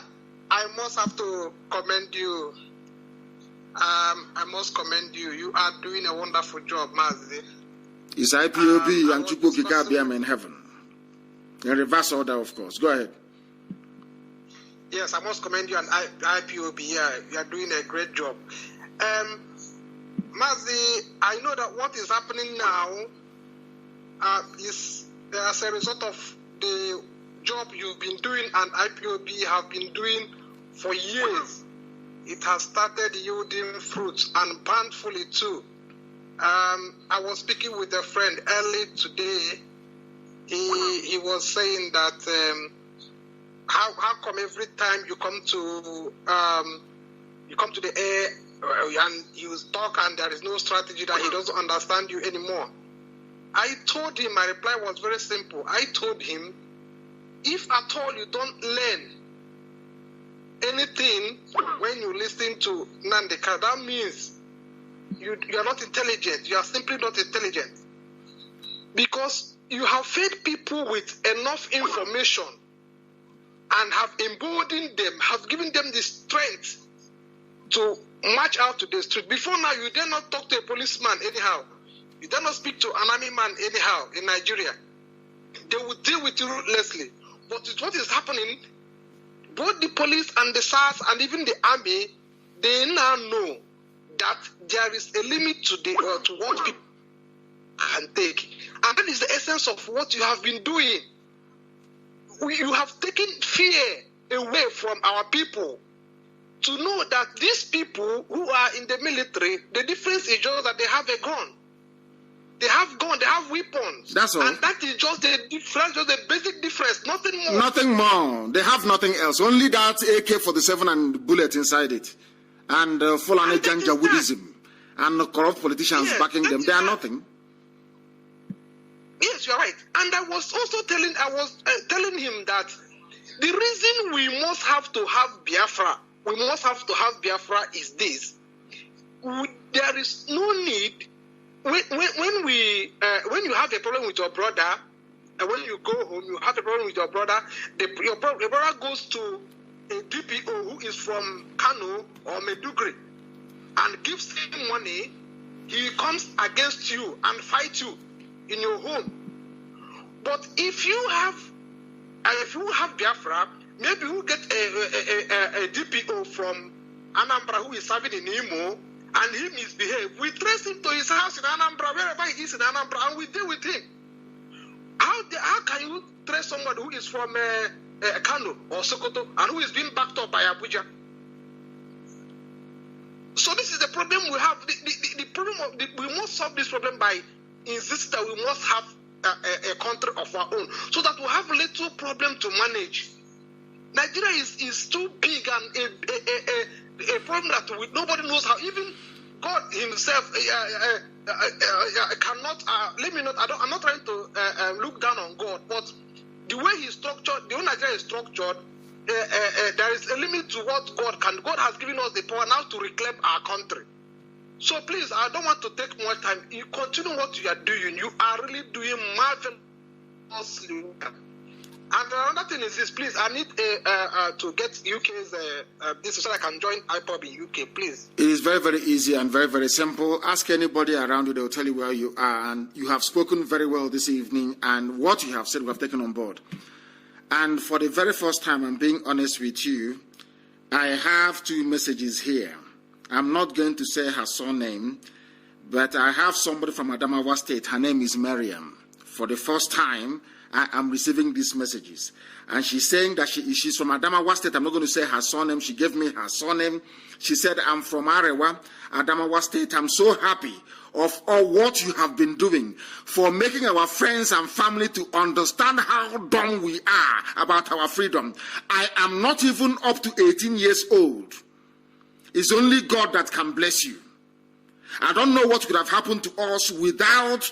I must have to commend you. I must commend you. You are doing a wonderful job, Mazi. It's IPOB and Chukwukika in heaven. In reverse order, of course. Go ahead. Yes, I must commend you and IPOB. Yeah, you are doing a great job. Mazi, I know that what is happening now is as a result of the job you've been doing and IPOB have been doing for years. It has started yielding fruits and bountifully too. I was speaking with a friend early today. He was saying that how come every time you come to the air and you talk and there is no strategy, that he doesn't understand you anymore. I told him, my reply was very simple. I told him, if at all you don't learn anything when you listen to Nandeka, that means you are not intelligent. You are simply not intelligent. Because you have fed people with enough information and have emboldened them, have given them the strength to march out to the street. Before now, you dare not talk to a policeman anyhow. You dare not speak to an army man anyhow in Nigeria. They will deal with you ruthlessly. But it's what is happening, both the police and the SARS and even the army, they now know that there is a limit to to what people can take. And that is the essence of what you have been doing. You have taken fear away from our people to know that these people who are in the military, the difference is just that they have a gun. They have gun, they have weapons. That's all. And that is just the difference, just the basic difference, nothing more. Nothing more. They have nothing else. Only that AK-47 and bullet inside it. And Fulani Janjaweedism. And corrupt politicians backing them. They are nothing. Yes, you're right. And I was also telling him that the reason we must have to have Biafra, is this. There is no need. When you have a problem with your brother, and when you go home, you have a problem with your brother, your brother goes to a DPO who is from Kano or Meduguri and gives him money, he comes against you and fights you in your home. But if you have Biafra, maybe you get a DPO from Anambra who is serving in Imo, and he misbehaved. We trace him to his house in Anambra, wherever he is in Anambra, and we deal with him. How can you trace somebody who is from Kano or Sokoto and who is being backed up by Abuja? So this is the problem we have. The problem we must solve this problem by insisting that we must have a country of our own, so that we have little problem to manage. Nigeria is too big and a problem that nobody knows how. Even God Himself cannot. I'm not trying to look down on God, but the way He's structured, the way Nigeria is structured, there is a limit to what God can. God has given us the power now to reclaim our country. So please, I don't want to take more time. You continue what you are doing. You are really doing marvelously. And another thing is this, please, I need to get UK's this so I can join IPOB in UK, please. It is very, very easy and very, very simple. Ask anybody around you, they will tell you where you are. And you have spoken very well this evening, and what you have said we have taken on board. And for the very first time, I'm being honest with you, I have two messages here. I'm not going to say her surname, but I have somebody from Adamawa State. Her name is Miriam. For the first time, I am receiving these messages. And she's saying that she's from Adamawa State. I'm not going to say her surname. She gave me her surname. She said, I'm from Arewa, Adamawa State. I'm so happy of all what you have been doing for making our friends and family to understand how dumb we are about our freedom. I am not even up to 18 years old. It's only God that can bless you. I don't know what could have happened to us without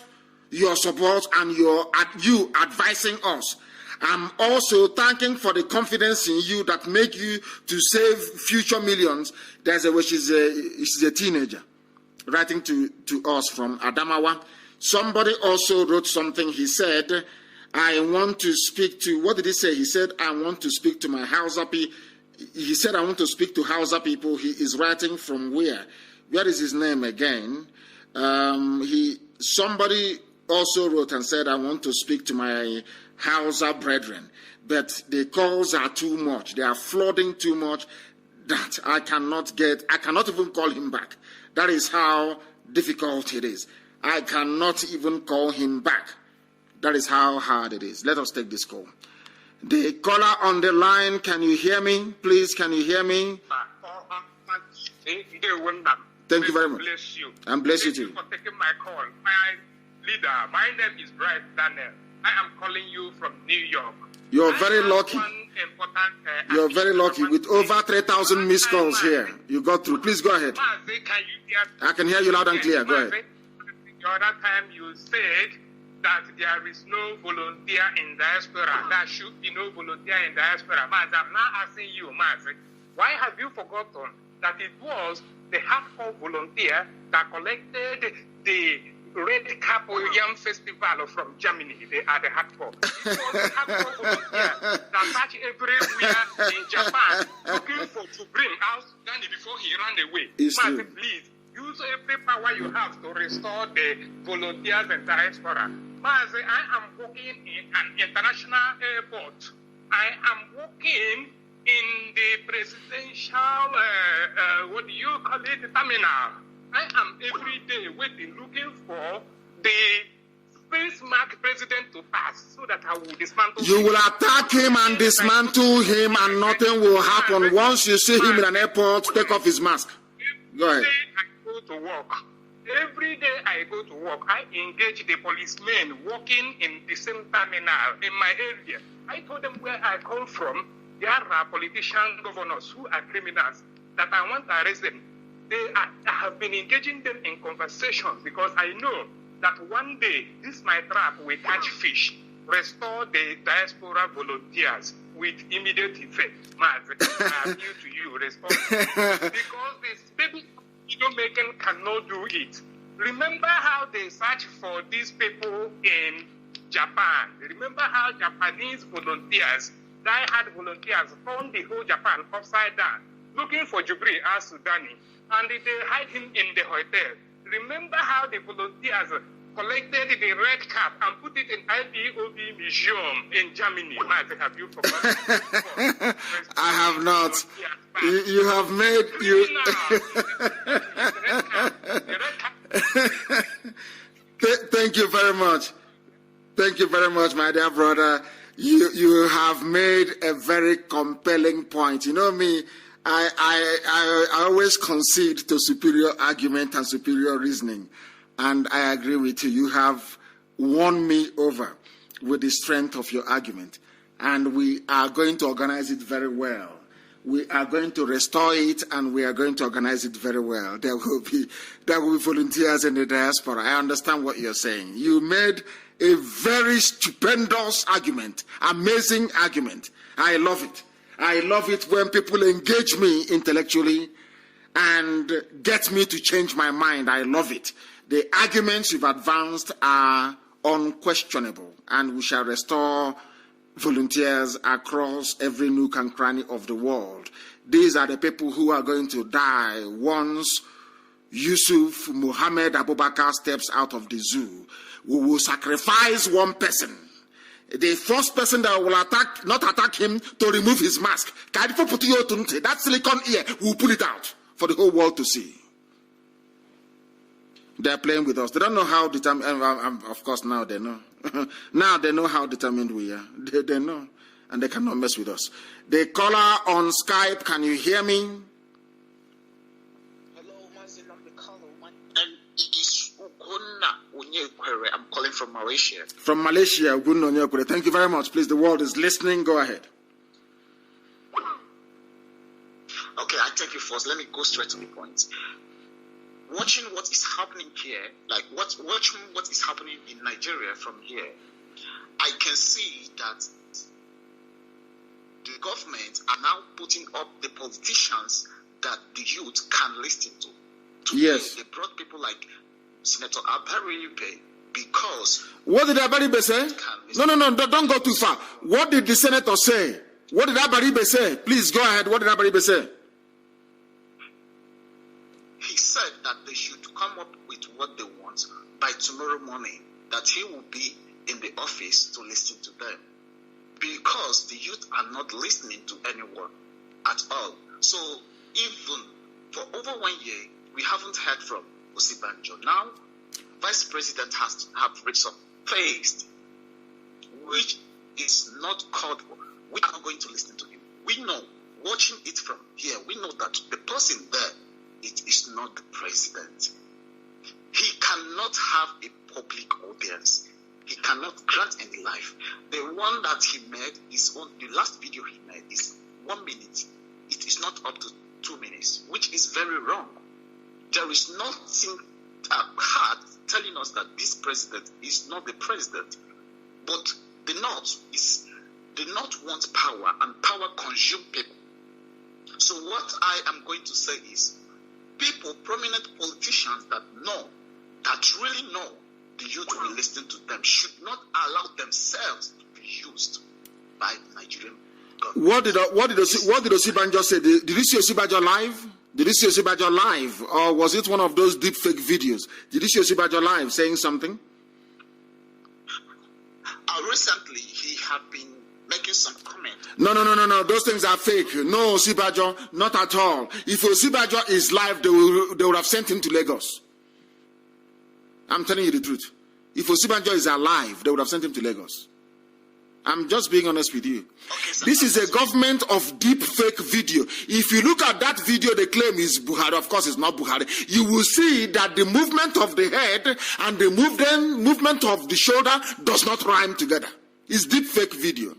your support and you advising us. I'm also thanking for the confidence in you that make you to save future millions. There's a way she's a teenager writing to us from Adamawa. Somebody also wrote something. He said, I want to speak to, what did he say? He said, I want to speak to my Hausa people. He said, I want to speak to Hausa people. He is writing from where? Where is his name again? Somebody also wrote and said, I want to speak to my Hausa brethren. But the calls are too much. They are flooding too much that I cannot even call him back. That is how difficult it is. I cannot even call him back. That is how hard it is. Let us take this call. The caller on the line, can you hear me? Please, can you hear me? Thank you very much. Bless you. And bless you too. Thank you for taking my call. My leader, my name is Bryce Daniel. I am calling you from New York. You're very lucky. You're very lucky. With over 3,000 missed calls here, you got through. Please go ahead. I can hear you loud and clear. Go ahead. The other time you said that there is no volunteer in diaspora. There should be no volunteer in diaspora. Maz, I'm now asking you, Maz, why have you forgotten that it was the hardcore volunteer that collected the Red Cap Yam Festival from Germany? They are the hardcore. It was the hardcore volunteer that searched everywhere in Japan looking to bring out Gandhi before he ran away. Maz, please, use every power you have to restore the volunteers in diaspora. Mazi, I am working in an international airport I am working in the presidential, what do you call it, terminal. I am every day waiting, looking for the space mark president to pass so that I will dismantle You him. will attack him and dismantle him, and nothing will happen. Once you see him in an airport, take off his mask. Go ahead. Every day I go to work, I engage the policemen working in the same terminal in my area. I told them where I come from. There are politician governors who are criminals that I want to arrest them. I have been engaging them in conversations because I know that one day this my trap will catch fish, restore the diaspora volunteers with immediate effect. Maz, I appeal to you, respond. Because this baby making cannot do it. Remember how they search for these people in Japan. Remember how Japanese volunteers, die-hard volunteers, found the whole Japan upside down, looking for Jubri al-Sudani, and they hide him in the hotel. Remember how the volunteers collected the red cap and put it in IPOB museum in Germany. Have you forgotten? I have not. You have made you. Thank you very much. Thank you very much, my dear brother. You have made a very compelling point. You know me, I always concede to superior argument and superior reasoning. And I agree with you. You have won me over with the strength of your argument. And we are going to organize it very well. We are going to restore it, and we are going to organize it very well. There will be volunteers in the diaspora. I understand what you're saying. You made a very stupendous argument, amazing argument. I love it. I love it when people engage me intellectually and get me to change my mind. I love it. The arguments you've advanced are unquestionable, and we shall restore volunteers across every nook and cranny of the world. These are the people who are going to die once Yusuf Muhammad Abubakar steps out of the zoo. We will sacrifice one person. The first person that will not attack him, to remove his mask. That silicon ear, we'll pull it out for the whole world to see. They're playing with us. They don't know how determined. Of course, now they know. Now they know how determined we are. They know, and they cannot mess with us. The caller on Skype, can you hear me? Hello, Mazin, I'm the caller. And it is Ugonna Onyekwere. I'm calling from Malaysia. From Malaysia, Ugonna Onyekwere. Thank you very much. Please, the world is listening. Go ahead. Okay, I take you first. Let me go straight to the point. Watching what is happening here, like watching what is happening in Nigeria from here, I can see that the government are now putting up the politicians that the youth can listen to. Today, yes. They brought people like Senator Abaribe because... What did Abaribe say? No, don't go too far. What did the senator say? What did Abaribe say? Please go ahead. What did Abaribe say? He said that they should come up with what they want by tomorrow morning, that he will be in the office to listen to them. Because the youth are not listening to anyone at all. So even for over 1 year, we haven't heard from Osibanjo. Now, Vice President has to have reached some phase, which is not called for. We are not going to listen to him. We know, watching it from here, we know that the person there, it is not the president. He cannot have a public audience. He cannot grant any life. The one that he made is on the last video he made is 1 minute. It is not up to 2 minutes, which is very wrong. There is nothing hard telling us that this president is not the president. But the North wants power, and power consumes people. So what I am going to say is, people, prominent politicians that really know the youth will listen to them, should not allow themselves to be used by the Nigerian government. What did Osibanjo say? Did you see Osibanjo live? Did you see Osibanjo live? Or was it one of those deep fake videos? Did you see Osibanjo live saying something? Recently, he had been making some comment. No. Those things are fake. No, Osibajo, not at all. If Osibajo is live, they would have sent him to Lagos. I'm telling you the truth. If Osibajo is alive, they would have sent him to Lagos. I'm just being honest with you. Okay, this is a government of deep fake video. If you look at that video, they claim is Buhari. Of course, it's not Buhari. You will see that the movement of the head and the movement of the shoulder does not rhyme together. It's deep fake video.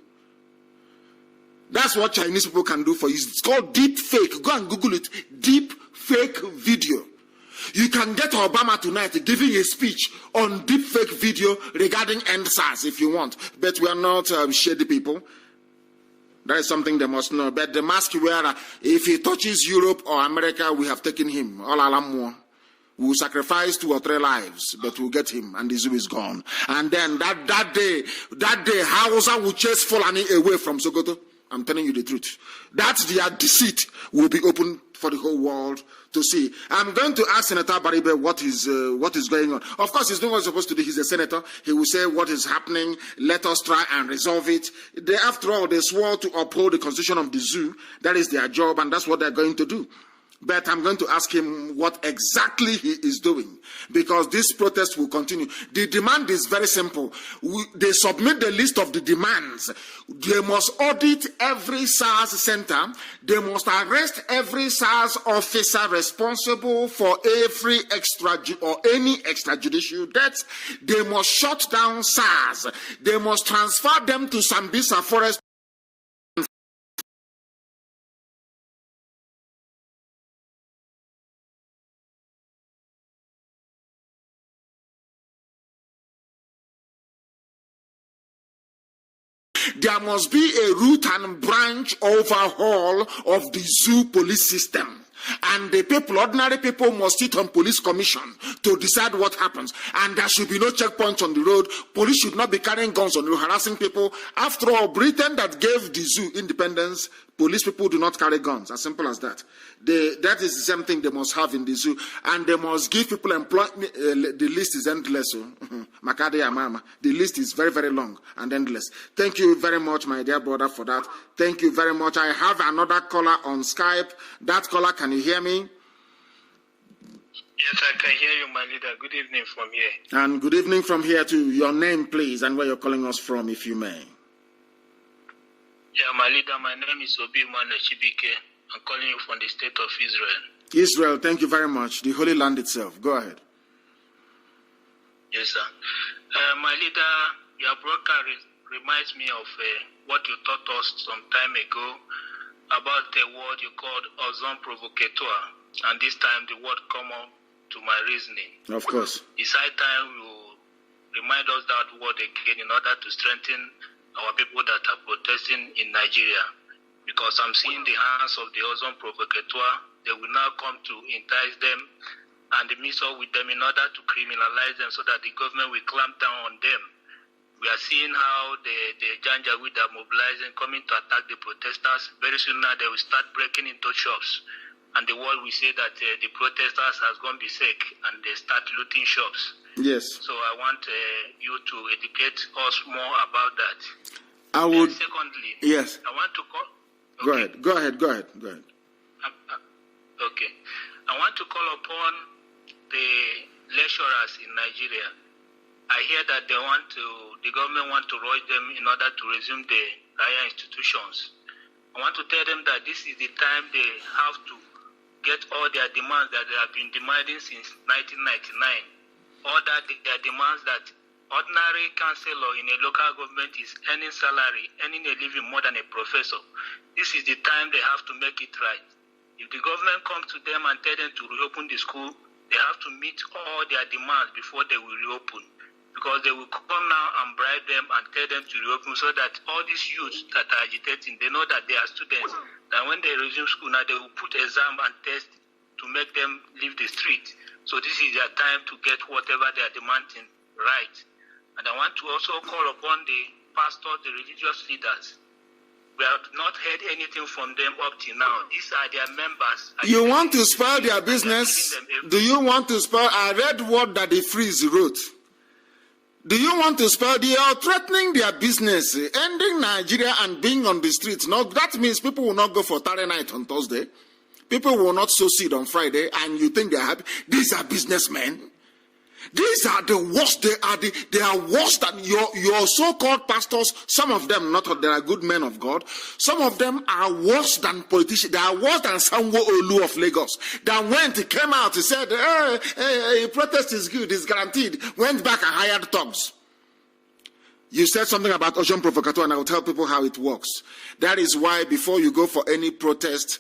That's what Chinese people can do for you. It's called deep fake. Go and Google it. Deep fake video. You can get Obama tonight giving a speech on deep fake video regarding NSAS if you want. But we are not shady people. That is something they must know. But the mask wearer, if he touches Europe or America, we have taken him. All alamwa. We will sacrifice 2 or 3 lives, but we'll get him, and the zoo is gone. And then that day, Hausa will chase Fulani away from Sokoto. I'm telling you the truth. That's their deceit will be open for the whole world to see. I'm going to ask Senator Baribe what is going on. Of course, he's doing what he's supposed to do. He's a senator. He will say what is happening. Let us try and resolve it. After all, they swore to uphold the constitution of the zoo. That is their job, and that's what they're going to do. But I'm going to ask him what exactly he is doing, because this protest will continue. The demand is very simple. They submit the list of the demands. They must audit every SARS center. They must arrest every SARS officer responsible for every any extrajudicial deaths. They must shut down SARS. They must transfer them to Sambisa Forest. There must be a root and branch overhaul of the zoo police system. And the people, ordinary people, must sit on police commission to decide what happens. And there should be no checkpoints on the road. Police should not be carrying guns on the road, harassing people. After all, Britain that gave the zoo independence, police people do not carry guns. As simple as that. That is the same thing they must have in the zoo. And they must give people employment. The list is endless. Makade Amama. The list is very, very long and endless. Thank you very much, my dear brother, for that. Thank you very much. I have another caller on Skype. That caller, can you hear me? Yes, I can hear you, my leader. Good evening from here. And good evening from here too. Your name, please, and where you're calling us from, if you may. Yeah, my leader, my name is Obi Mane Chibike. I'm calling you from the state of Israel. Israel, thank you very much. The Holy Land itself. Go ahead. Yes, sir. My leader, your broadcast reminds me of what you taught us some time ago about the word you called ozone provocateur. And this time the word come up to my reasoning. Of course. It's high time you remind us that word again in order to strengthen our people that are protesting in Nigeria. Because I'm seeing the hands of the ozone provocateur. They will now come to entice them and mix up with them in order to criminalize them so that the government will clamp down on them. We are seeing how the Janjaweed are mobilizing, coming to attack the protesters. Very soon now they will start breaking into shops. And the world will say that the protesters has gone berserk and they start looting shops. Yes. So I want you to educate us more about that. I would. And secondly, yes. I want to call. Okay. Go ahead. Okay. I want to call upon the lecturers in Nigeria. I hear that the government want to rush them in order to resume the higher institutions. I want to tell them that this is the time they have to get all their demands that they have been demanding since 1999. All that their demands that ordinary councillor in a local government is earning salary, earning a living more than a professor. This is the time they have to make it right. If the government comes to them and tell them to reopen the school, they have to meet all their demands before they will reopen. Because they will come now and bribe them and tell them to reopen so that all these youths that are agitating, they know that they are students. That when they resume school now, they will put exam and test to make them leave the street. So this is their time to get whatever they are demanding right. And I want to also call upon the pastors, the religious leaders. We have not heard anything from them up till now. These are their members. You want to spoil their business? Do you want to spoil? I read what Daddy Freeze wrote. Do you want to spell? They are threatening their business, ending Nigeria and being on the streets. Now, that means people will not go for Saturday night on Thursday. People will not sow seed on Friday, and you think they're happy. These are businessmen. These are the worst. They are worse than your so-called pastors. Some of them, they are good men of God. Some of them are worse than politicians. They are worse than Sanwo-Olu of Lagos. That came out, he said, hey, protest is good, it's guaranteed. Went back and hired thugs. You said something about Ocean Provocateur, and I will tell people how it works. That is why before you go for any protest,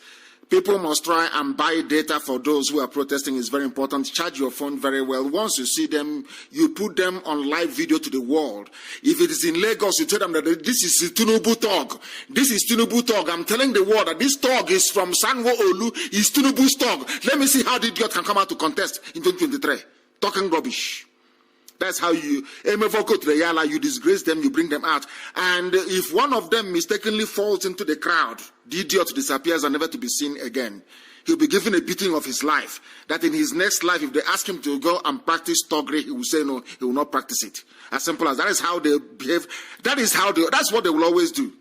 people must try and buy data for those who are protesting. Is very important. Charge your phone very well. Once you see them, you put them on live video to the world. If it is in Lagos, you tell them that this is Tinubu Tog. This is Tinubu Tog. I'm telling the world that this Tog is from Sanwo-Olu. Is Tinubu's Tog. Let me see how the idiot can come out to contest in 2023. Talking rubbish. That's how you disgrace them, you bring them out. And if one of them mistakenly falls into the crowd, the idiot disappears and never to be seen again. He'll be given a beating of his life. That in his next life, if they ask him to go and practice toggery, he will say no, he will not practice it. As simple as that is how they behave. That's what they will always do.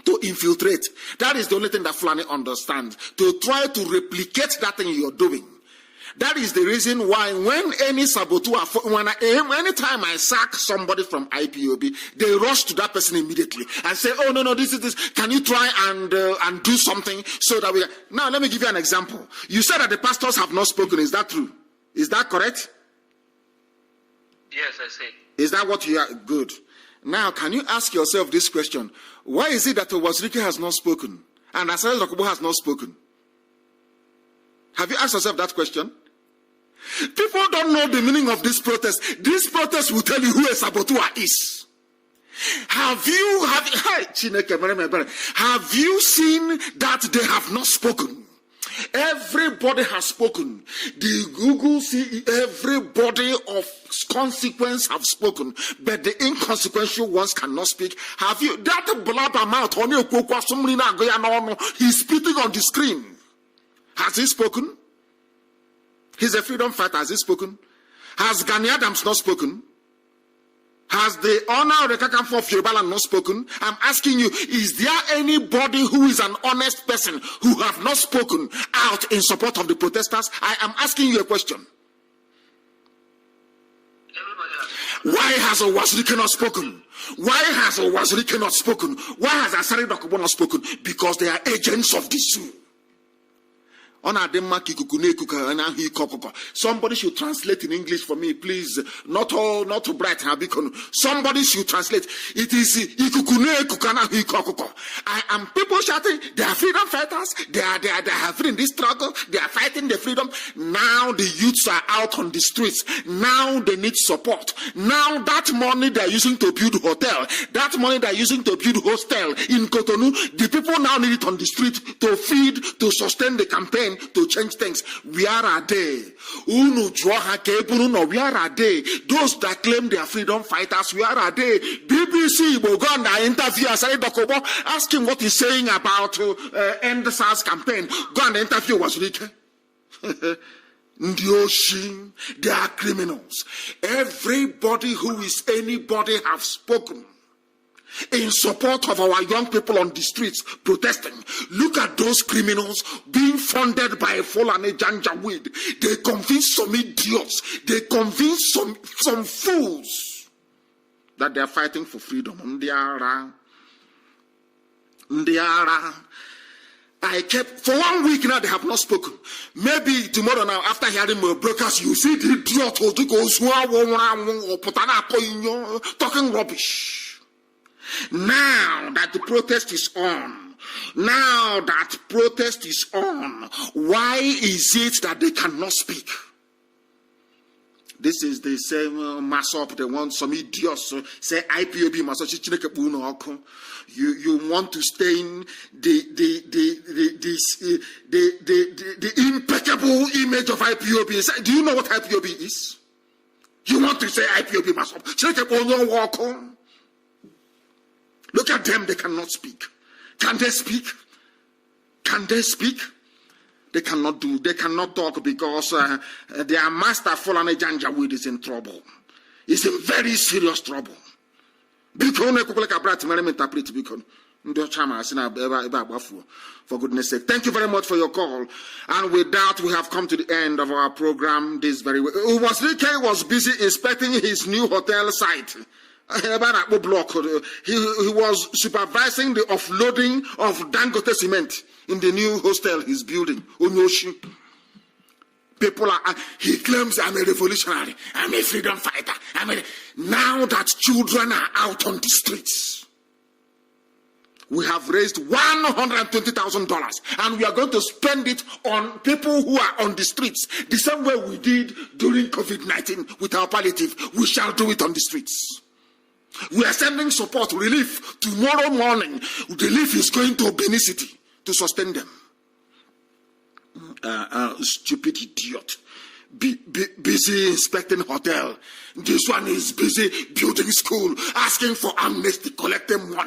To infiltrate. That is the only thing that Fulani understands. To try to replicate that thing you're doing. That is the reason why when any saboteur, anytime I sack somebody from IPOB, they rush to that person immediately and say, oh, no, this is this. Can you try and do something so that we... Now, let me give you an example. You said that the pastors have not spoken. Is that true? Is that correct? Yes, I say. Is that what you are? Good. Now, can you ask yourself this question? Why is it that Wazirike has not spoken and Asari Dokubo has not spoken? Have you asked yourself that question? People don't know the meaning of this protest. This protest will tell you who a saboteur is. Have you seen that they have not spoken? Everybody has spoken. The Google everybody of consequence have spoken, but the inconsequential ones cannot speak. Have you that blabber mouth on your he's spitting on the screen? Has he spoken? He's a freedom fighter. Has he spoken? Has Gani Adams not spoken? Has the honor of the Kakanfo of Yorubaland not spoken? I'm asking you, is there anybody who is an honest person who have not spoken out in support of the protesters? I am asking you a question. Why has Owazirike not spoken? Why has Owazirike not spoken? Why has Asari Dokubo not spoken? Because they are agents of the zoo. Somebody should translate in English for me, please. Not to bright. Somebody should translate. It is I am people shouting. They are freedom fighters. They are free in this struggle. They are fighting the freedom. Now the youths are out on the streets. Now they need support. Now that money they are using to build hotel, that money they are using to build hostel in Cotonou, the people now need it on the street to feed, to sustain the campaign, to change things. Where are they? Where are they? Those that claim they are freedom fighters, where are they? BBC Boganda interview Asari Dokubo, ask him what he's saying about end the SARS campaign. Go and interview Wazirike. Ndioshi, they are criminals. Everybody who is anybody have spoken in support of our young people on the streets protesting. Look at those criminals being funded by Fulani Janjaweed. They convince some idiots. They convince some fools that they are fighting for freedom. I kept for 1 week now. They have not spoken. Maybe tomorrow now, after hearing my broadcast, you see the idiot who goes talking rubbish. Now that the protest is on, why is it that they cannot speak? This is the same mass up. They want some idiots say IPOB mass. You want to stain the impeccable image of IPOB. Do you know what IPOB is? You want to say IPOB mass up. Look at them, they cannot speak. Can they speak? Can they speak? They cannot talk because their master Fulani Janjaweed is in trouble. is in very serious trouble. For goodness sake, thank you very much for your call. And with that, we have come to the end of our program this very way. Rike was busy inspecting his new hotel site. He was supervising the offloading of Dangote cement in the new hostel he's building. People are, he claims I'm a revolutionary, I'm a freedom fighter. Now that children are out on the streets, we have raised $120,000 and we are going to spend it on people who are on the streets. The same way we did during COVID-19 with our palliative, we shall do it on the streets. We are sending support, relief. Tomorrow morning, relief is going to Benin City to sustain them. Stupid idiot. Busy inspecting hotel. This one is busy building school, asking for amnesty, collecting money.